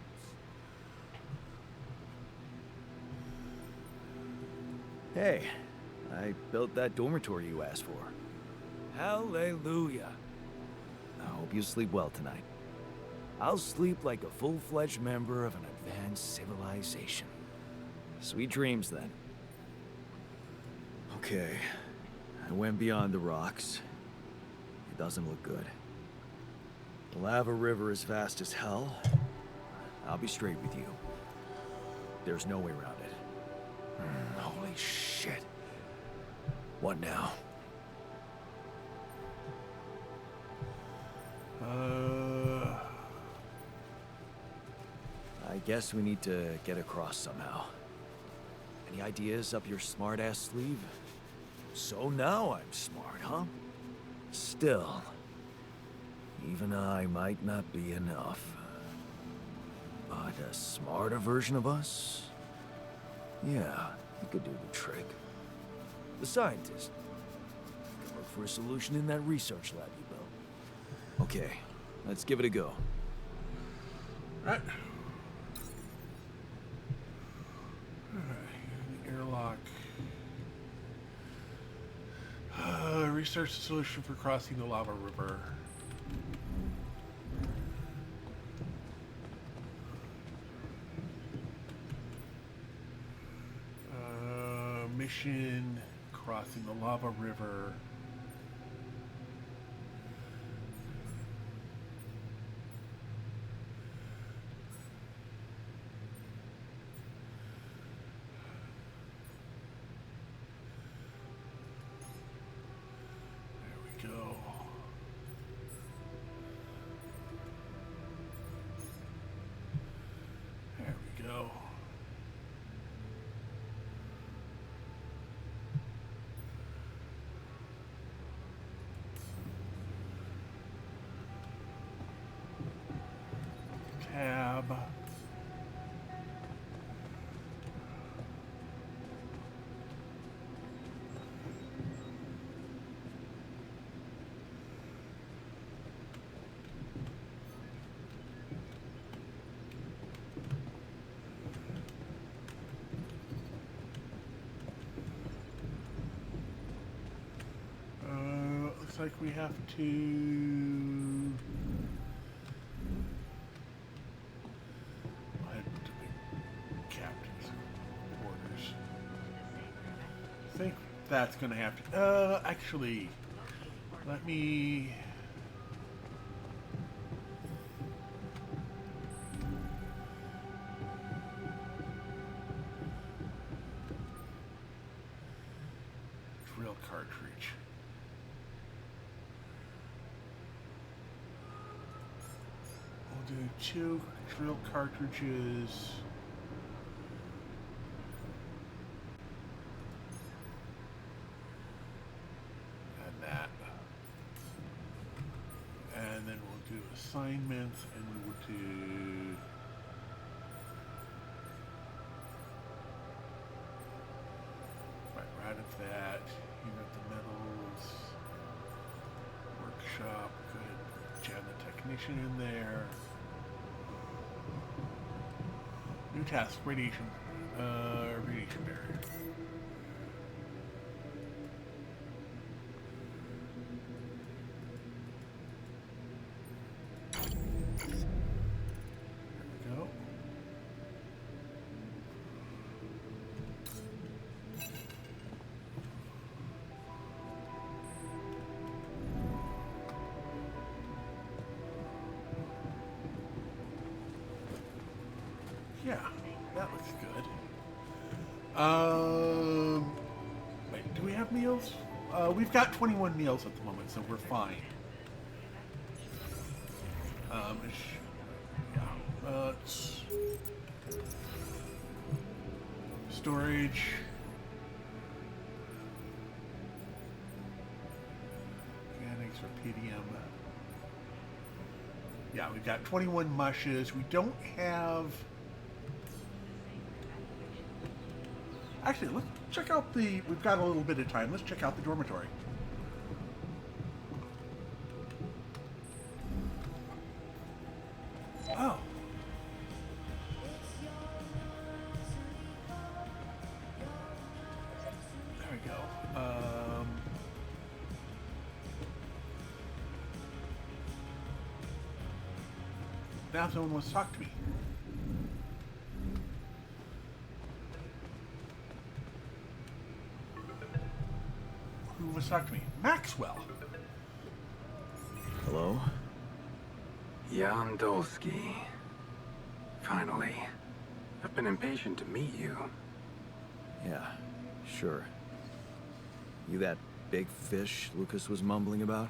Hey, I built that dormitory you asked for. Hallelujah. I hope you sleep well tonight. I'll sleep like a full-fledged member of an advanced civilization. Sweet dreams, then. Okay, I went beyond the rocks. It doesn't look good. The lava river is fast as hell. I'll be straight with you. There's no way around it. Holy shit. What now? I guess we need to get across somehow. Any ideas up your smart-ass sleeve? So now I'm smart, huh? Still, even I might not be enough. But a smarter version of us? Yeah, he could do the trick. The scientist. Look for a solution in that research lab you built. Okay, let's give it a go. Alright. The airlock. Research the solution for crossing the lava river. Mission crossing the lava river. There we go. There we go. Tab. Looks like we have to head to the captain's quarters. I think that's gonna have to. Actually, let me. Drill cartridge. We'll do 2 drill cartridges. And that. And then we'll do assignments and we will do right of that. You got the metals. Workshop. Good. Jam the technician in there. New task, radiation barrier. There we go. Yeah, that looks good. Wait, do we have meals? We've got 21 meals at the moment, so we're fine. It's storage. Organics, rubidium. Yeah, we've got 21 mushes. We don't have. Actually, let's check out the. We've got a little bit of time. Let's check out the dormitory. Now someone wants to talk to me. Who wants to talk to me? Maxwell. Hello? Jan Dolsky. Finally. I've been impatient to meet you. Yeah, sure. You that big fish Lucas was mumbling about?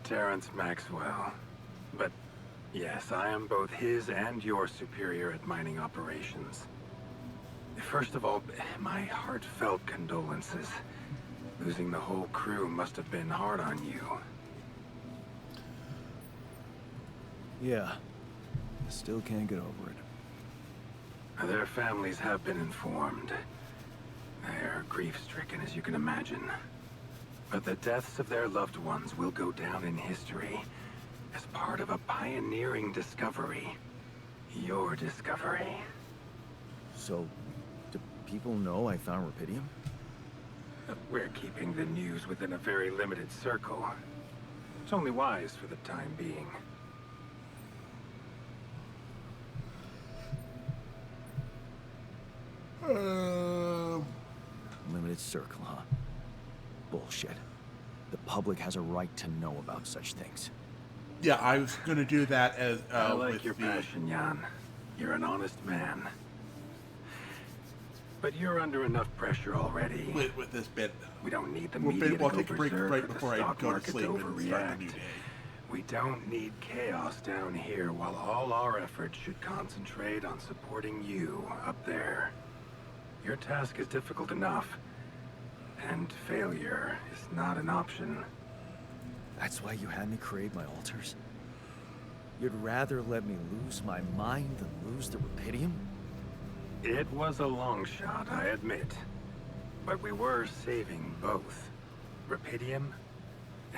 Terrence Maxwell. But yes, I am both his and your superior at mining operations. First of all, my heartfelt condolences. Losing the whole crew must have been hard on you. Yeah. Still can't get over it. Their families have been informed. They're grief-stricken, as you can imagine. But the deaths of their loved ones will go down in history as part of a pioneering discovery. Your discovery. So, do people know I found Rapidium? We're keeping the news within a very limited circle. It's only wise for the time being. Limited circle, huh? Bullshit. The public has a right to know about such things. Yeah, I was going to do that as I like with your the... passion, Jan. You're an honest man. But you're under enough pressure already. with this bit. We don't need the We'll media we'll to take go a break berserk right or the before I stock go to market sleep and start the overreact. new day. We don't need chaos down here while all our efforts should concentrate on supporting you up there. Your task is difficult enough, and failure is not an option. That's why you had me create my altars? You'd rather let me lose my mind than lose the Rapidium? It was a long shot, I admit. But we were saving both. Rapidium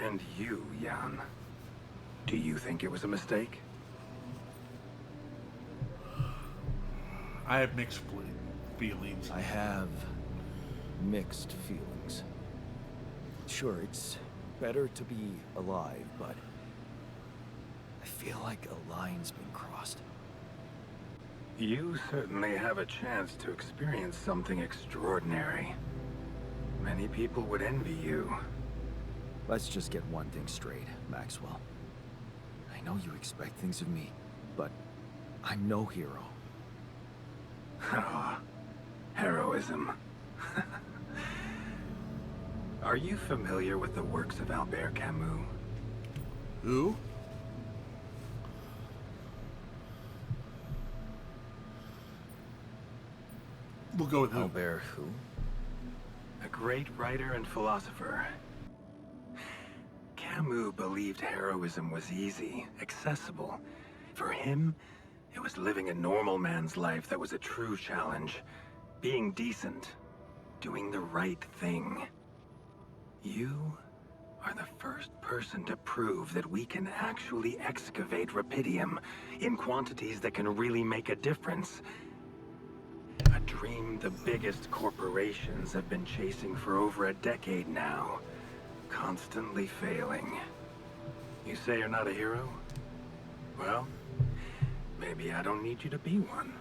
and you, Jan. Do you think it was a mistake? I have mixed feelings. I have mixed feelings. Sure, it's better to be alive, but I feel like a line's been crossed. You certainly have a chance to experience something extraordinary. Many people would envy you. Let's just get one thing straight, Maxwell. I know you expect things of me, but I'm no hero. Ah, heroism. Are you familiar with the works of Albert Camus? Who? We'll go with who. Albert who? A great writer and philosopher. Camus believed heroism was easy, accessible. For him, it was living a normal man's life that was a true challenge. Being decent. Doing the right thing. You are the first person to prove that we can actually excavate Rapidium in quantities that can really make a difference. A dream the biggest corporations have been chasing for over a decade now. Constantly failing. You say you're not a hero? Well, maybe I don't need you to be one.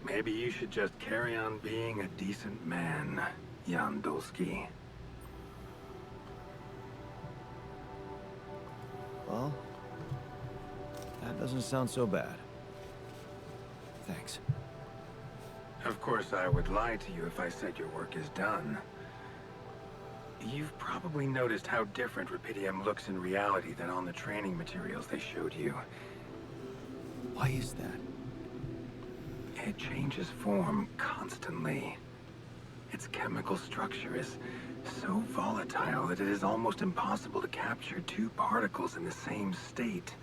Maybe you should just carry on being a decent man, Jan Dolsky. Well, that doesn't sound so bad. Thanks. Of course, I would lie to you if I said your work is done. You've probably noticed how different Rapidium looks in reality than on the training materials they showed you. Why is that? It changes form constantly. Its chemical structure is so volatile that it is almost impossible to capture two particles in the same state.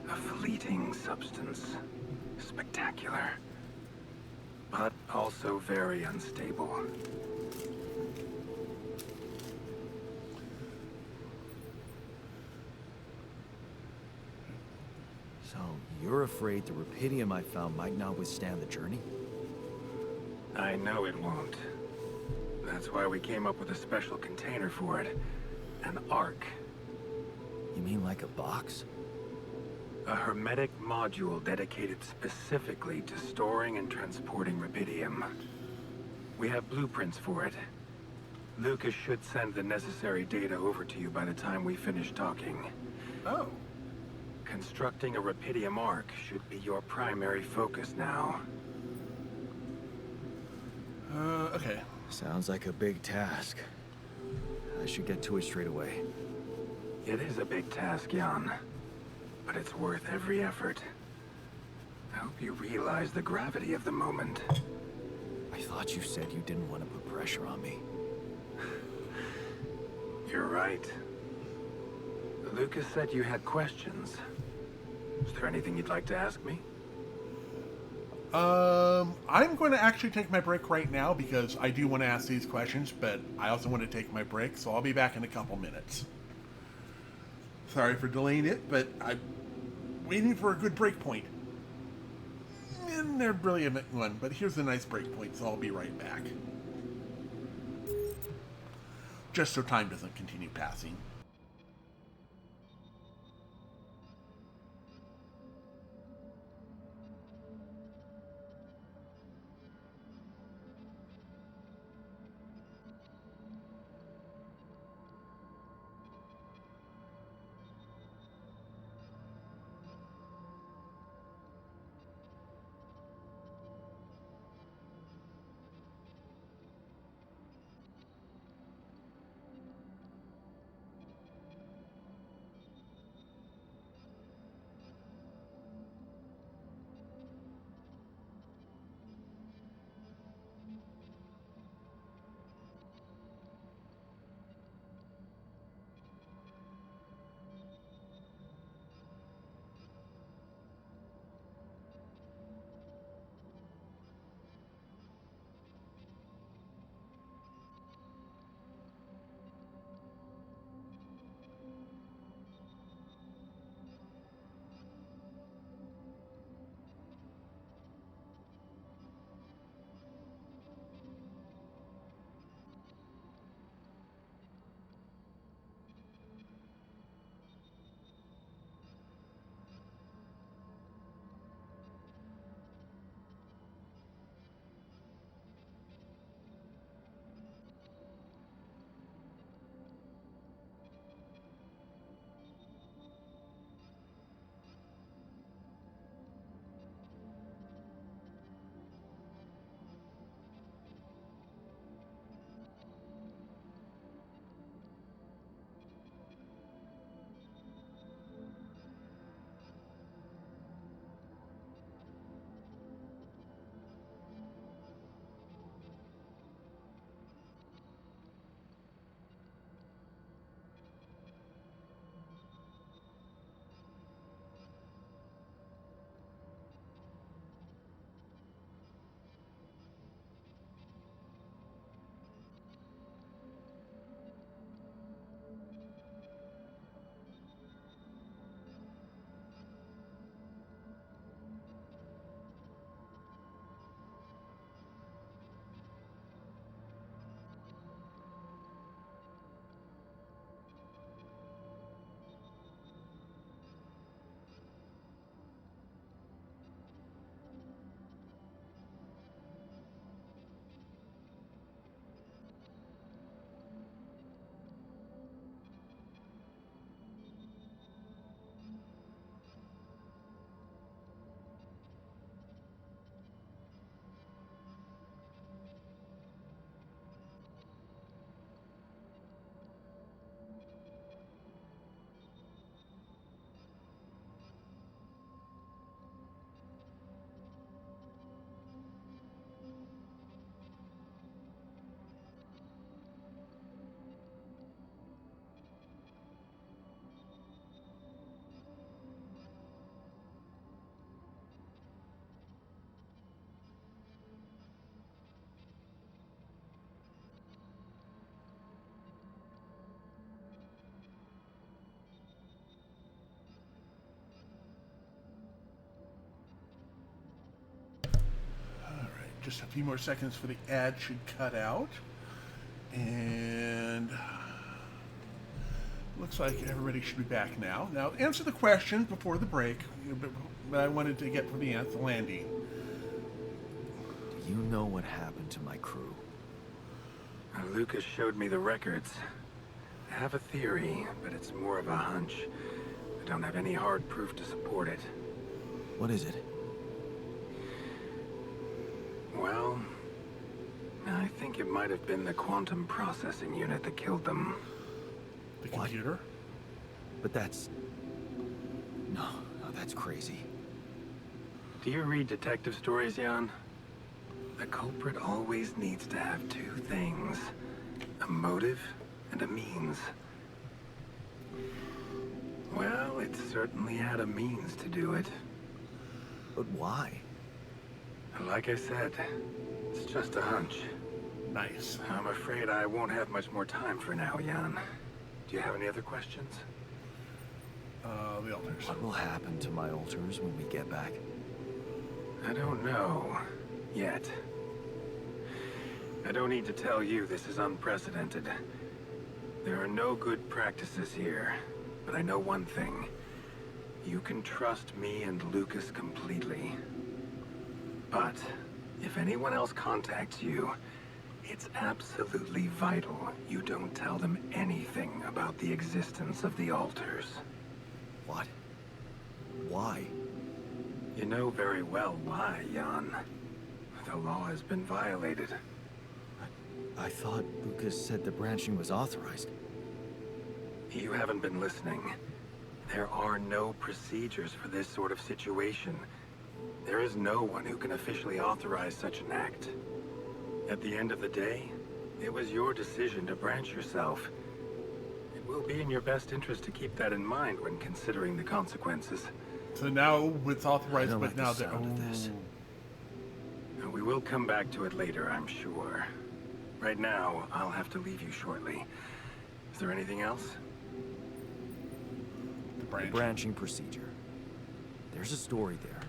A fleeting substance. Spectacular. But also very unstable. So, you're afraid the Rapidium I found might not withstand the journey? I know it won't. That's why we came up with a special container for it. An ark. You mean like a box? A hermetic module dedicated specifically to storing and transporting rubidium. We have blueprints for it. Lucas should send the necessary data over to you by the time we finish talking. Oh. Constructing a rubidium arc should be your primary focus now. Okay. Sounds like a big task. I should get to it straight away. It is a big task, Jan. But it's worth every effort. I hope you realize the gravity of the moment. I thought you said you didn't want to put pressure on me. You're right. Lucas said you had questions. Is there anything you'd like to ask me? I'm going to actually take my break right now because I do want to ask these questions, but I also want to take my break, so I'll be back in a couple minutes. Sorry for delaying it, but I'm waiting for a good break point. And they're brilliant one, but here's a nice break point, so I'll be right back. Just so time doesn't continue passing. Just a few more seconds for the ad should cut out. And Looks like everybody should be back now. Now, answer the questions before the break that I wanted to get for the landing. Do you know what happened to my crew? Lucas showed me the records. I have a theory, but it's more of a hunch. I don't have any hard proof to support it. What is it? Well, I think it might have been the quantum processing unit that killed them. The What? computer? But that's... No, that's crazy. Do you read detective stories, Jan? The culprit always needs to have two things. A motive and a means. Well, it certainly had a means to do it. But why? Like I said, it's just a hunch. Nice. I'm afraid I won't have much more time for now, Jan. Do you have any other questions? The altars. What will happen to my altars when we get back? I don't know. Yet. I don't need to tell you this is unprecedented. There are no good practices here. But I know one thing. You can trust me and Lucas completely. But if anyone else contacts you, it's absolutely vital you don't tell them anything about the existence of the altars. What? Why? You know very well why, Jan. The law has been violated. I thought Lucas said the branching was authorized. You haven't been listening. There are no procedures for this sort of situation. There is no one who can officially authorize such an act. At the end of the day, it was your decision to branch yourself. It will be in your best interest to keep that in mind when considering the consequences. So now it's I authorized, don't but like now the sound of this. We will come back to it later, I'm sure. Right now, I'll have to leave you shortly. Is there anything else? The The branch. branching procedure. There's a story there.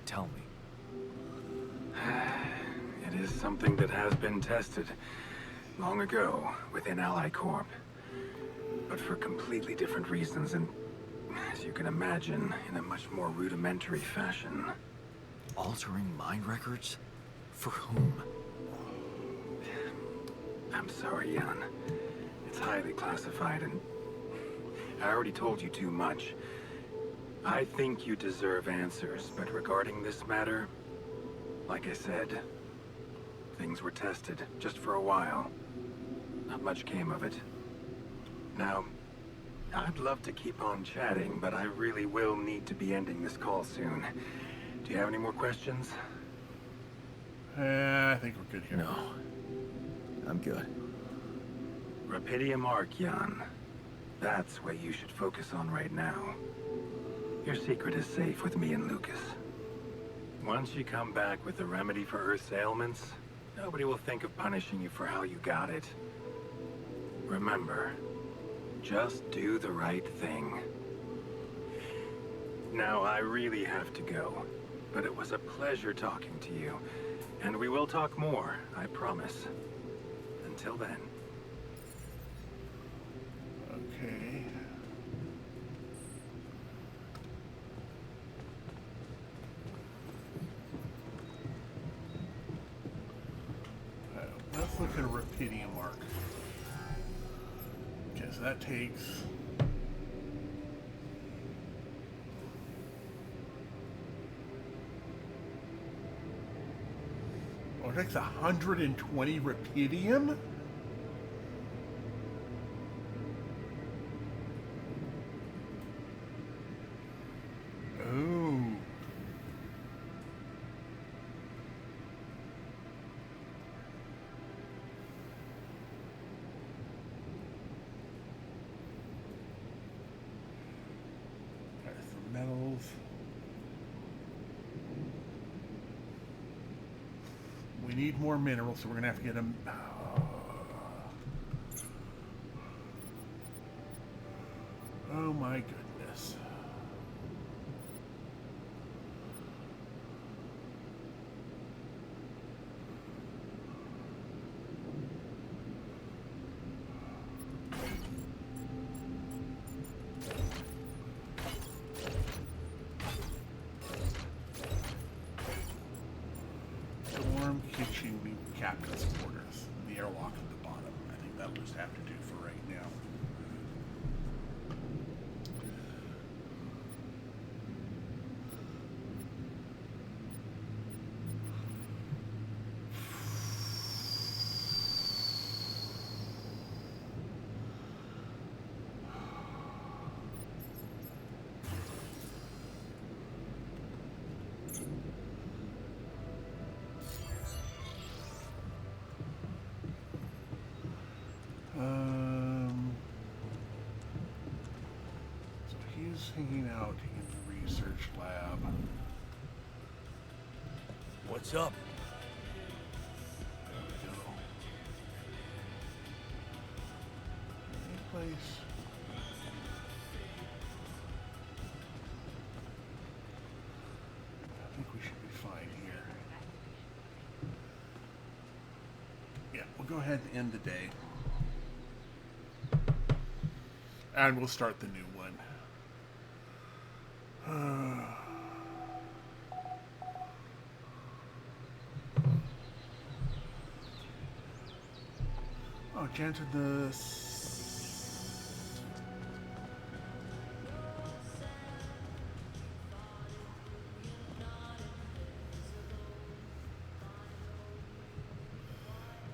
Tell me. It is something that has been tested long ago within Ally Corp. But for completely different reasons and, as you can imagine, in a much more rudimentary fashion. Altering mind records? For whom? I'm sorry, Jan. It's highly classified and I already told you too much. I think you deserve answers, but regarding this matter, like I said, things were tested just for a while. Not much came of it. Now, I'd love to keep on chatting, but I really will need to be ending this call soon. Do you have any more questions? I think we're good here. No. I'm good. Rapidium Arc, Jan. That's what you should focus on right now. Your secret is safe with me and Lucas. Once you come back with a remedy for Earth's ailments, nobody will think of punishing you for how you got it. Remember, just do the right thing. Now, I really have to go, but it was a pleasure talking to you. And we will talk more, I promise. Until then. Okay. Let's look at a Rapidium mark. Okay, so that takes... Oh, it takes 120 Rapidium? Oh. There's the metals. We need more minerals, so we're gonna have to get them. Oh my goodness. captain's quarters. The airlock at the bottom. I think that'll just have to do for right now. So he's hanging out in the research lab. What's up? There we go. Any place? I think we should be fine here. Yeah, we'll go ahead and end the day. And we'll start the new one. Oh, Jan entered the...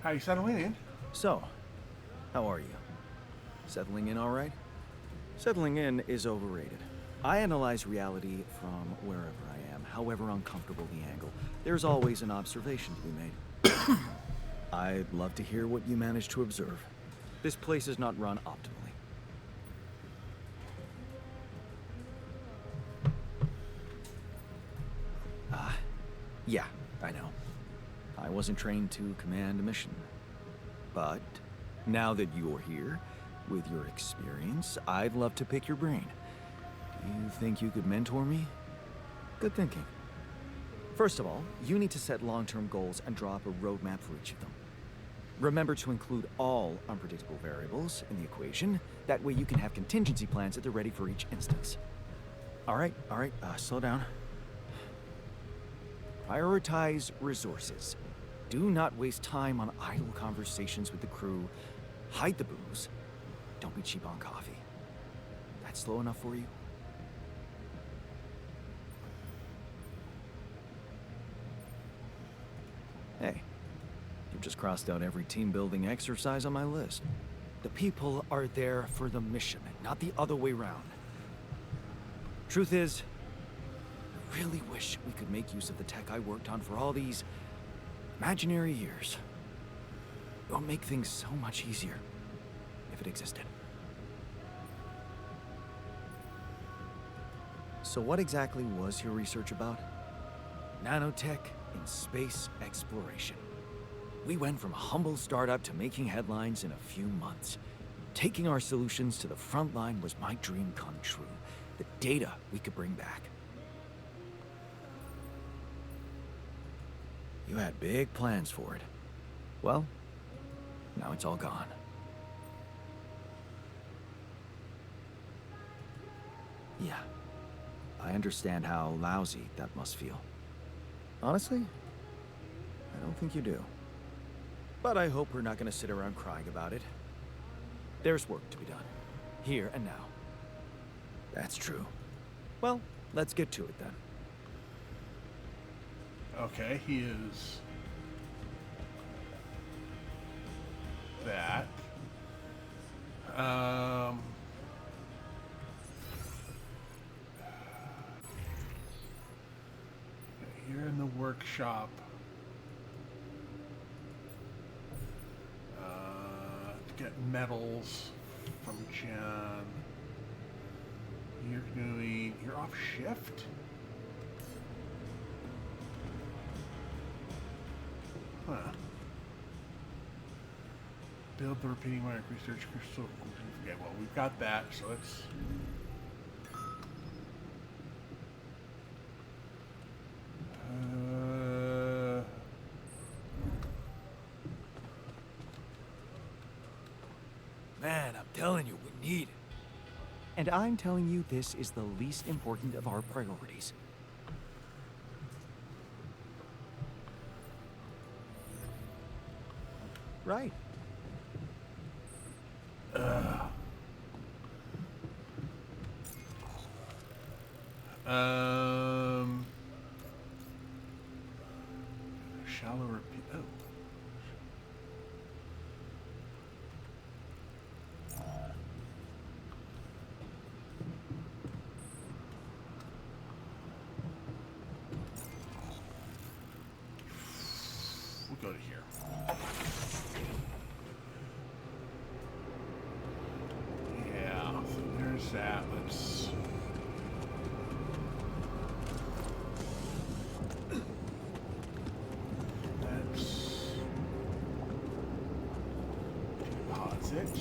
How you settling in? So, how are you? Settling in all right? Settling in is overrated. I analyze reality from wherever I am, however uncomfortable the angle. There's always an observation to be made. I'd love to hear what you managed to observe. This place is not run optimally. Yeah, I know. I wasn't trained to command a mission. But now that you're here, with your experience, I'd love to pick your brain. Do you think you could mentor me? Good thinking. First of all, you need to set long-term goals and draw up a roadmap for each of them. Remember to include all unpredictable variables in the equation. That way you can have contingency plans at the ready for each instance. All right, slow down. Prioritize resources. Do not waste time on idle conversations with the crew. Hide the booze. Don't be cheap on coffee. That's slow enough for you? Hey, you've just crossed out every team-building exercise on my list. The people are there for the mission, not the other way around. Truth is, I really wish we could make use of the tech I worked on for all these imaginary years. It would make things so much easier if it existed. So what exactly was your research about? Nanotech in space exploration. We went from a humble startup to making headlines in a few months. Taking our solutions to the front line was my dream come true. The data we could bring back. You had big plans for it. Well, now it's all gone. Yeah, I understand how lousy that must feel. Honestly, I don't think you do. But I hope we're not gonna sit around crying about it. There's work to be done, here and now. That's true. Well, let's get to it then. Okay, he is that. Here in the workshop. Get medals from Jen. You're off shift? Huh. Build the repeating wire research crystal. Okay, well, we've got that, so it's... Man, I'm telling you, we need it. And I'm telling you this is the least important of our priorities. right? Shallower. Oh. We'll go to here. Yeah, so there's that. Let's. Let's deposit.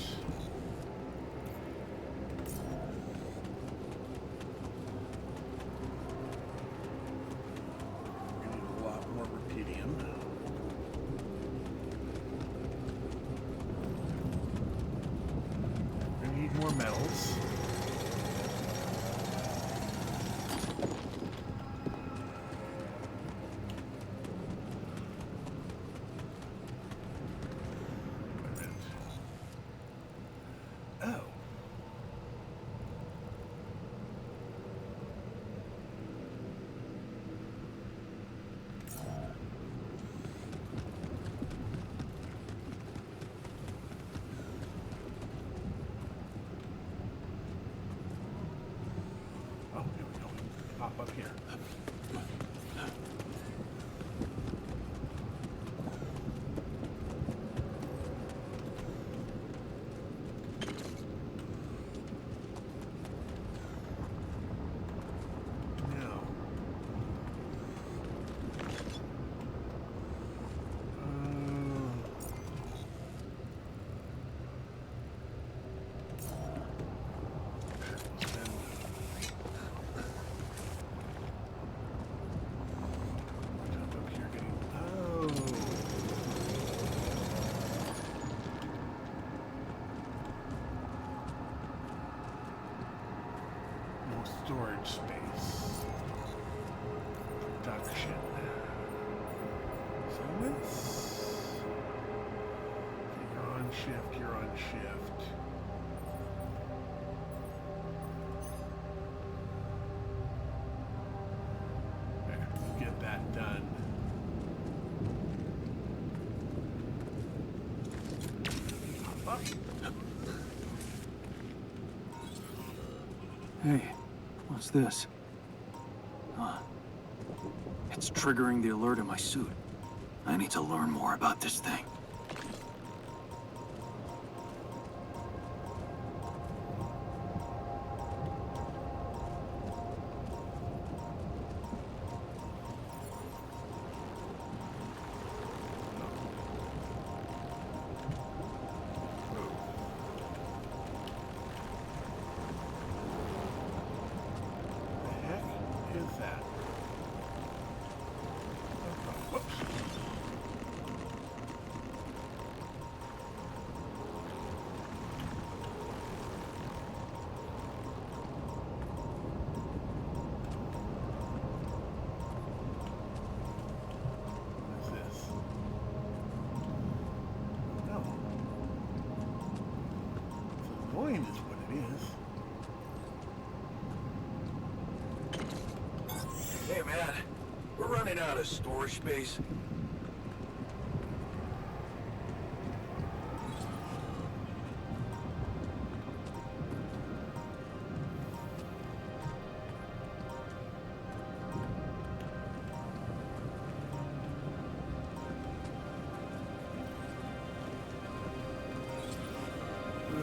We need a lot more rubidium. We need more metals. Wait a minute. Oh. Oh, here we go. Pop up here. Now. Then jump up here, getting. Oh. No storage space. Production. Settlements. Okay, you're on shift, you're on shift. There, we'll get that done. Hop up. Hey, what's this? It's triggering the alert in my suit. I need to learn more about this thing. The heck is that? Whoops. What is this? No. It's annoying is what it is. Hey, man. We're running out of storage space. I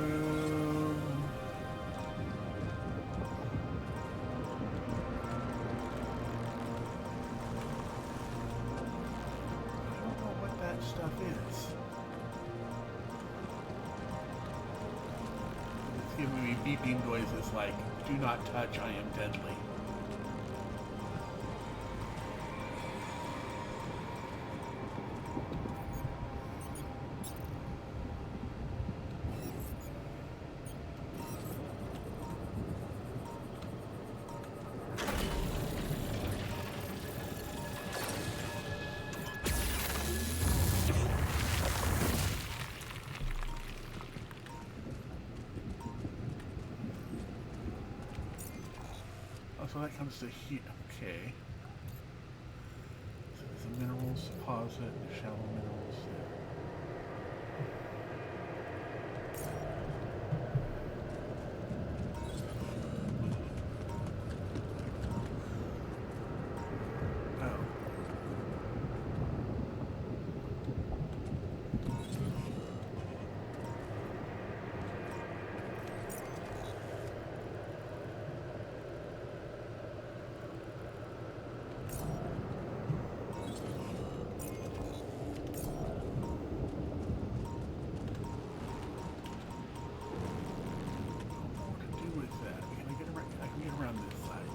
don't know what that stuff is. It's giving me beeping noises like, do not touch, I am deadly. So that comes to here. Okay. So there's a minerals deposit, shallow minerals. Oh. What to do with that? Can I get around? I can get around this side.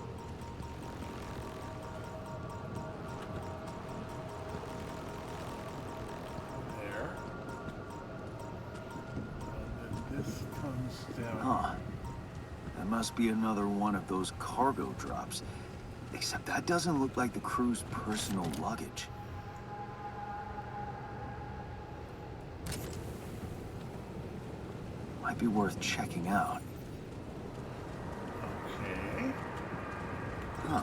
There. And then this comes down. Huh. That must be another one of those cargo drops. Except that doesn't look like the crew's personal luggage. Might be worth checking out. Okay. Huh.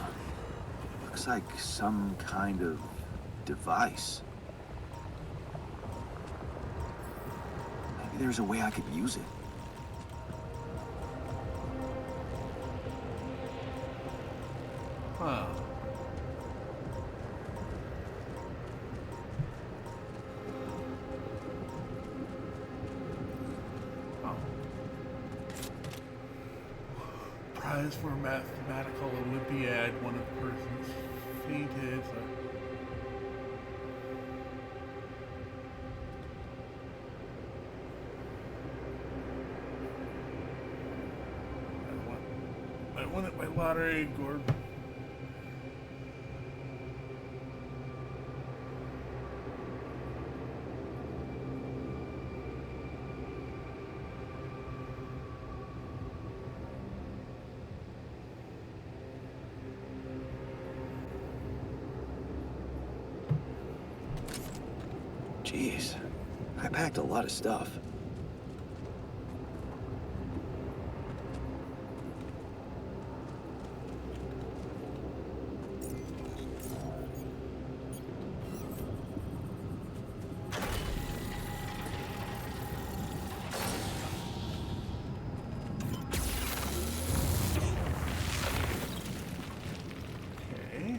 Looks like some kind of device. Maybe there's a way I could use it. Huh. Oh. Prize for a mathematical Olympiad. One of the persons fainted. I won it by lottery, Gordon. Jeez, I packed a lot of stuff. Okay.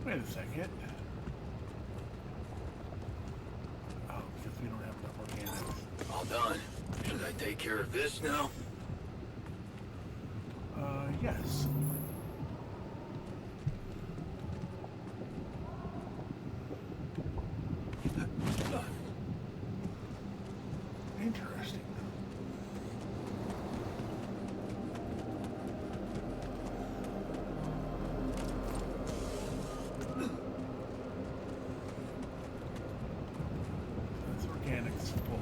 Wait a second. Oh, because we don't have enough organics. All done. Should I take care of this now? Yes. Interesting. That's organics full.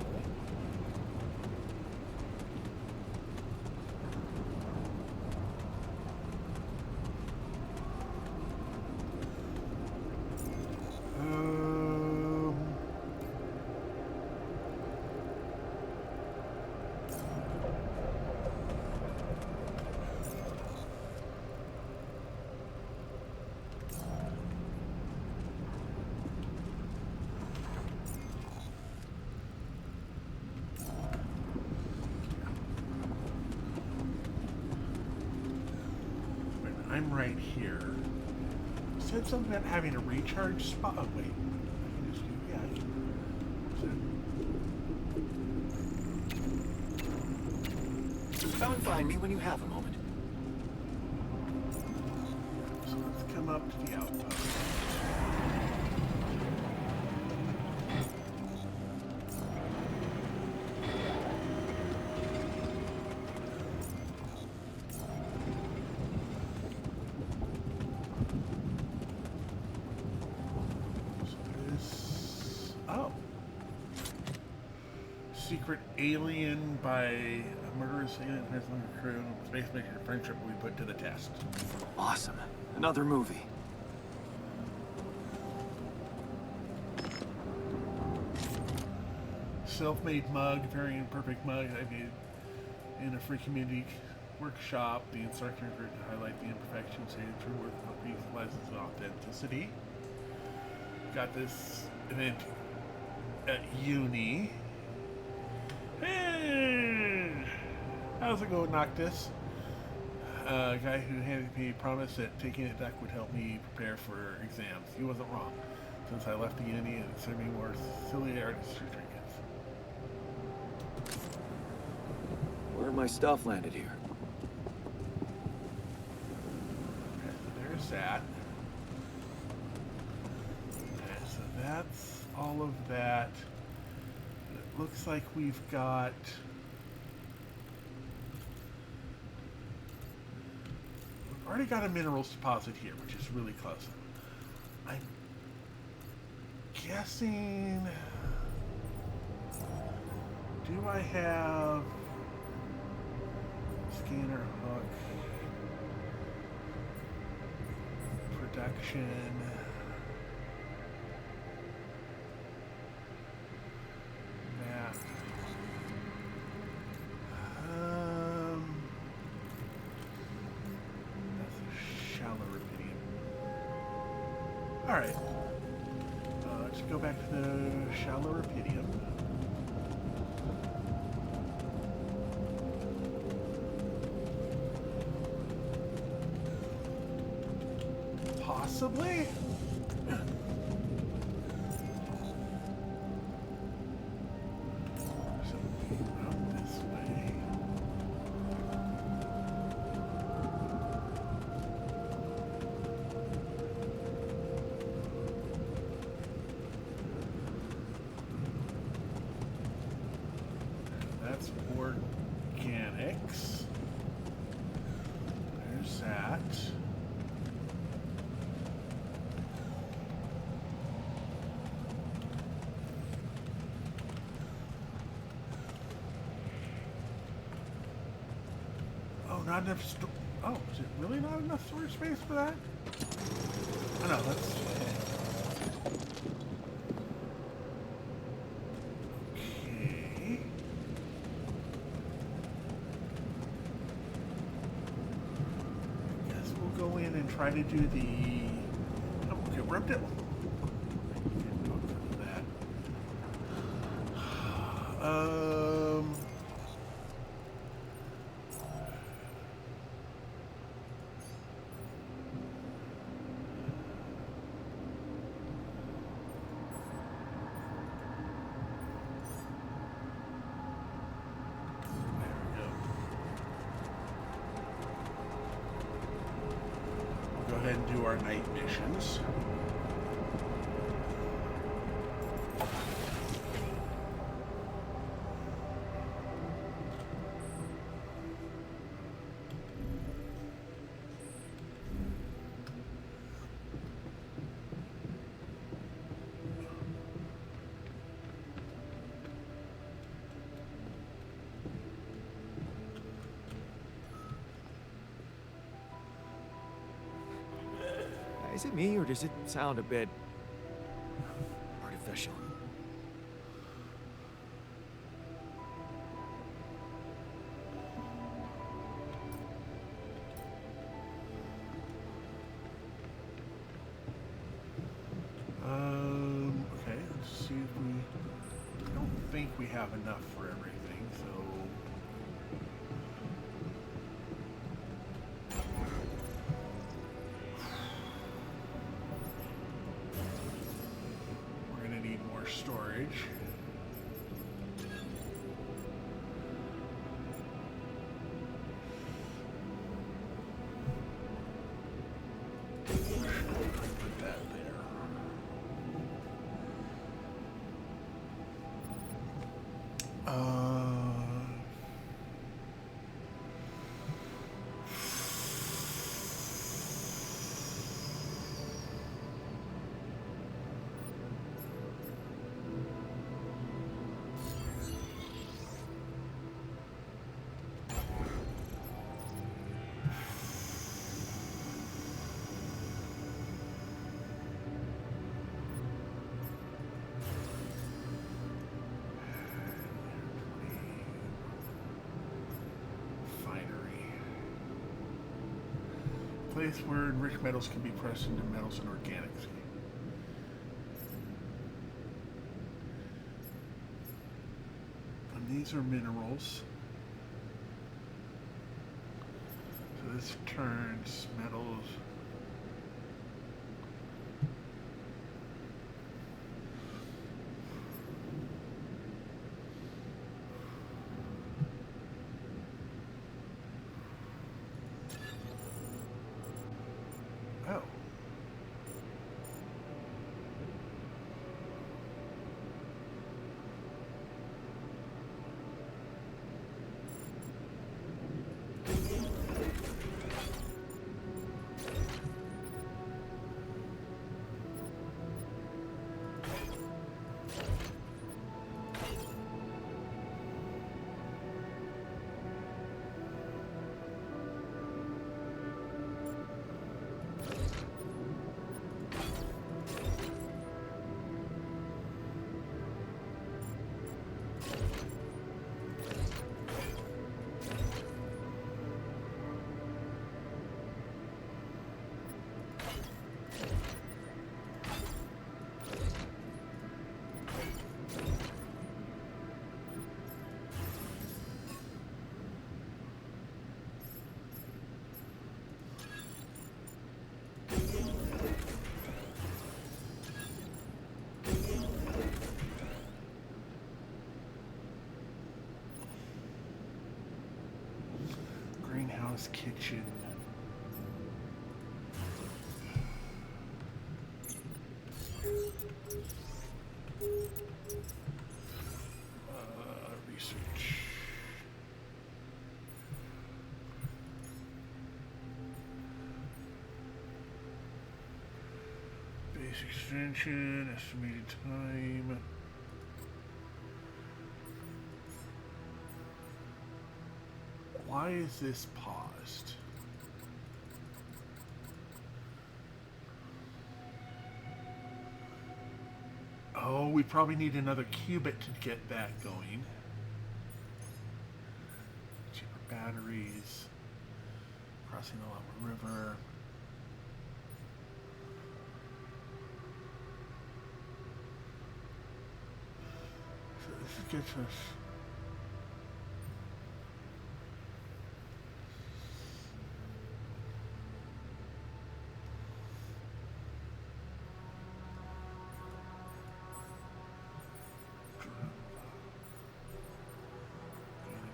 I'm right here. Said something about having a recharge spot. Oh, wait. I can just do, yeah. Come and find me when you have a moment. So let's come up to the outpost. Secret alien by a murderous alien has on the crew. Space mission friendship will be put to the test. Awesome. Another movie. self-made mug, very imperfect mug I made in a free community workshop. The instructor agreed to highlight the imperfections, say the true work of a piece lies its authenticity. Got this event at uni. Hey, how's it going, Noctis? A guy who handed me a promise that taking a duck would help me prepare for exams. He wasn't wrong. Since I left the uni and sent me more silly artistry trinkets. Where my stuff landed here? Okay, so there's that. Okay, so that's all of that. It looks like we've got... We've already got a minerals deposit here, which is really close. I'm guessing... Do I have... Scanner hook... Production... Map... That's a shallow rubidium. Alright. Let's go back to the shallow rubidium. Possibly? So out this way. That's organics. There's that. Not enough oh, is it really not enough storage space for that? Oh no, that's... Okay. I guess we'll go in and try to do the... Oh, okay, we're up to... Go ahead and do our night missions. Is it me, or does it sound a bit artificial? Okay, let's see if we... I don't think we have enough for everything, so... We're gonna need more storage. Put that there. Place where enriched metals can be pressed into metals and organics. And these are minerals. So this turns metals. Oh. Greenhouse kitchen. Research. Base extension, estimated time. Why is this paused? Oh, we probably need another qubit to get that going. Cheaper batteries. Crossing the Lava River. So this gets us.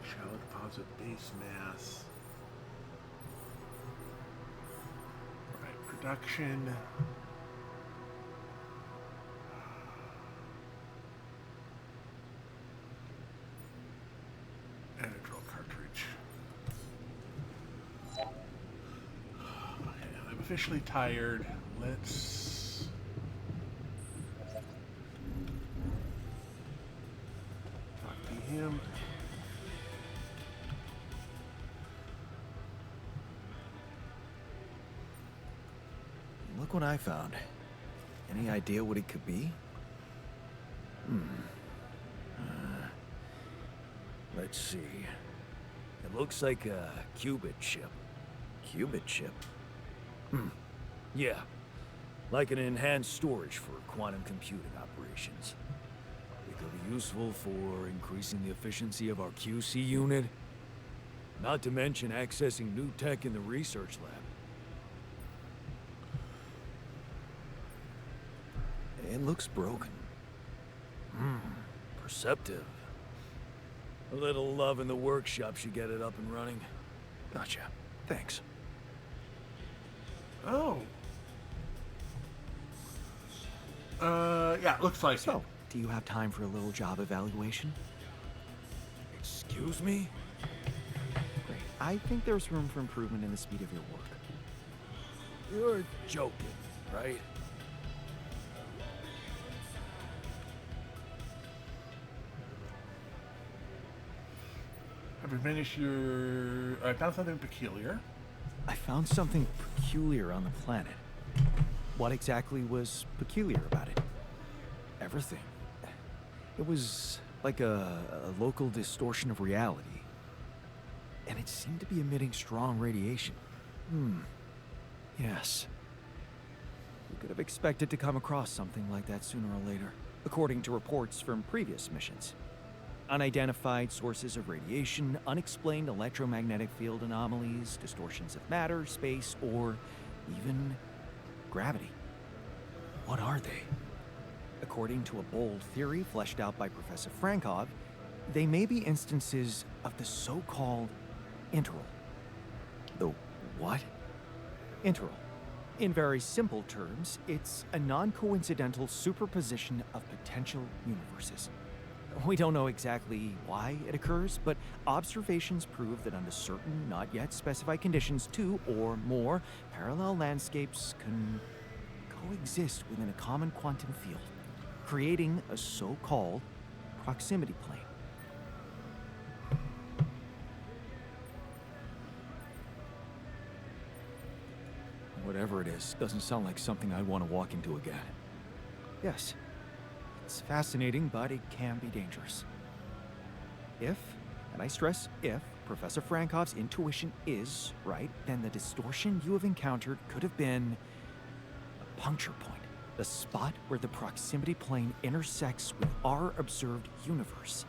Shallow deposit base mass. Right, production. And a drill cartridge. Okay, I'm officially tired. Let's talk to him. Look what I found. Any idea what it could be? Let's see. It looks like a qubit chip. Qubit chip? Yeah. Like an enhanced storage for quantum computing operations. It could be useful for increasing the efficiency of our QC unit. Not to mention accessing new tech in the research lab. It looks broken. Perceptive. A little love in the workshop should get it up and running. Gotcha. Thanks. Oh. Yeah, looks like So, it. do you have time for a little job evaluation? Excuse me? Great. I think there's room for improvement in the speed of your work. You're joking, right? Have you finished your... I found something peculiar. I found something peculiar on the planet. What exactly was peculiar about it? Everything. It was like a local distortion of reality. And it seemed to be emitting strong radiation. Yes. We could have expected to come across something like that sooner or later, according to reports from previous missions. Unidentified sources of radiation, unexplained electromagnetic field anomalies, distortions of matter, space, or even gravity. What are they? According to a bold theory fleshed out by Professor Frankov, they may be instances of the so-called interval. The what? Interval. In very simple terms, it's a non-coincidental superposition of potential universes. We don't know exactly why it occurs, but observations prove that under certain, not yet specified conditions, two or more parallel landscapes can coexist within a common quantum field, creating a so-called proximity plane. Whatever it is, doesn't sound like something I'd want to walk into again. Yes, it's fascinating, but it can be dangerous. If, and I stress if, Professor Frankov's intuition is right, then the distortion you have encountered could have been a puncture point, the spot where the proximity plane intersects with our observed universe,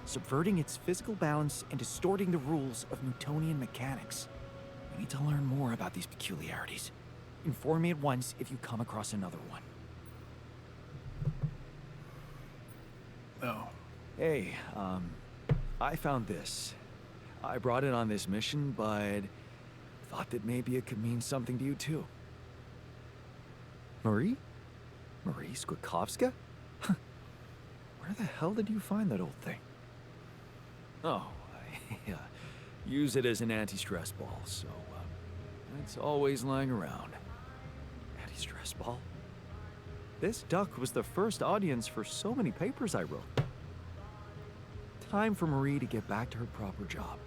subverting its physical balance and distorting the rules of Newtonian mechanics. We need to learn more about these peculiarities. Inform me at once if you come across another one. Oh. Hey, I found this. I brought it on this mission, but thought that maybe it could mean something to you too. Marie? Marie Skwakovska? Where the hell did you find that old thing? Oh, I use it as an anti-stress ball, so it's always lying around. Anti-stress ball? This duck was the first audience for so many papers I wrote. Time for Marie to get back to her proper job.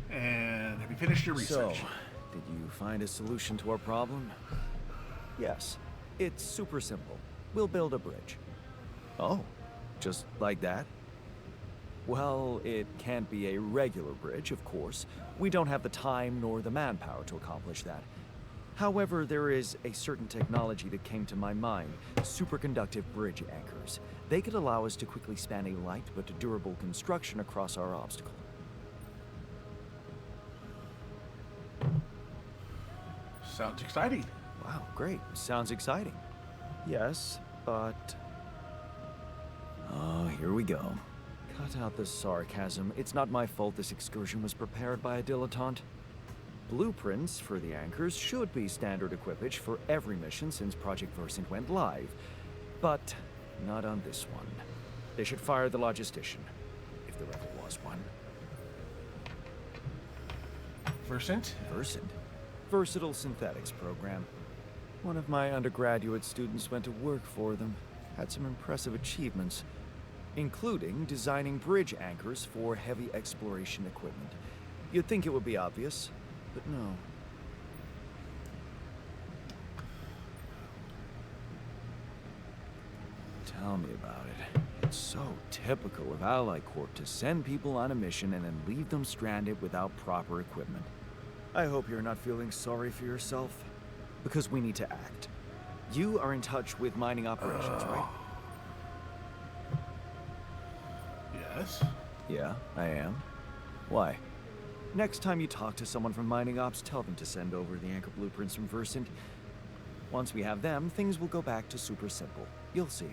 And have you finished your research? So, did you find a solution to our problem? Yes. It's super simple. We'll build a bridge. Oh, just like that? Well, it can't be a regular bridge, of course. We don't have the time nor the manpower to accomplish that. However, there is a certain technology that came to my mind, superconductive bridge anchors. They could allow us to quickly span a light but durable construction across our obstacle. Sounds exciting. Wow, great. Sounds exciting. Yes, but... Oh, here we go. Cut out the sarcasm. It's not my fault this excursion was prepared by a dilettante. Blueprints for the anchors should be standard equipage for every mission since Project Versant went live, but not on this one. They should fire the logistician, if there ever was one. Versant? Versant? Versatile Synthetics program. One of my undergraduate students went to work for them. Had some impressive achievements, including designing bridge anchors for heavy exploration equipment. You'd think it would be obvious, but no. Tell me about it. It's so typical of Ally Corp to send people on a mission and then leave them stranded without proper equipment. I hope you're not feeling sorry for yourself, because we need to act. You are in touch with mining operations, right? Yes. Yeah, I am. Why? Next time you talk to someone from mining ops, tell them to send over the anchor blueprints from Versant. Once we have them, things will go back to super simple. You'll see.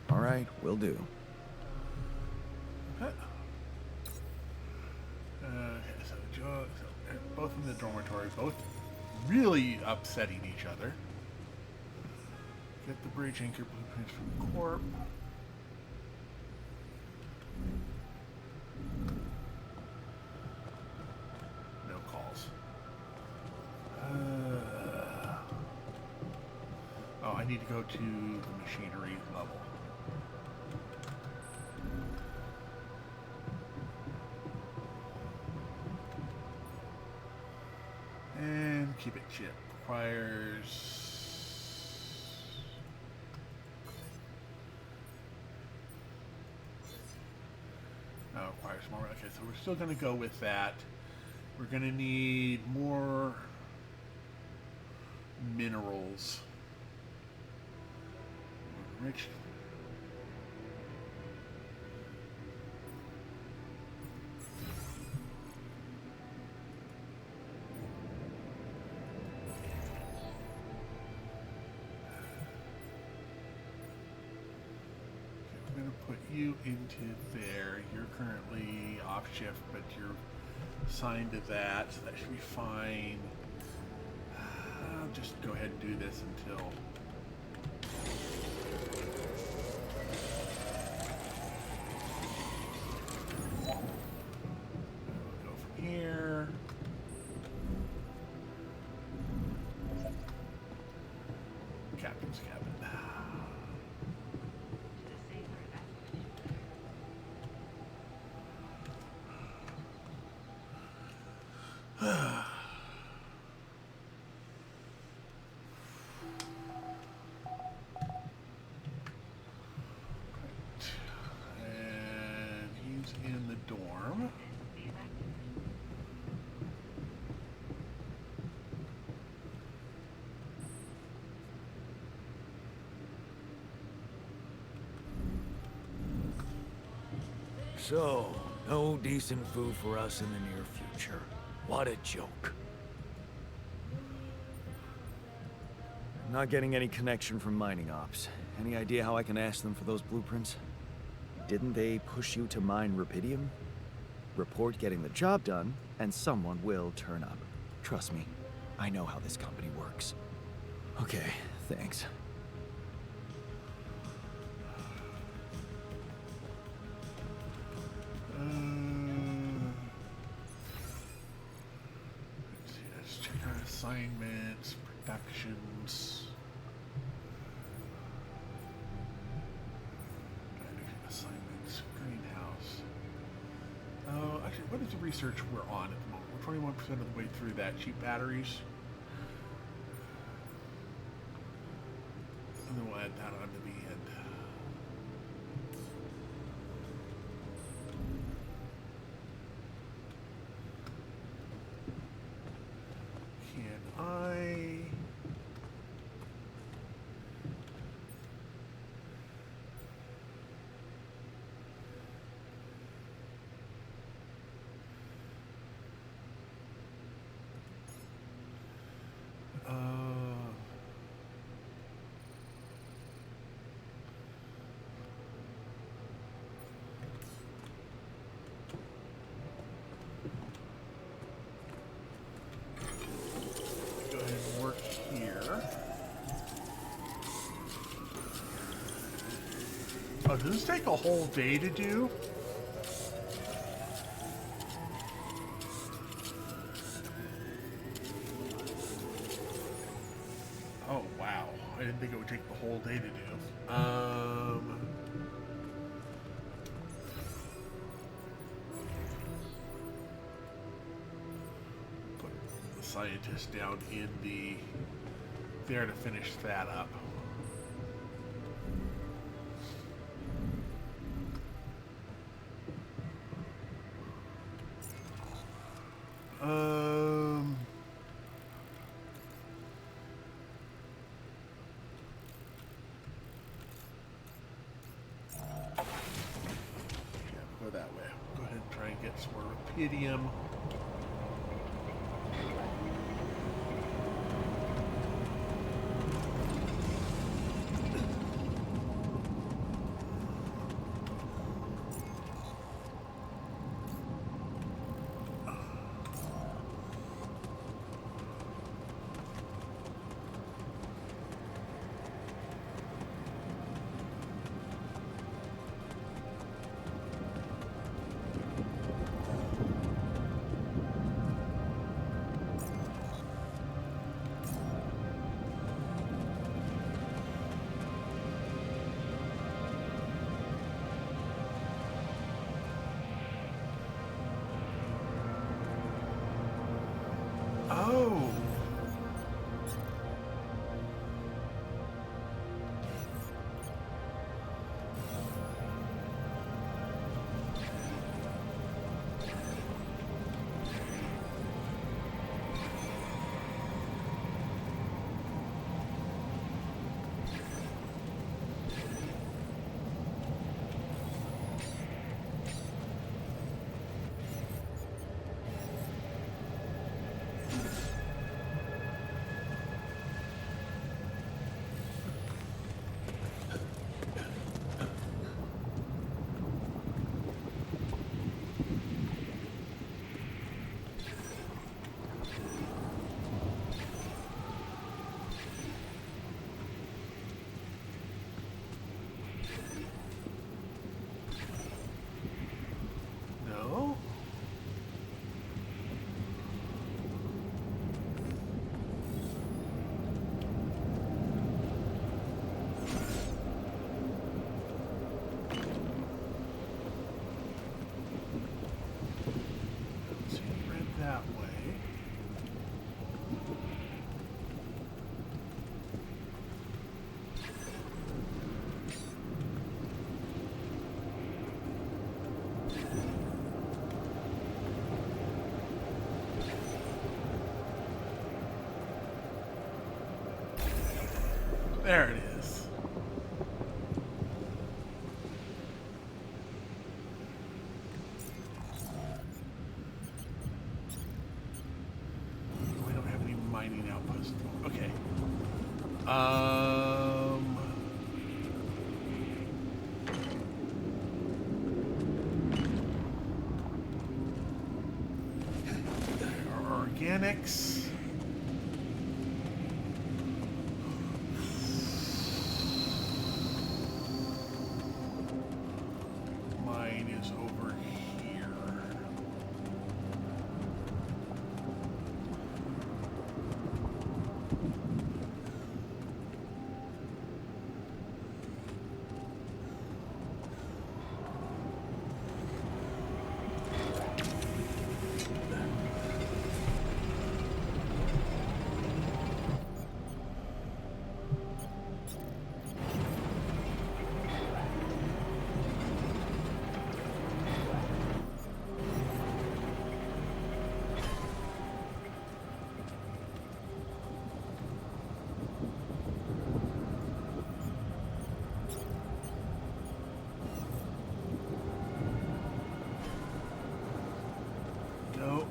All right, will do. Okay, so both in the dormitory, both really upsetting each other. Get the bridge anchor blueprints from the Corp. No calls. Oh, I need to go to the machinery level. And keep it chip. Requires... requires more. Okay, so we're still going to go with that. We're gonna need more minerals. Rich. I'm gonna put you into there. You're currently off shift, but you're assigned to that, so that should be fine. I'll just go ahead and do this until. We'll go from here. Captain's cabin. And he's in the dorm. So, no decent food for us in the near future. What a joke. Not getting any connection from mining ops. Any idea how I can ask them for those blueprints? Didn't they push you to mine rupidium? Report getting the job done, and someone will turn up. Trust me, I know how this company works. Okay, thanks. Let's see, let's check our assignments, productions. Assignments, greenhouse. Oh, actually, what is the research we're on at the moment? We're 21% of the way through that. Cheap batteries. And then we'll add that on to the end. Can I... Go ahead and work here. Oh, does this take a whole day to do? Oh, wow. I didn't think it would take the whole day to do. Put the scientist down in the there to finish that up. Yeah, go that way. Go ahead and try and get some more rupidium. There it is. We don't have any mining outposts. Okay. Organics. Mine is over here. No.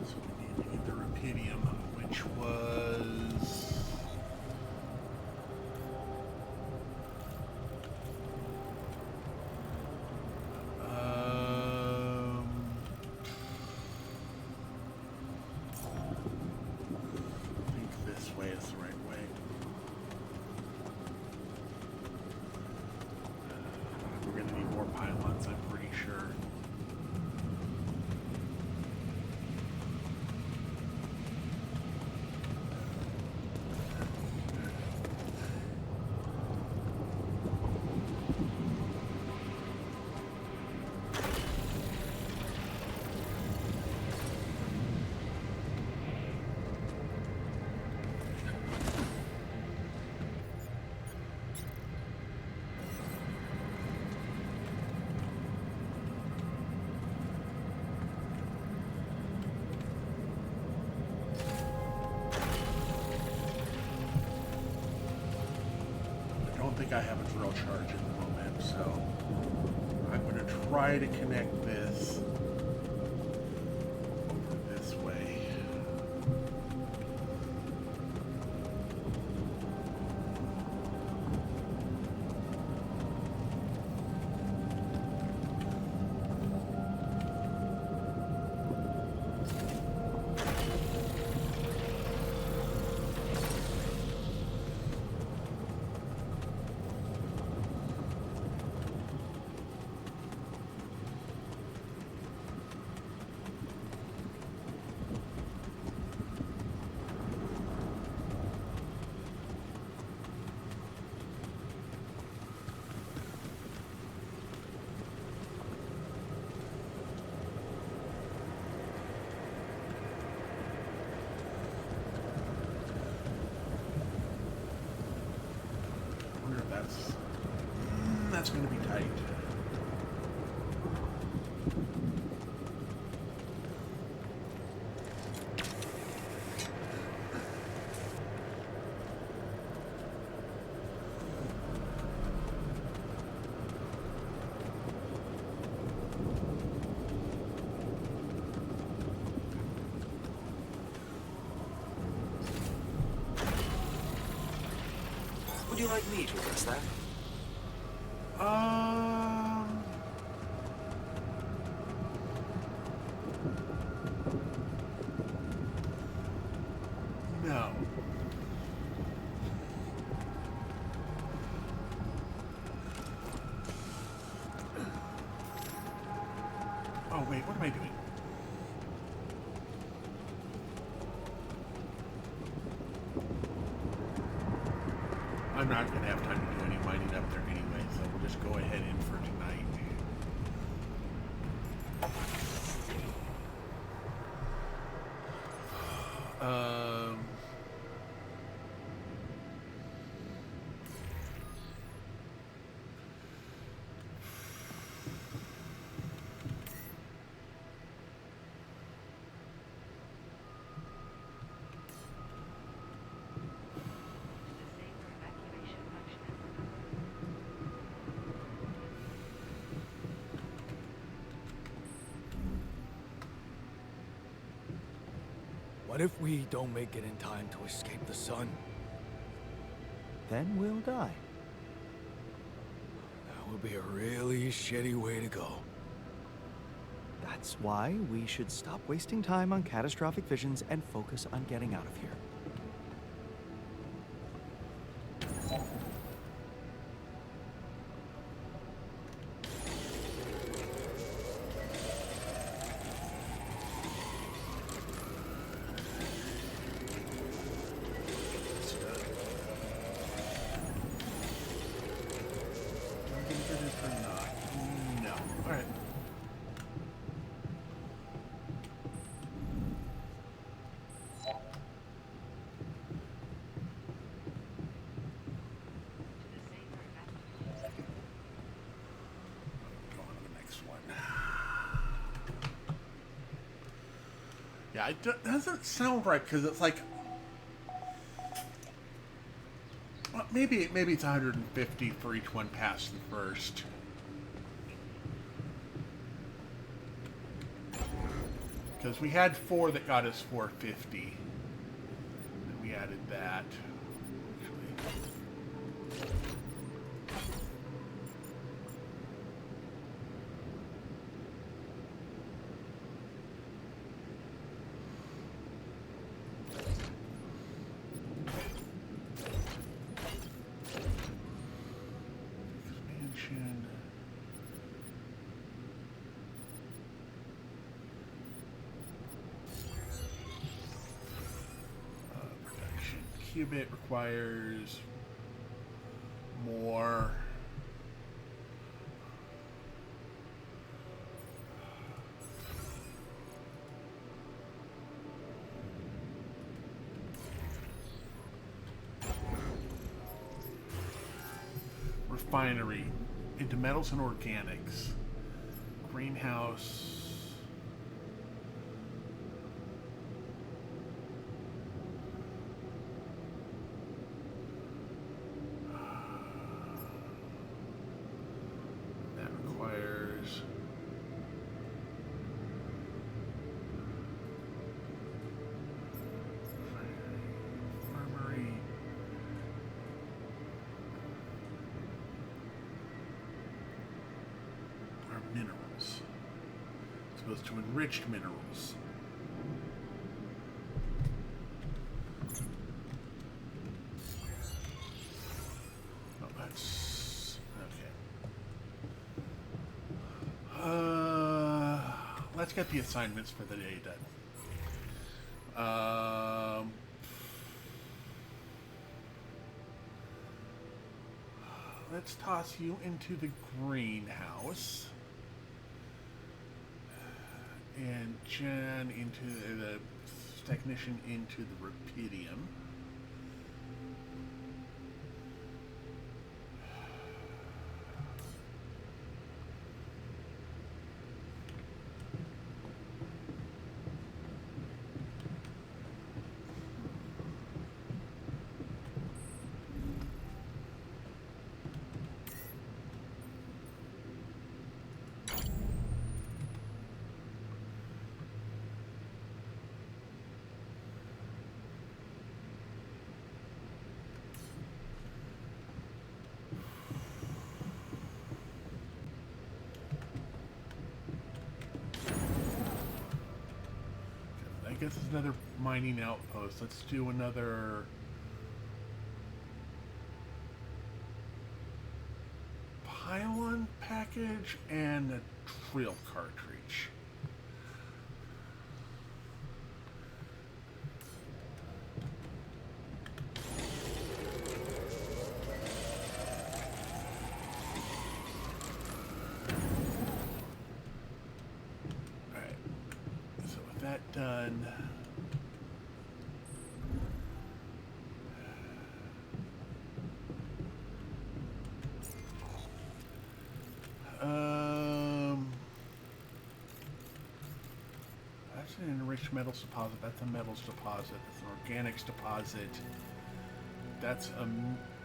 So we need to get the rupidium, which was I think this way is the right way. We're gonna need more pylons, I'm pretty sure. I don't think I have a drill charge at the moment, so I'm going to try to connect this over this way. I wonder if that's going to be tight. Would you like me to address that? No. Oh, wait, what am I doing? I'm not going to have time to do any mining up there anyway, so we'll just go ahead in for tonight. What if we don't make it in time to escape the sun? Then we'll die. That would be a really shitty way to go. That's why we should stop wasting time on catastrophic visions and focus on getting out of here. No. Alright. Go on to the next one. Yeah, it doesn't sound right because it's like, well, maybe it's 150 for each one past the first. Because we had 4 that got us 450. And we added that. Expansion. Production. Qubit requires more. Refinery into metals and organics. Greenhouse. That requires infirmary. Are minerals. As opposed to enriched minerals. Oh, that's okay. Let's get the assignments for the day done. Let's toss you into the greenhouse. And Jen into the technician into the rubidium. I guess it's another mining outpost. Let's do another pylon package and a drill cartridge. Alright. So with that done. That's an enriched metals deposit. That's a metals deposit. That's an organics deposit. That's a...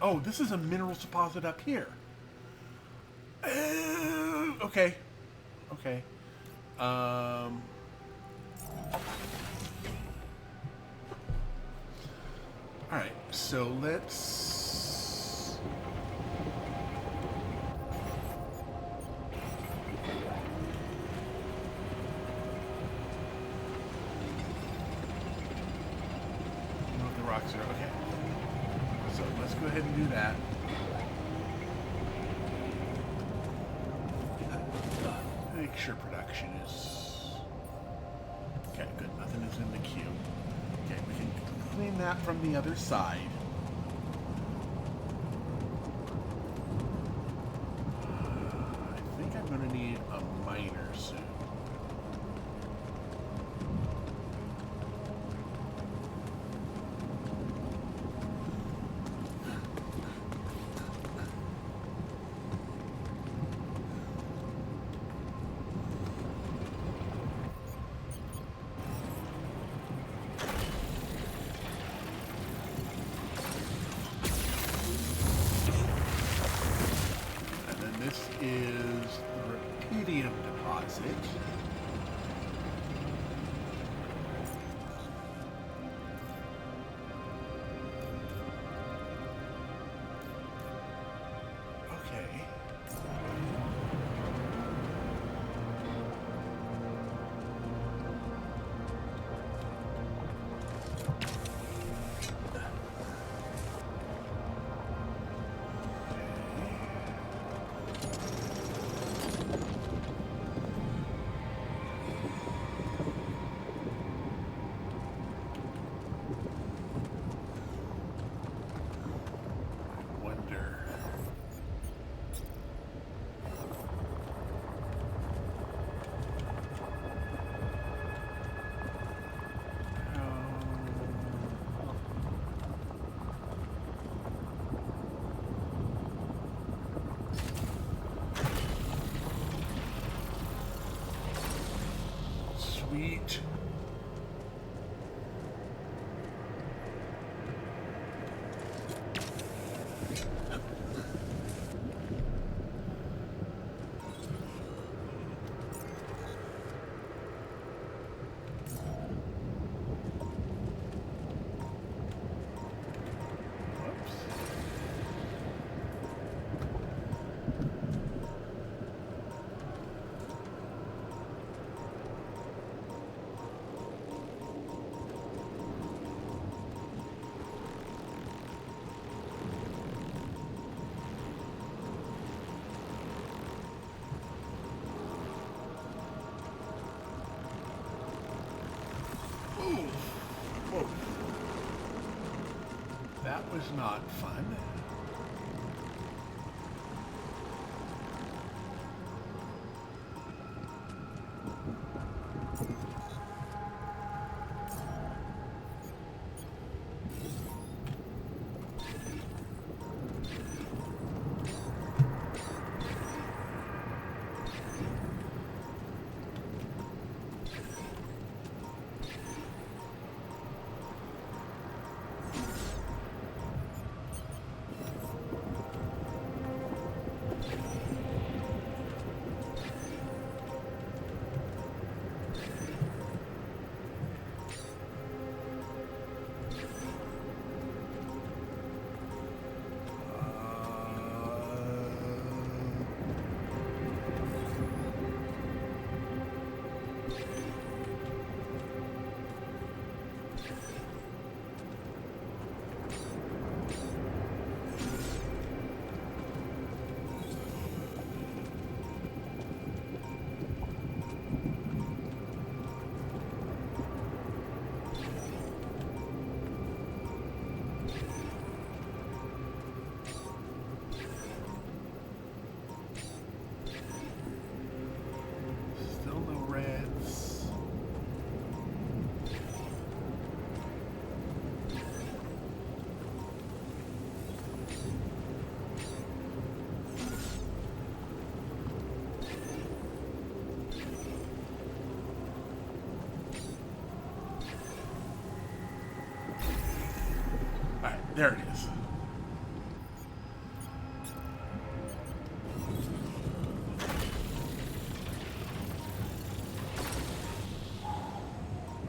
Oh, this is a minerals deposit up here. Okay. Okay. so let's... move the rocks are okay. So let's go ahead and do that. Make sure production is... Okay, good. Nothing is in the queue. Okay, we can clean that from the other side. I think I'm going to need a miner soon. This is the rubidium deposit. Okay. Sweet. Whoa. That was not fun. Still no reds. All right, there it is.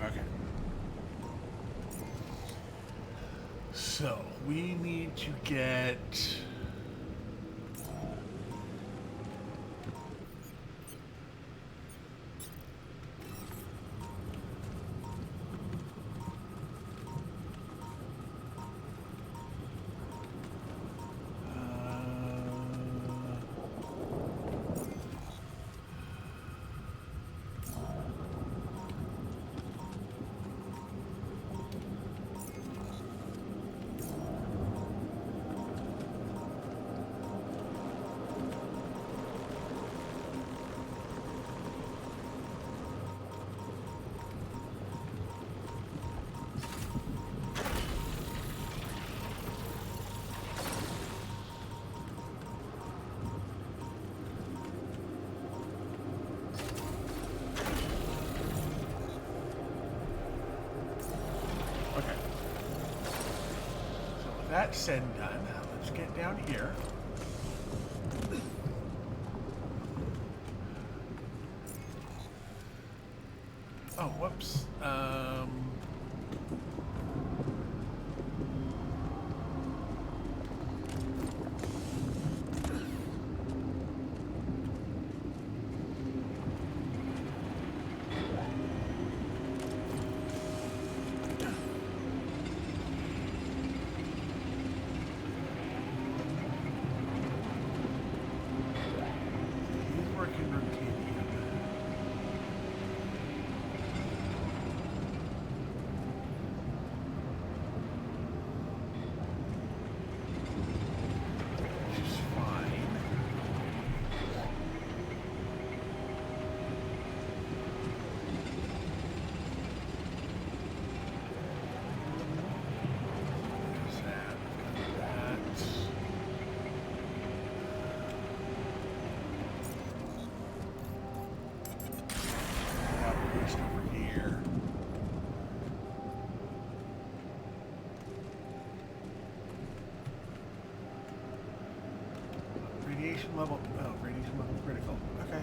Okay. So we need to get. Okay. So with that said and done, let's get down here. Oh, whoops. He's working routine. Which is fine. There's that. Outpost over here. Radiation level. Oh, radiation level critical. Okay.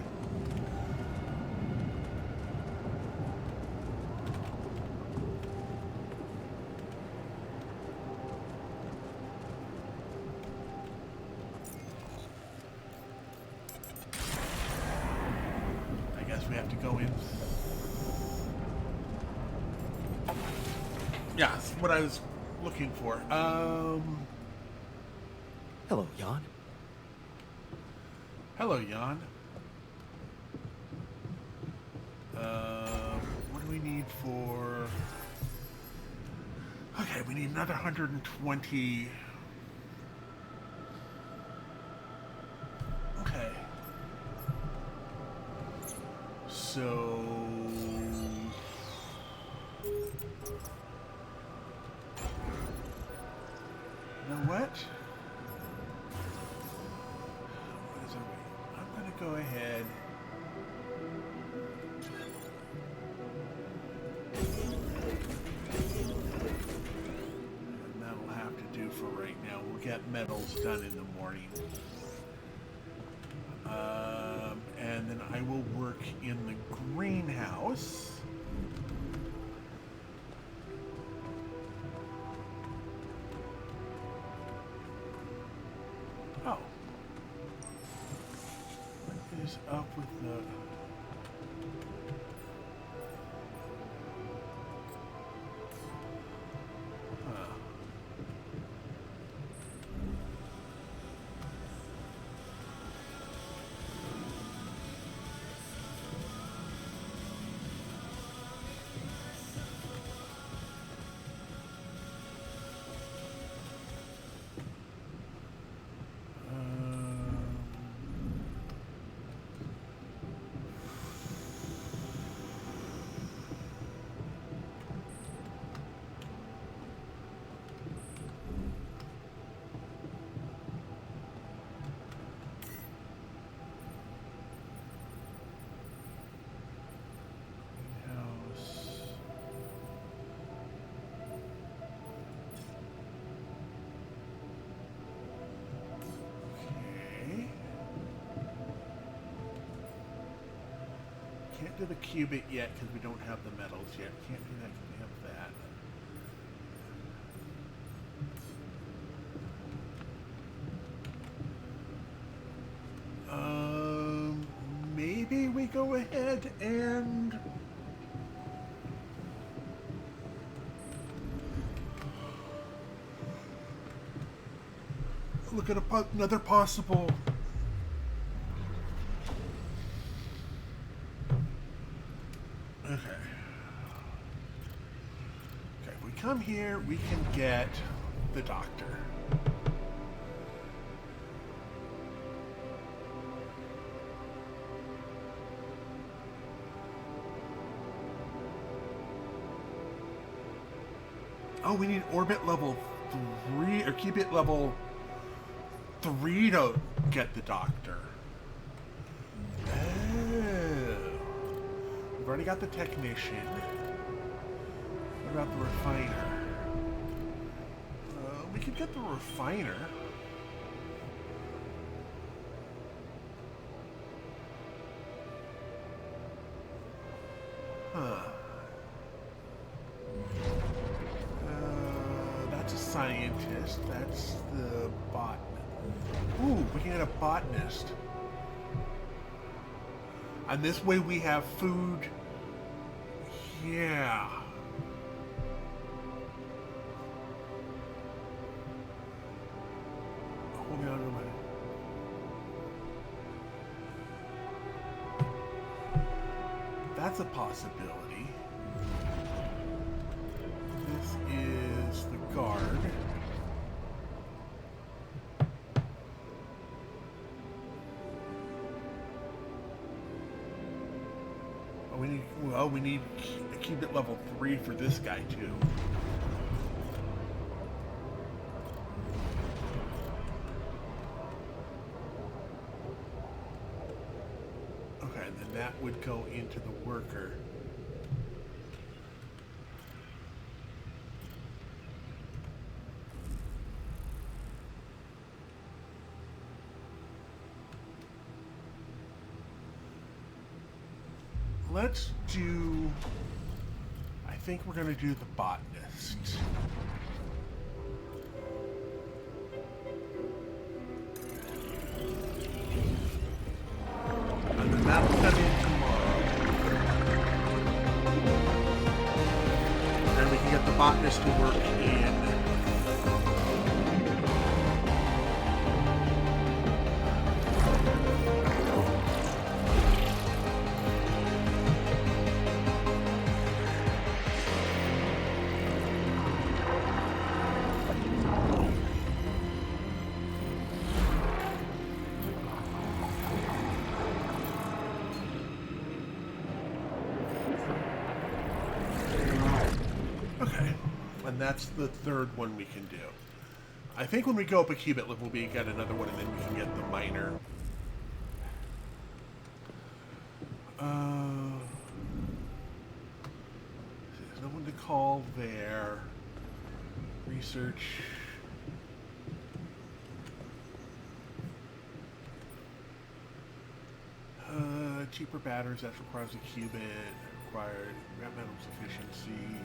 I guess we have to go in. Yeah, that's what I was looking for. Hello, Jan. Hello, Jan. What do we need for? Okay, we need another 120. Okay. So. You know what? What is it? I'm going to go ahead. And that'll have to do for right now. We'll get metals done in the morning. And then I will work in the greenhouse. Oh. What is up with the... Huh. Can't do the cubit yet because we don't have the metals yet. Can't do that because we have that. me go ahead and look at another possible. Okay. Okay, if we come here, we can get the doctor. Oh, we need orbit level 3, or keep it level 3 to get the doctor. Oh. We've already got the technician. What about the refiner? We could get the refiner. Huh. That's a scientist. That's the botanist. Ooh, we can get a botanist. And this way we have food. Yeah. Hold me on a minute. That's a possibility. This is the guard. We need to keep it level 3 for this guy too. Okay, and then that would go into the worker. Let's do... I think we're going to do the botanist. And then that'll come in tomorrow. And we can get the botanist to work in... And that's the third one we can do. I think when we go up a cubit level, we get another one, and then we can get the minor. There's no one to call there. Research. Cheaper batteries, that requires a cubit. Required metals efficiency.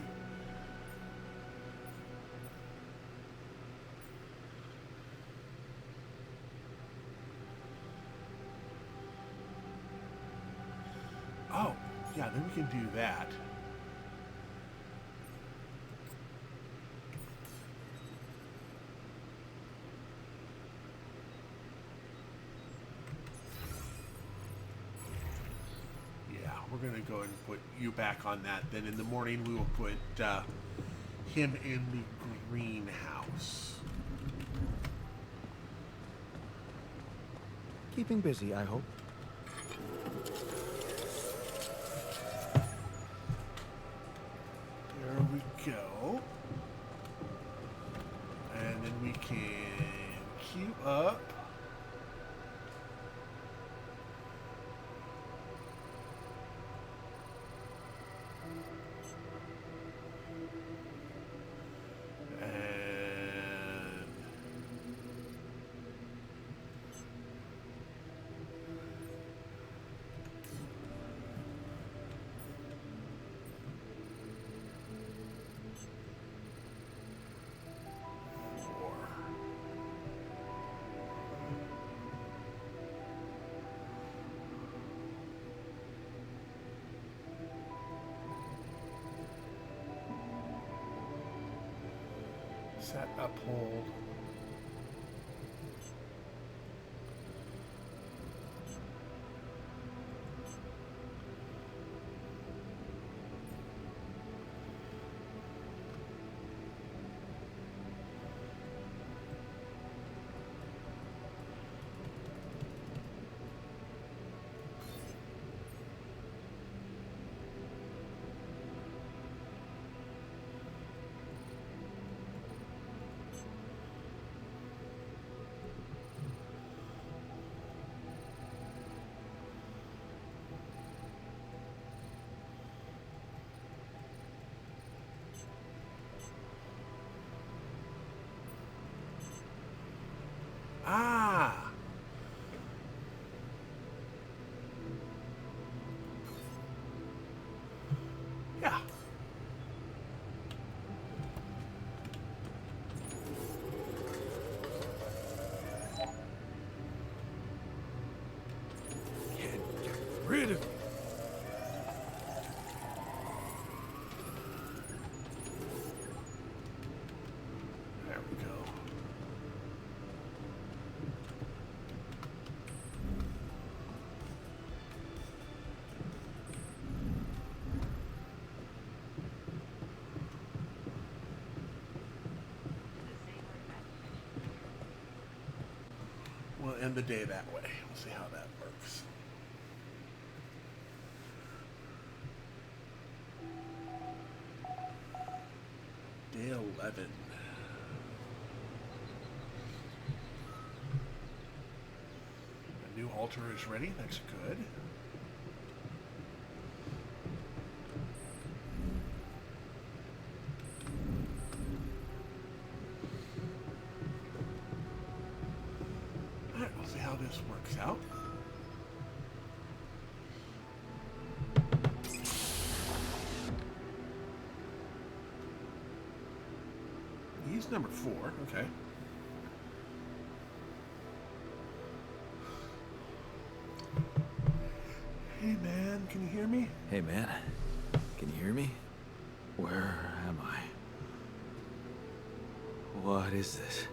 Oh, yeah, then we can do that. Yeah, we're going to go ahead and put you back on that. Then in the morning we will put him in the greenhouse. Keeping busy, I hope. There we go. And then we can queue up. Set, uphold. Ah! Yeah. Can't get rid of me. There we go. We'll end the day that way. We'll see how that works. Day 11. The new altar is ready. That's good. Alright, we'll see how this works out. He's number 4, okay. Hey man, can you hear me? Hey, man. Can you hear me? Where am I? What is this?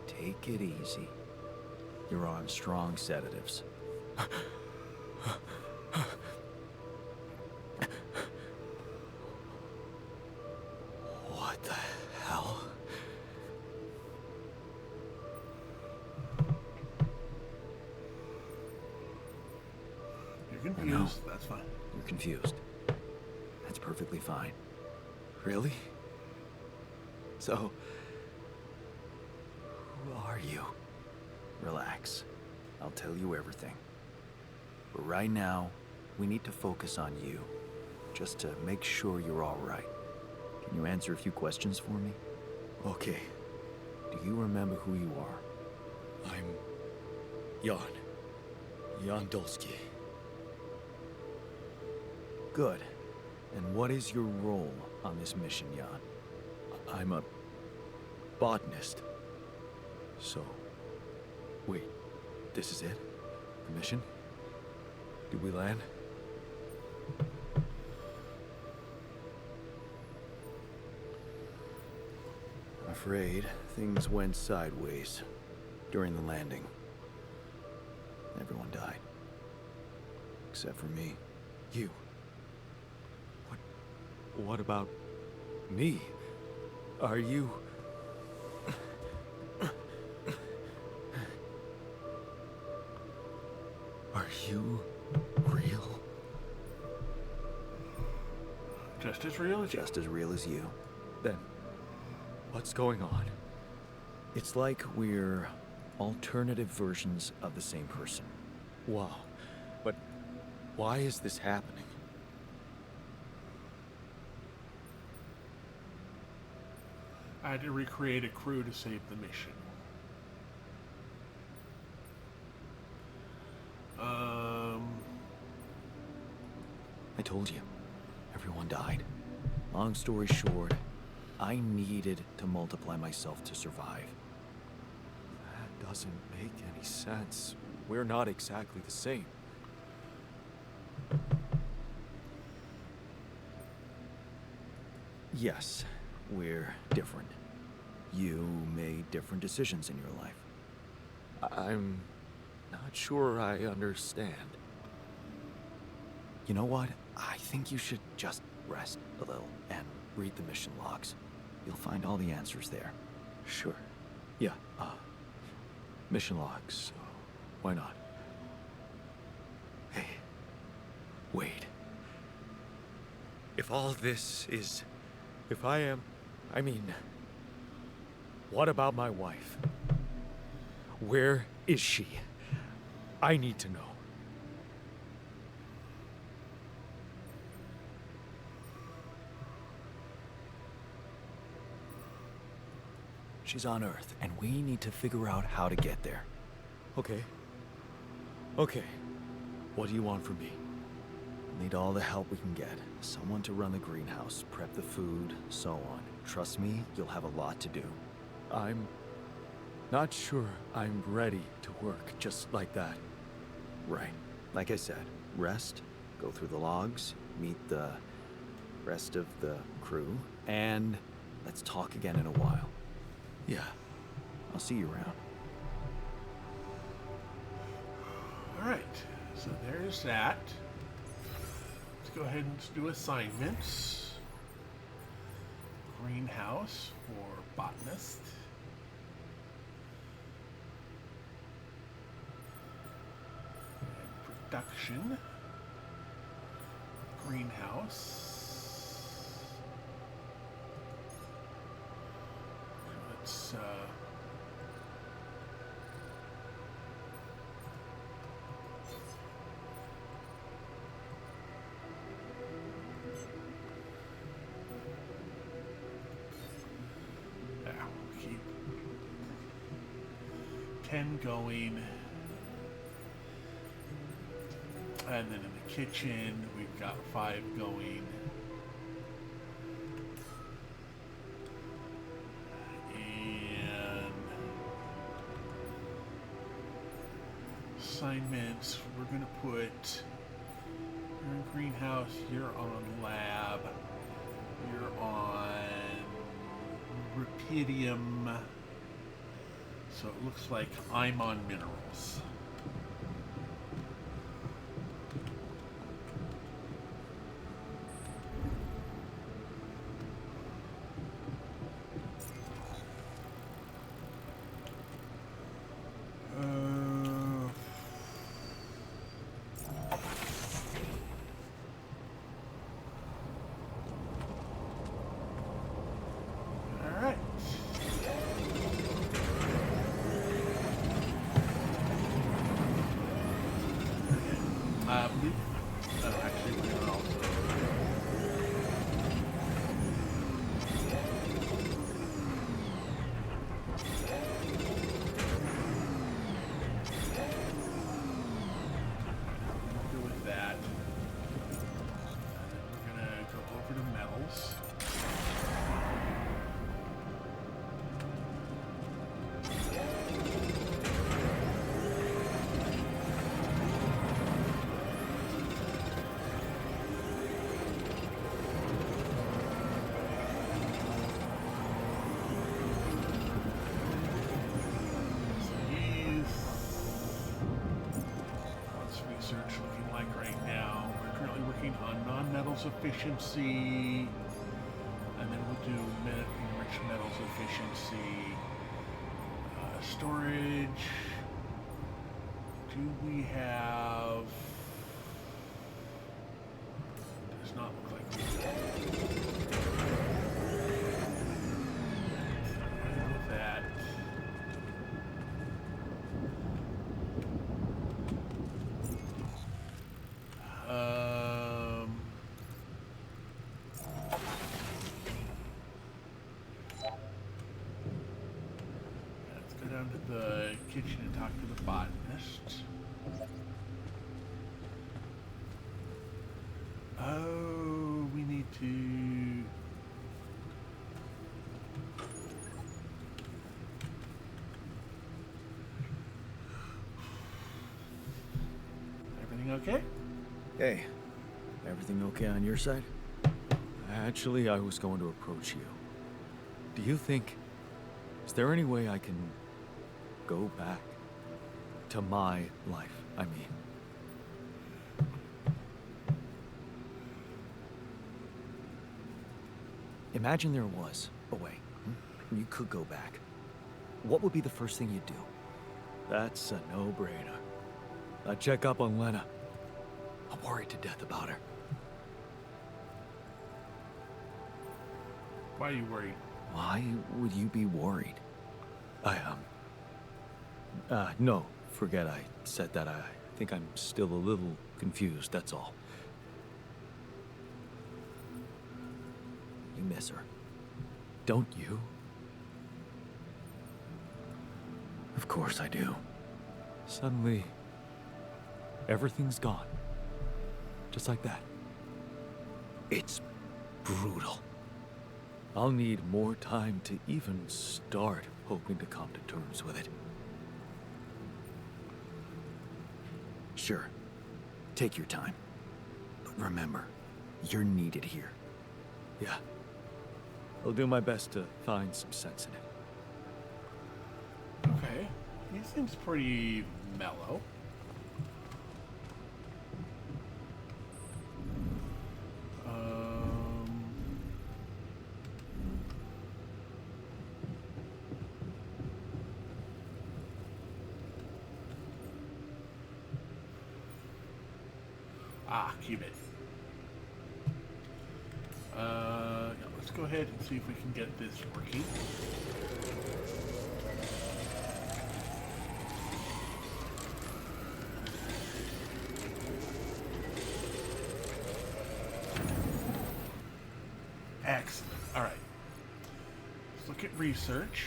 Take it easy. You're on strong sedatives. What the hell? You're confused. That's fine. You're confused. That's perfectly fine. Really? So, who are you? Relax. I'll tell you everything. But right now, we need to focus on you. Just to make sure you're all right. Can you answer a few questions for me? Okay. Do you remember who you are? I'm Jan. Jan Dolsky. Good. And what is your role on this mission, Jan? I'm a botanist. So, wait, this is it? The mission? Did we land? I'm afraid things went sideways during the landing. Everyone died. Except for me. You. What about me? Are you... Are you real? Just as real as you. Just as real as you. Then, what's going on? It's like we're alternative versions of the same person. Wow. But why is this happening? I had to recreate a crew to save the mission. I told you. Everyone died. Long story short, I needed to multiply myself to survive. That doesn't make any sense. We're not exactly the same. Yes, we're different. You made different decisions in your life. I'm not sure I understand. You know what? I think you should just rest a little and read the mission logs. You'll find all the answers there. Sure. Yeah, Mission logs. Why not? hey, Wade. If all this is... If I am... I mean... What about my wife? Where is she? I need to know. She's on Earth, and we need to figure out how to get there. Okay. Okay. What do you want from me? Need all the help we can get. Someone to run the greenhouse, prep the food, so on. Trust me, you'll have a lot to do. I'm not sure I'm ready to work just like that. Right. Like I said, rest, go through the logs, meet the rest of the crew, and let's talk again in a while. Yeah, I'll see you around. All right, so there's that. Let's go ahead and do assignments. Greenhouse for botanist. And production. Greenhouse. Let's keep 10 going. And then in the kitchen, we've got 5 going. And assignments, we're going to put, you're in greenhouse, you're on lab, you're on rupidium. So it looks like I'm on minerals. Efficiency, and then we'll do enriched metals efficiency. Storage. Do we have? Does not look like we do. With that. Down to the kitchen and talk to the botanist. Oh, we need to... Everything okay? Hey, Everything okay on your side? Actually, I was going to approach you. Do you think... Is there any way I can go back to my life, I mean? Imagine there was a way. You could go back. What would be the first thing you'd do? That's a no-brainer. I'd check up on Lena. I'm worried to death about her. Why are you worried? Why would you be worried? No, forget I said that. I think I'm still a little confused, that's all. You miss her. Don't you? Of course I do. Suddenly, everything's gone. Just like that. It's brutal. I'll need more time to even start hoping to come to terms with it. Sure. Take your time. But remember, you're needed here. Yeah. I'll do my best to find some sense in it. Okay. He seems pretty mellow. Qubit. Yeah, let's go ahead and see if we can get this working. Excellent. All right. Let's look at research.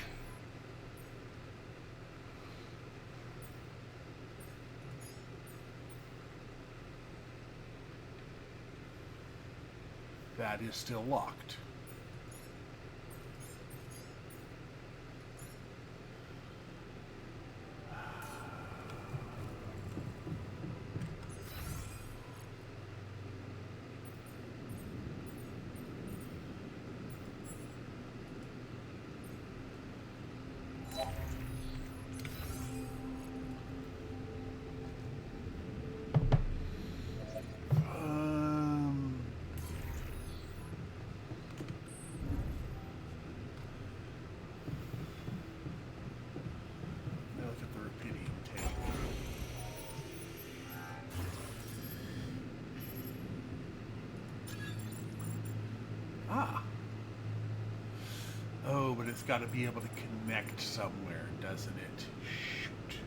That is still locked. Oh, but it's got to be able to connect somewhere, doesn't it? Shoot.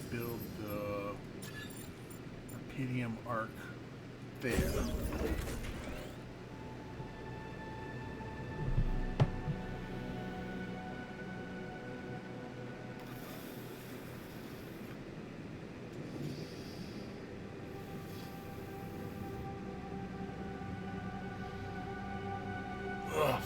Build the Rapedium arc there. Ugh.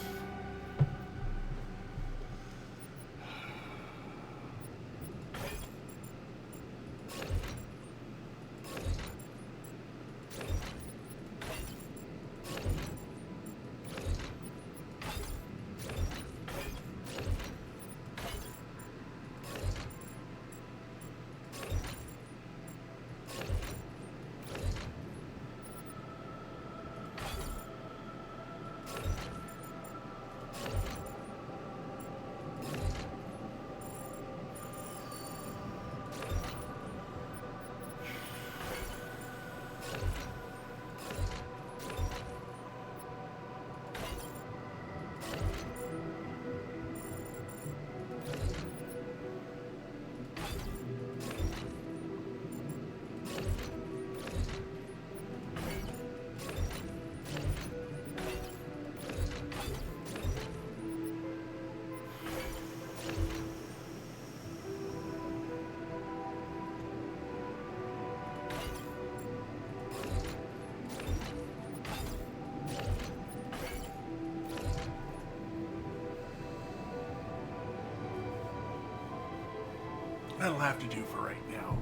That'll have to do for right now.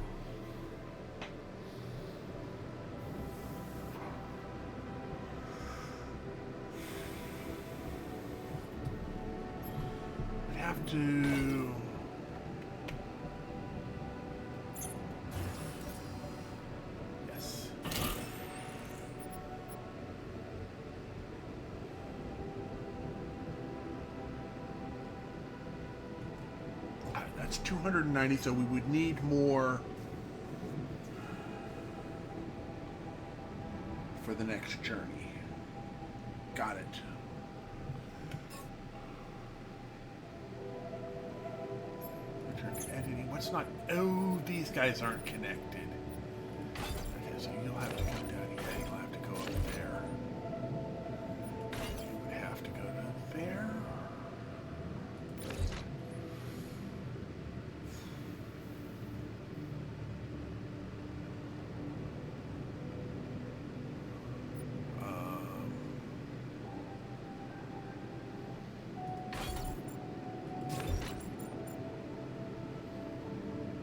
I'd have to... Yes. That's 290, so we would need more for the next journey. Got it. Return to editing. What's not... Oh, these guys aren't connected. Okay, so you'll have to come down here. You'll have to go up there. You would have to go to there.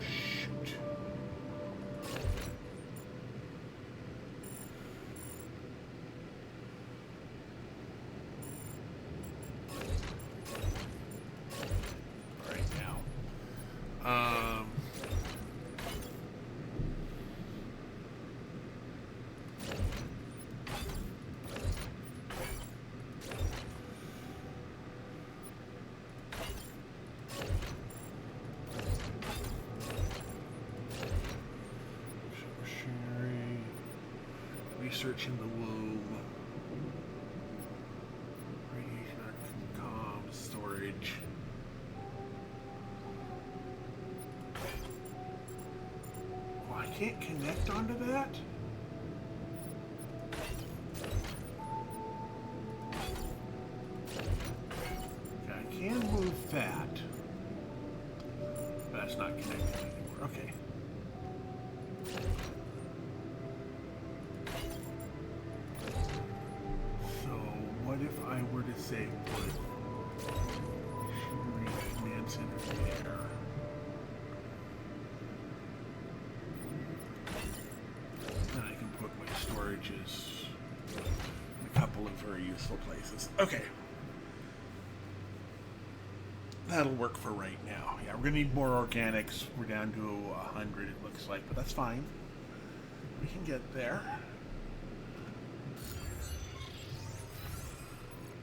Shoot. Right now. Machinery. Researching the womb. Radiation comms, storage. Oh, I can't connect onto that? Okay, I can move that. But that's not connected anymore. Okay. So, what if I were to say put machinery command center there? Then I can put my storages in a couple of very useful places. Okay. That'll work for right now. Yeah, we're gonna need more organics. We're down to 100, it looks like, but that's fine. We can get there.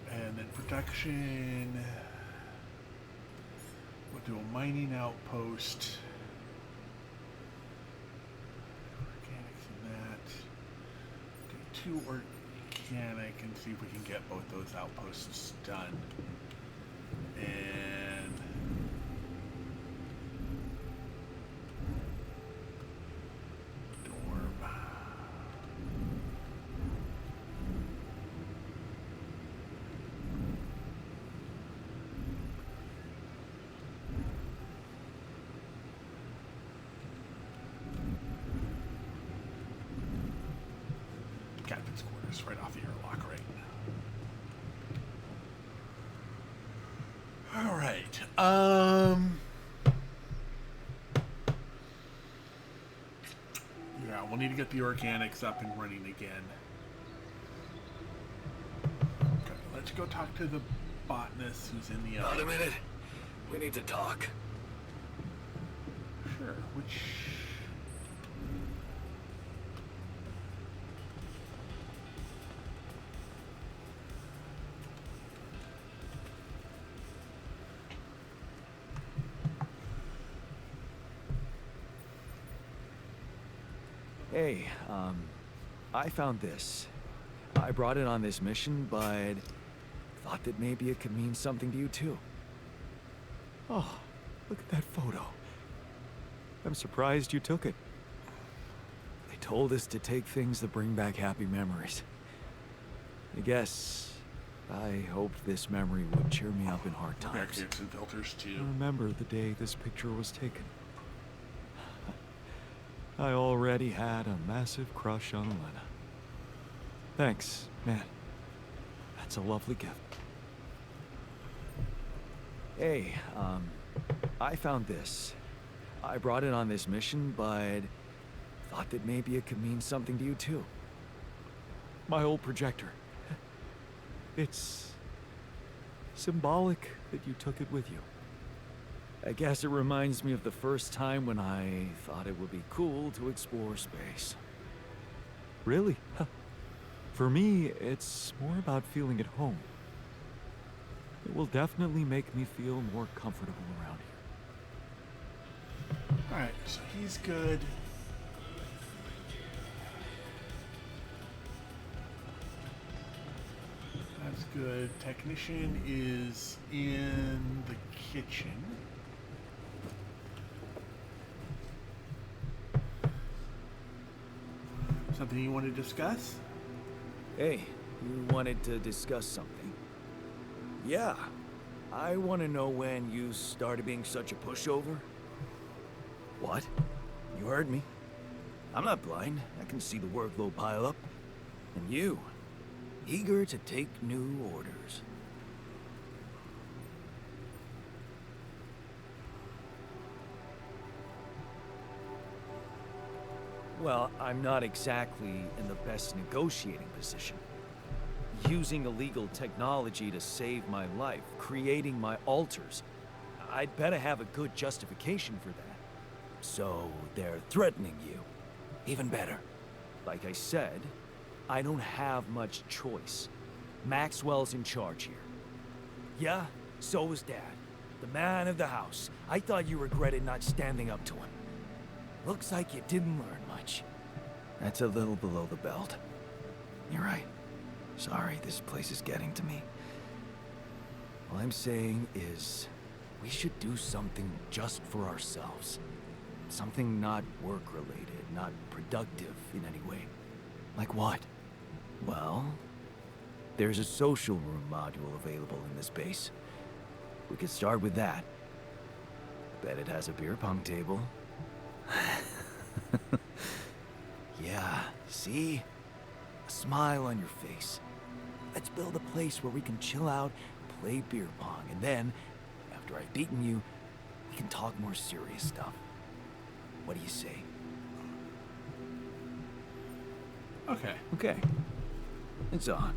And then production. We'll do a mining outpost. Organics and that. Do 2 organic and see if we can get both those outposts done. And dorm. Captain's quarters right off the airlock, right? All right. Yeah, we'll need to get the organics up and running again. Okay, let's go talk to the botanist who's in the Wait a minute. We need to talk. Sure. Which? Hey, I found this. I brought it on this mission, but thought that maybe it could mean something to you too. Oh, look at that photo. I'm surprised you took it. They told us to take things that bring back happy memories. I guess I hoped this memory would cheer me up in hard times. Back and filters too. I remember the day this picture was taken. I already had a massive crush on Elena. Thanks, man. That's a lovely gift. Hey, I found this. I brought it on this mission, but thought that maybe it could mean something to you too. My old projector. It's symbolic that you took it with you. I guess it reminds me of the first time when I thought it would be cool to explore space. Really? For me, it's more about feeling at home. It will definitely make me feel more comfortable around here. Alright, so he's good. That's good. Technician is in the kitchen. Something you want to discuss? Hey, you wanted to discuss something? Yeah. I want to know when you started being such a pushover. What? You heard me. I'm not blind. I can see the workload pile up. And you, eager to take new orders. Well, I'm not exactly in the best negotiating position. Using illegal technology to save my life, creating my altars. I'd better have a good justification for that. So they're threatening you. Even better. Like I said, I don't have much choice. Maxwell's in charge here. Yeah, so was Dad. The man of the house. I thought you regretted not standing up to him. Looks like you didn't learn much. That's a little below the belt. You're right. Sorry, this place is getting to me. All I'm saying is, we should do something just for ourselves. Something not work-related, not productive in any way. Like what? Well, there's a social room module available in this base. We could start with that. Bet it has a beer pong table. Yeah, see? A smile on your face. Let's build a place where we can chill out, play beer pong, and then, after I've beaten you, we can talk more serious stuff. What do you say? Okay. Okay. It's on.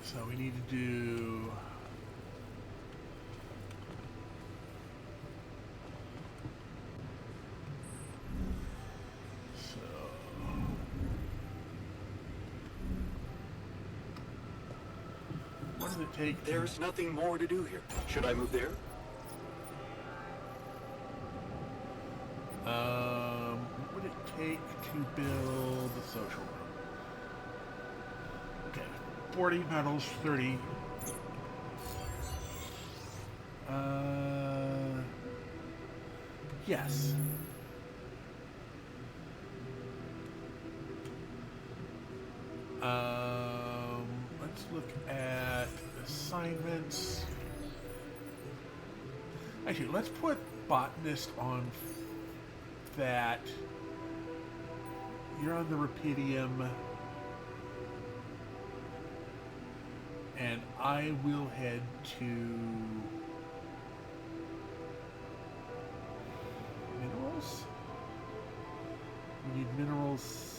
So we need to do... What does it take? There's nothing more to do here. Should I move there? What would it take to build the social room? Okay, 40 metals, 30. Yes. Let's look at assignments. Actually, let's put botanist on that. You're on the Rapidium. And I will head to minerals. We need minerals.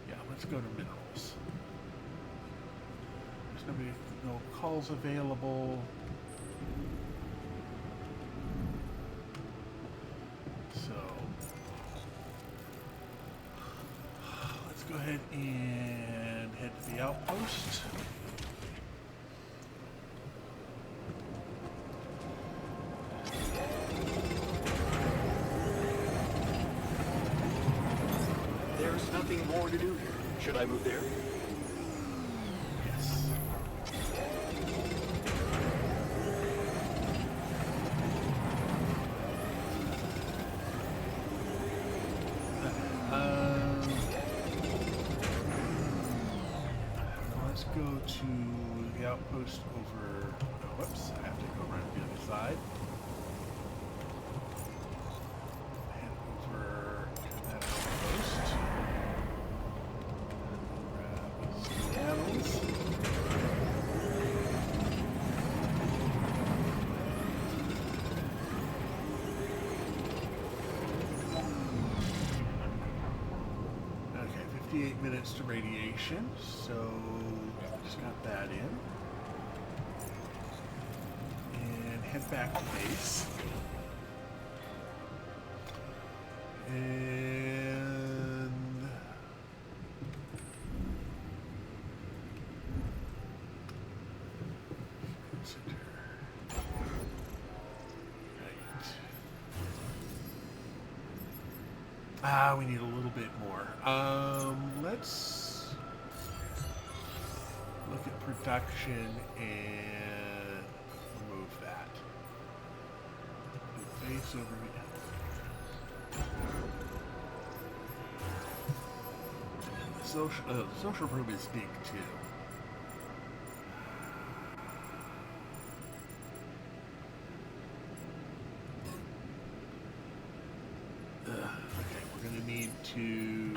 Yeah, let's go to minerals. There's no calls available. So let's go ahead and head to the outpost. There's nothing more to do here. Should I move there? Yes. Let's go to the outpost over. Oh, whoops, I have to go around the other side. Head over to that outpost. Grab some panels. minutes to radiation, so just got that in. And head back to base. And we need a little bit more. Let's look at production and remove that. Face over here. The social room is big too. Okay, we're gonna need to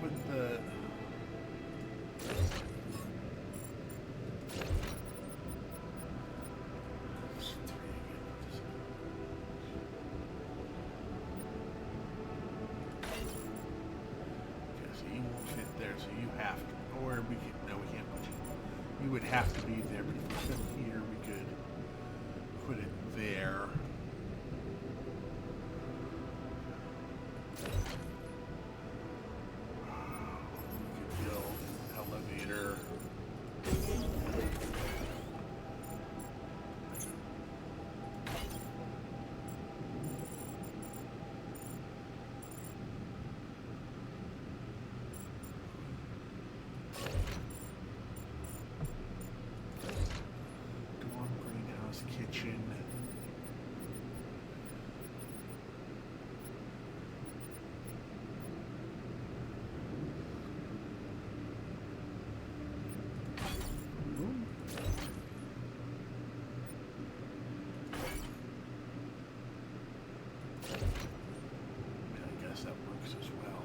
put the so you have to, or we can, no, we can't put you. You would have to be there, but if we put it here, we could put it there. We could build an elevator. Kitchen. I guess that works as well.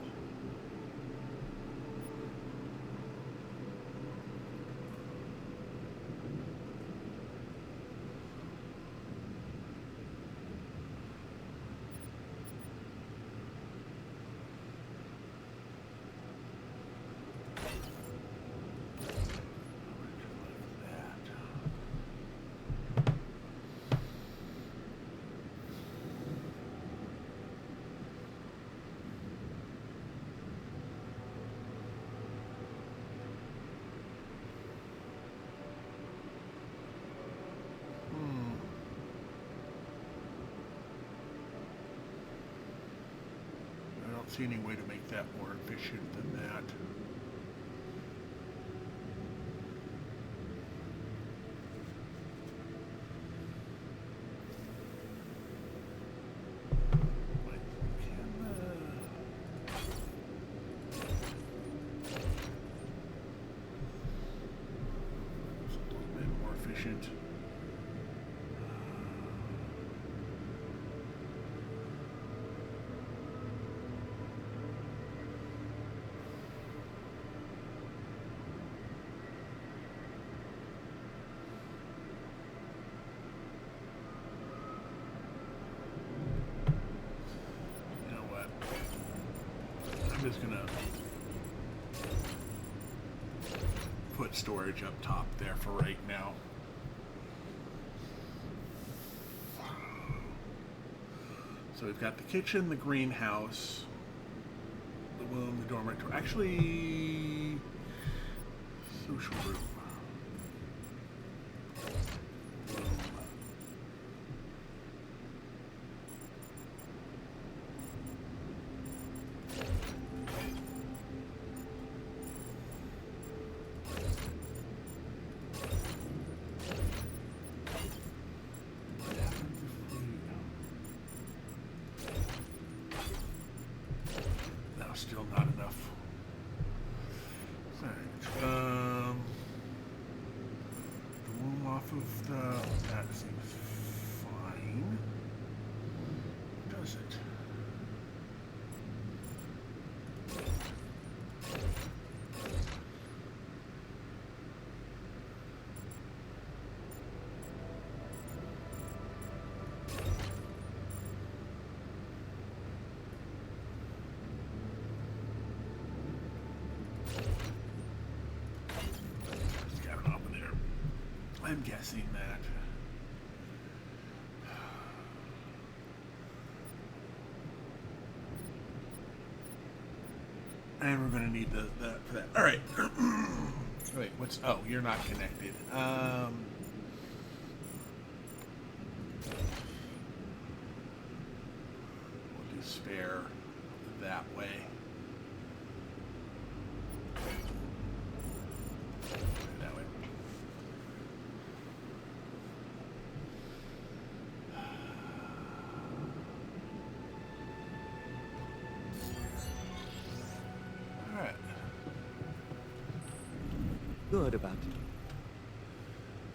I don't see any way to make that more efficient than that. But we can, it's a little bit more efficient. I'm just gonna put storage up top there for right now. So we've got the kitchen, the greenhouse, the womb, the dormitory. Actually, social room. Still not enough. Alright. The room off of the... that seems fine. anything, does it? I'm guessing that. And we're gonna need the for that. All right. Wait, what's? Oh, you're not connected. We'll do spare that way. That way. Good about it.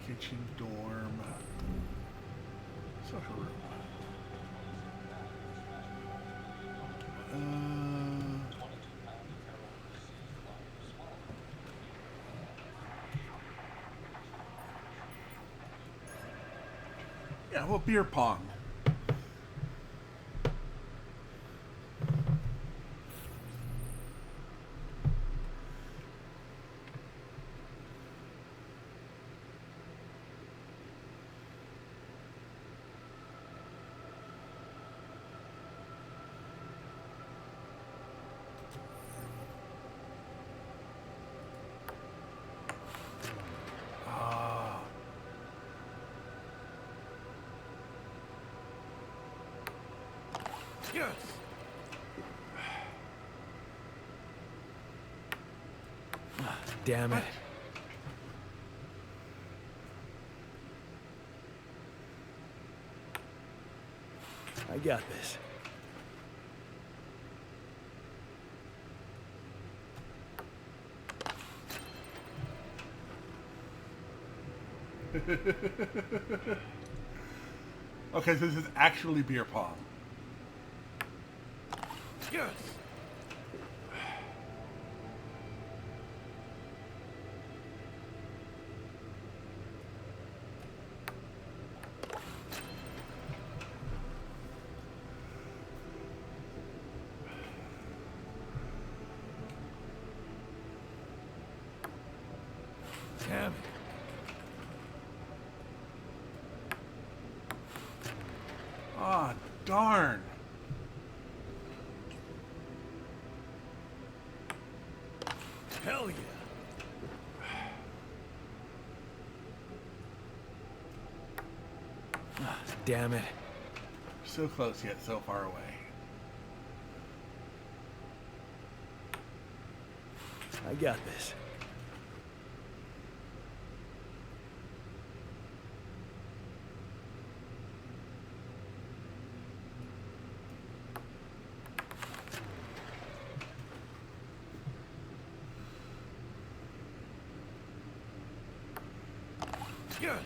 Kitchen, dorm, social room. Yeah, well, beer pong. Yes. Damn it. I got this. Okay, so this is actually beer pong. Yes. Damn it. Ah, darn. Hell yeah. Damn it. So close yet so far away. I got this. Yes.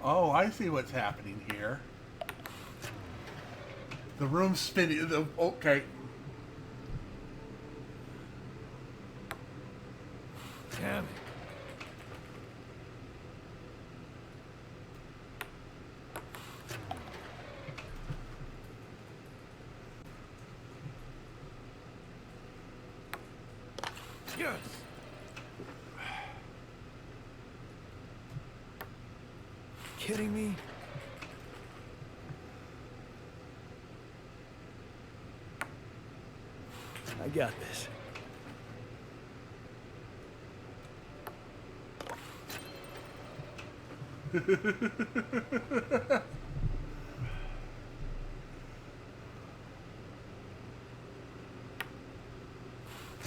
Oh, I see what's happening here. The room's spinning. Okay. Damn it. Yes. Kidding me? I got this.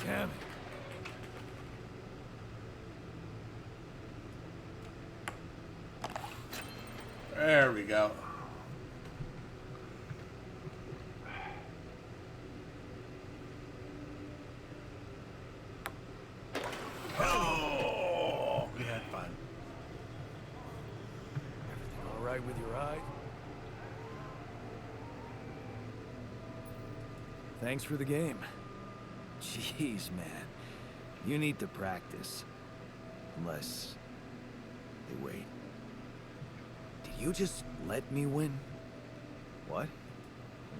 Damn it. There we go. Oh, we had fun. thanks for the game. Jeez, man. You need to practice. Unless... Hey, wait. Did you just let me win? What?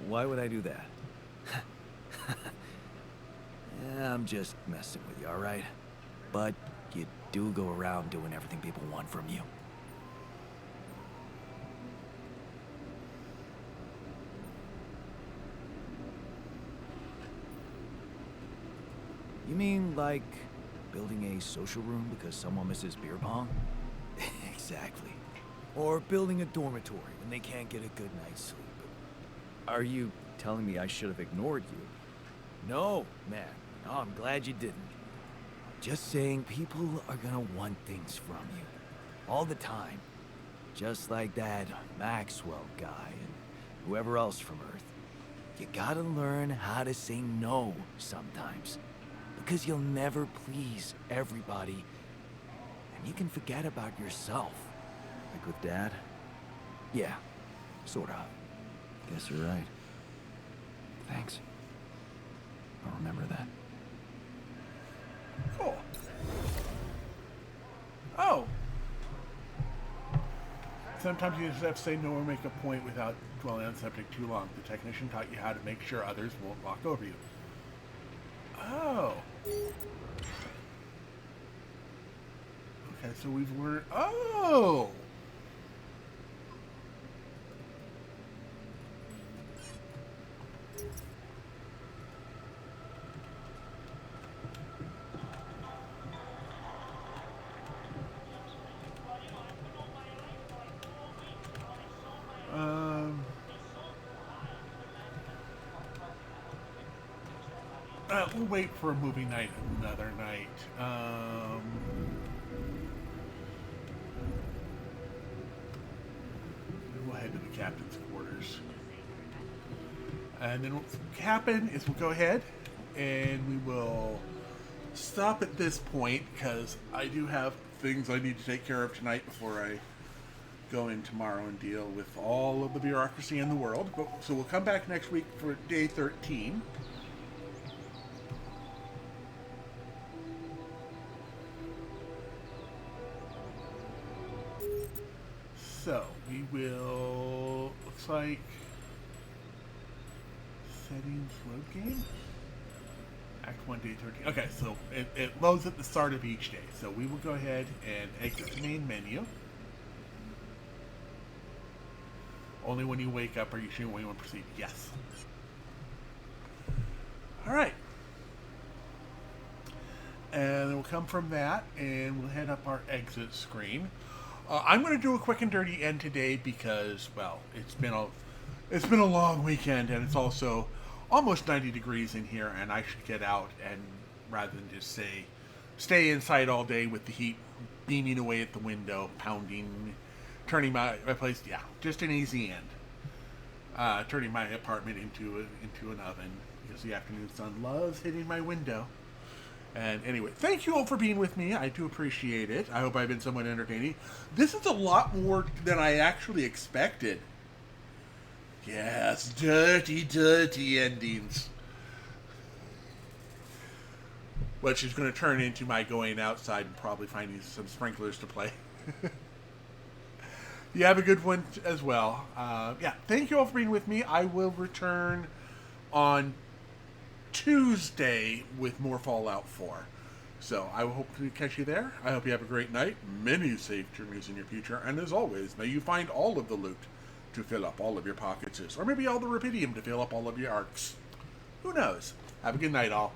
Why would I do that? I'm just messing with you, alright? But you do go around doing everything people want from you. You mean, like, building a social room because someone misses beer pong? Exactly. Or building a dormitory when they can't get a good night's sleep. Are you telling me I should have ignored you? No, man. No, I'm glad you didn't. Just saying people are gonna want things from you. All the time. Just like that Maxwell guy and whoever else from Earth. You gotta learn how to say no sometimes. Because you'll never please everybody. And you can forget about yourself. Like with Dad? Yeah, sort of. Guess you're right. Thanks. I'll remember that. Cool. Oh. Sometimes you just have to say no or make a point without dwelling on the subject too long. The technician taught you how to make sure others won't walk over you. Oh. Okay, so we've learned... Oh! We'll wait for a movie night another night. We'll head to the captain's quarters. And then what's happen is we'll go ahead and we will stop at this point because I do have things I need to take care of tonight before I go in tomorrow and deal with all of the bureaucracy in the world. So we'll come back next week for day 13. So, we will, looks like, settings load game? Act 1, day 13. Okay, so it loads at the start of each day. So we will go ahead and exit the main menu. Only when you wake up are you sure when you want to proceed? Yes. Alright. And then we'll come from that and we'll head up our exit screen. I'm going to do a quick and dirty end today because, well, it's been a long weekend and it's also almost 90 degrees in here, and I should get out and rather than just stay inside all day with the heat beaming away at the window, pounding, turning my place. Yeah, just an easy end. Turning my apartment into an oven because the afternoon sun loves hitting my window. And anyway, thank you all for being with me. I do appreciate it. I hope I've been somewhat entertaining. This is a lot more than I actually expected. Yes, dirty, dirty endings. Which is going to turn into my going outside and probably finding some sprinklers to play. You have a good one as well. Yeah, thank you all for being with me. I will return on Tuesday with more Fallout 4. So I hope to catch you there. I hope you have a great night, many safe journeys in your future, and as always, may you find all of the loot to fill up all of your pockets, or maybe all the rubidium to fill up all of your arcs. Who knows? Have a good night, all.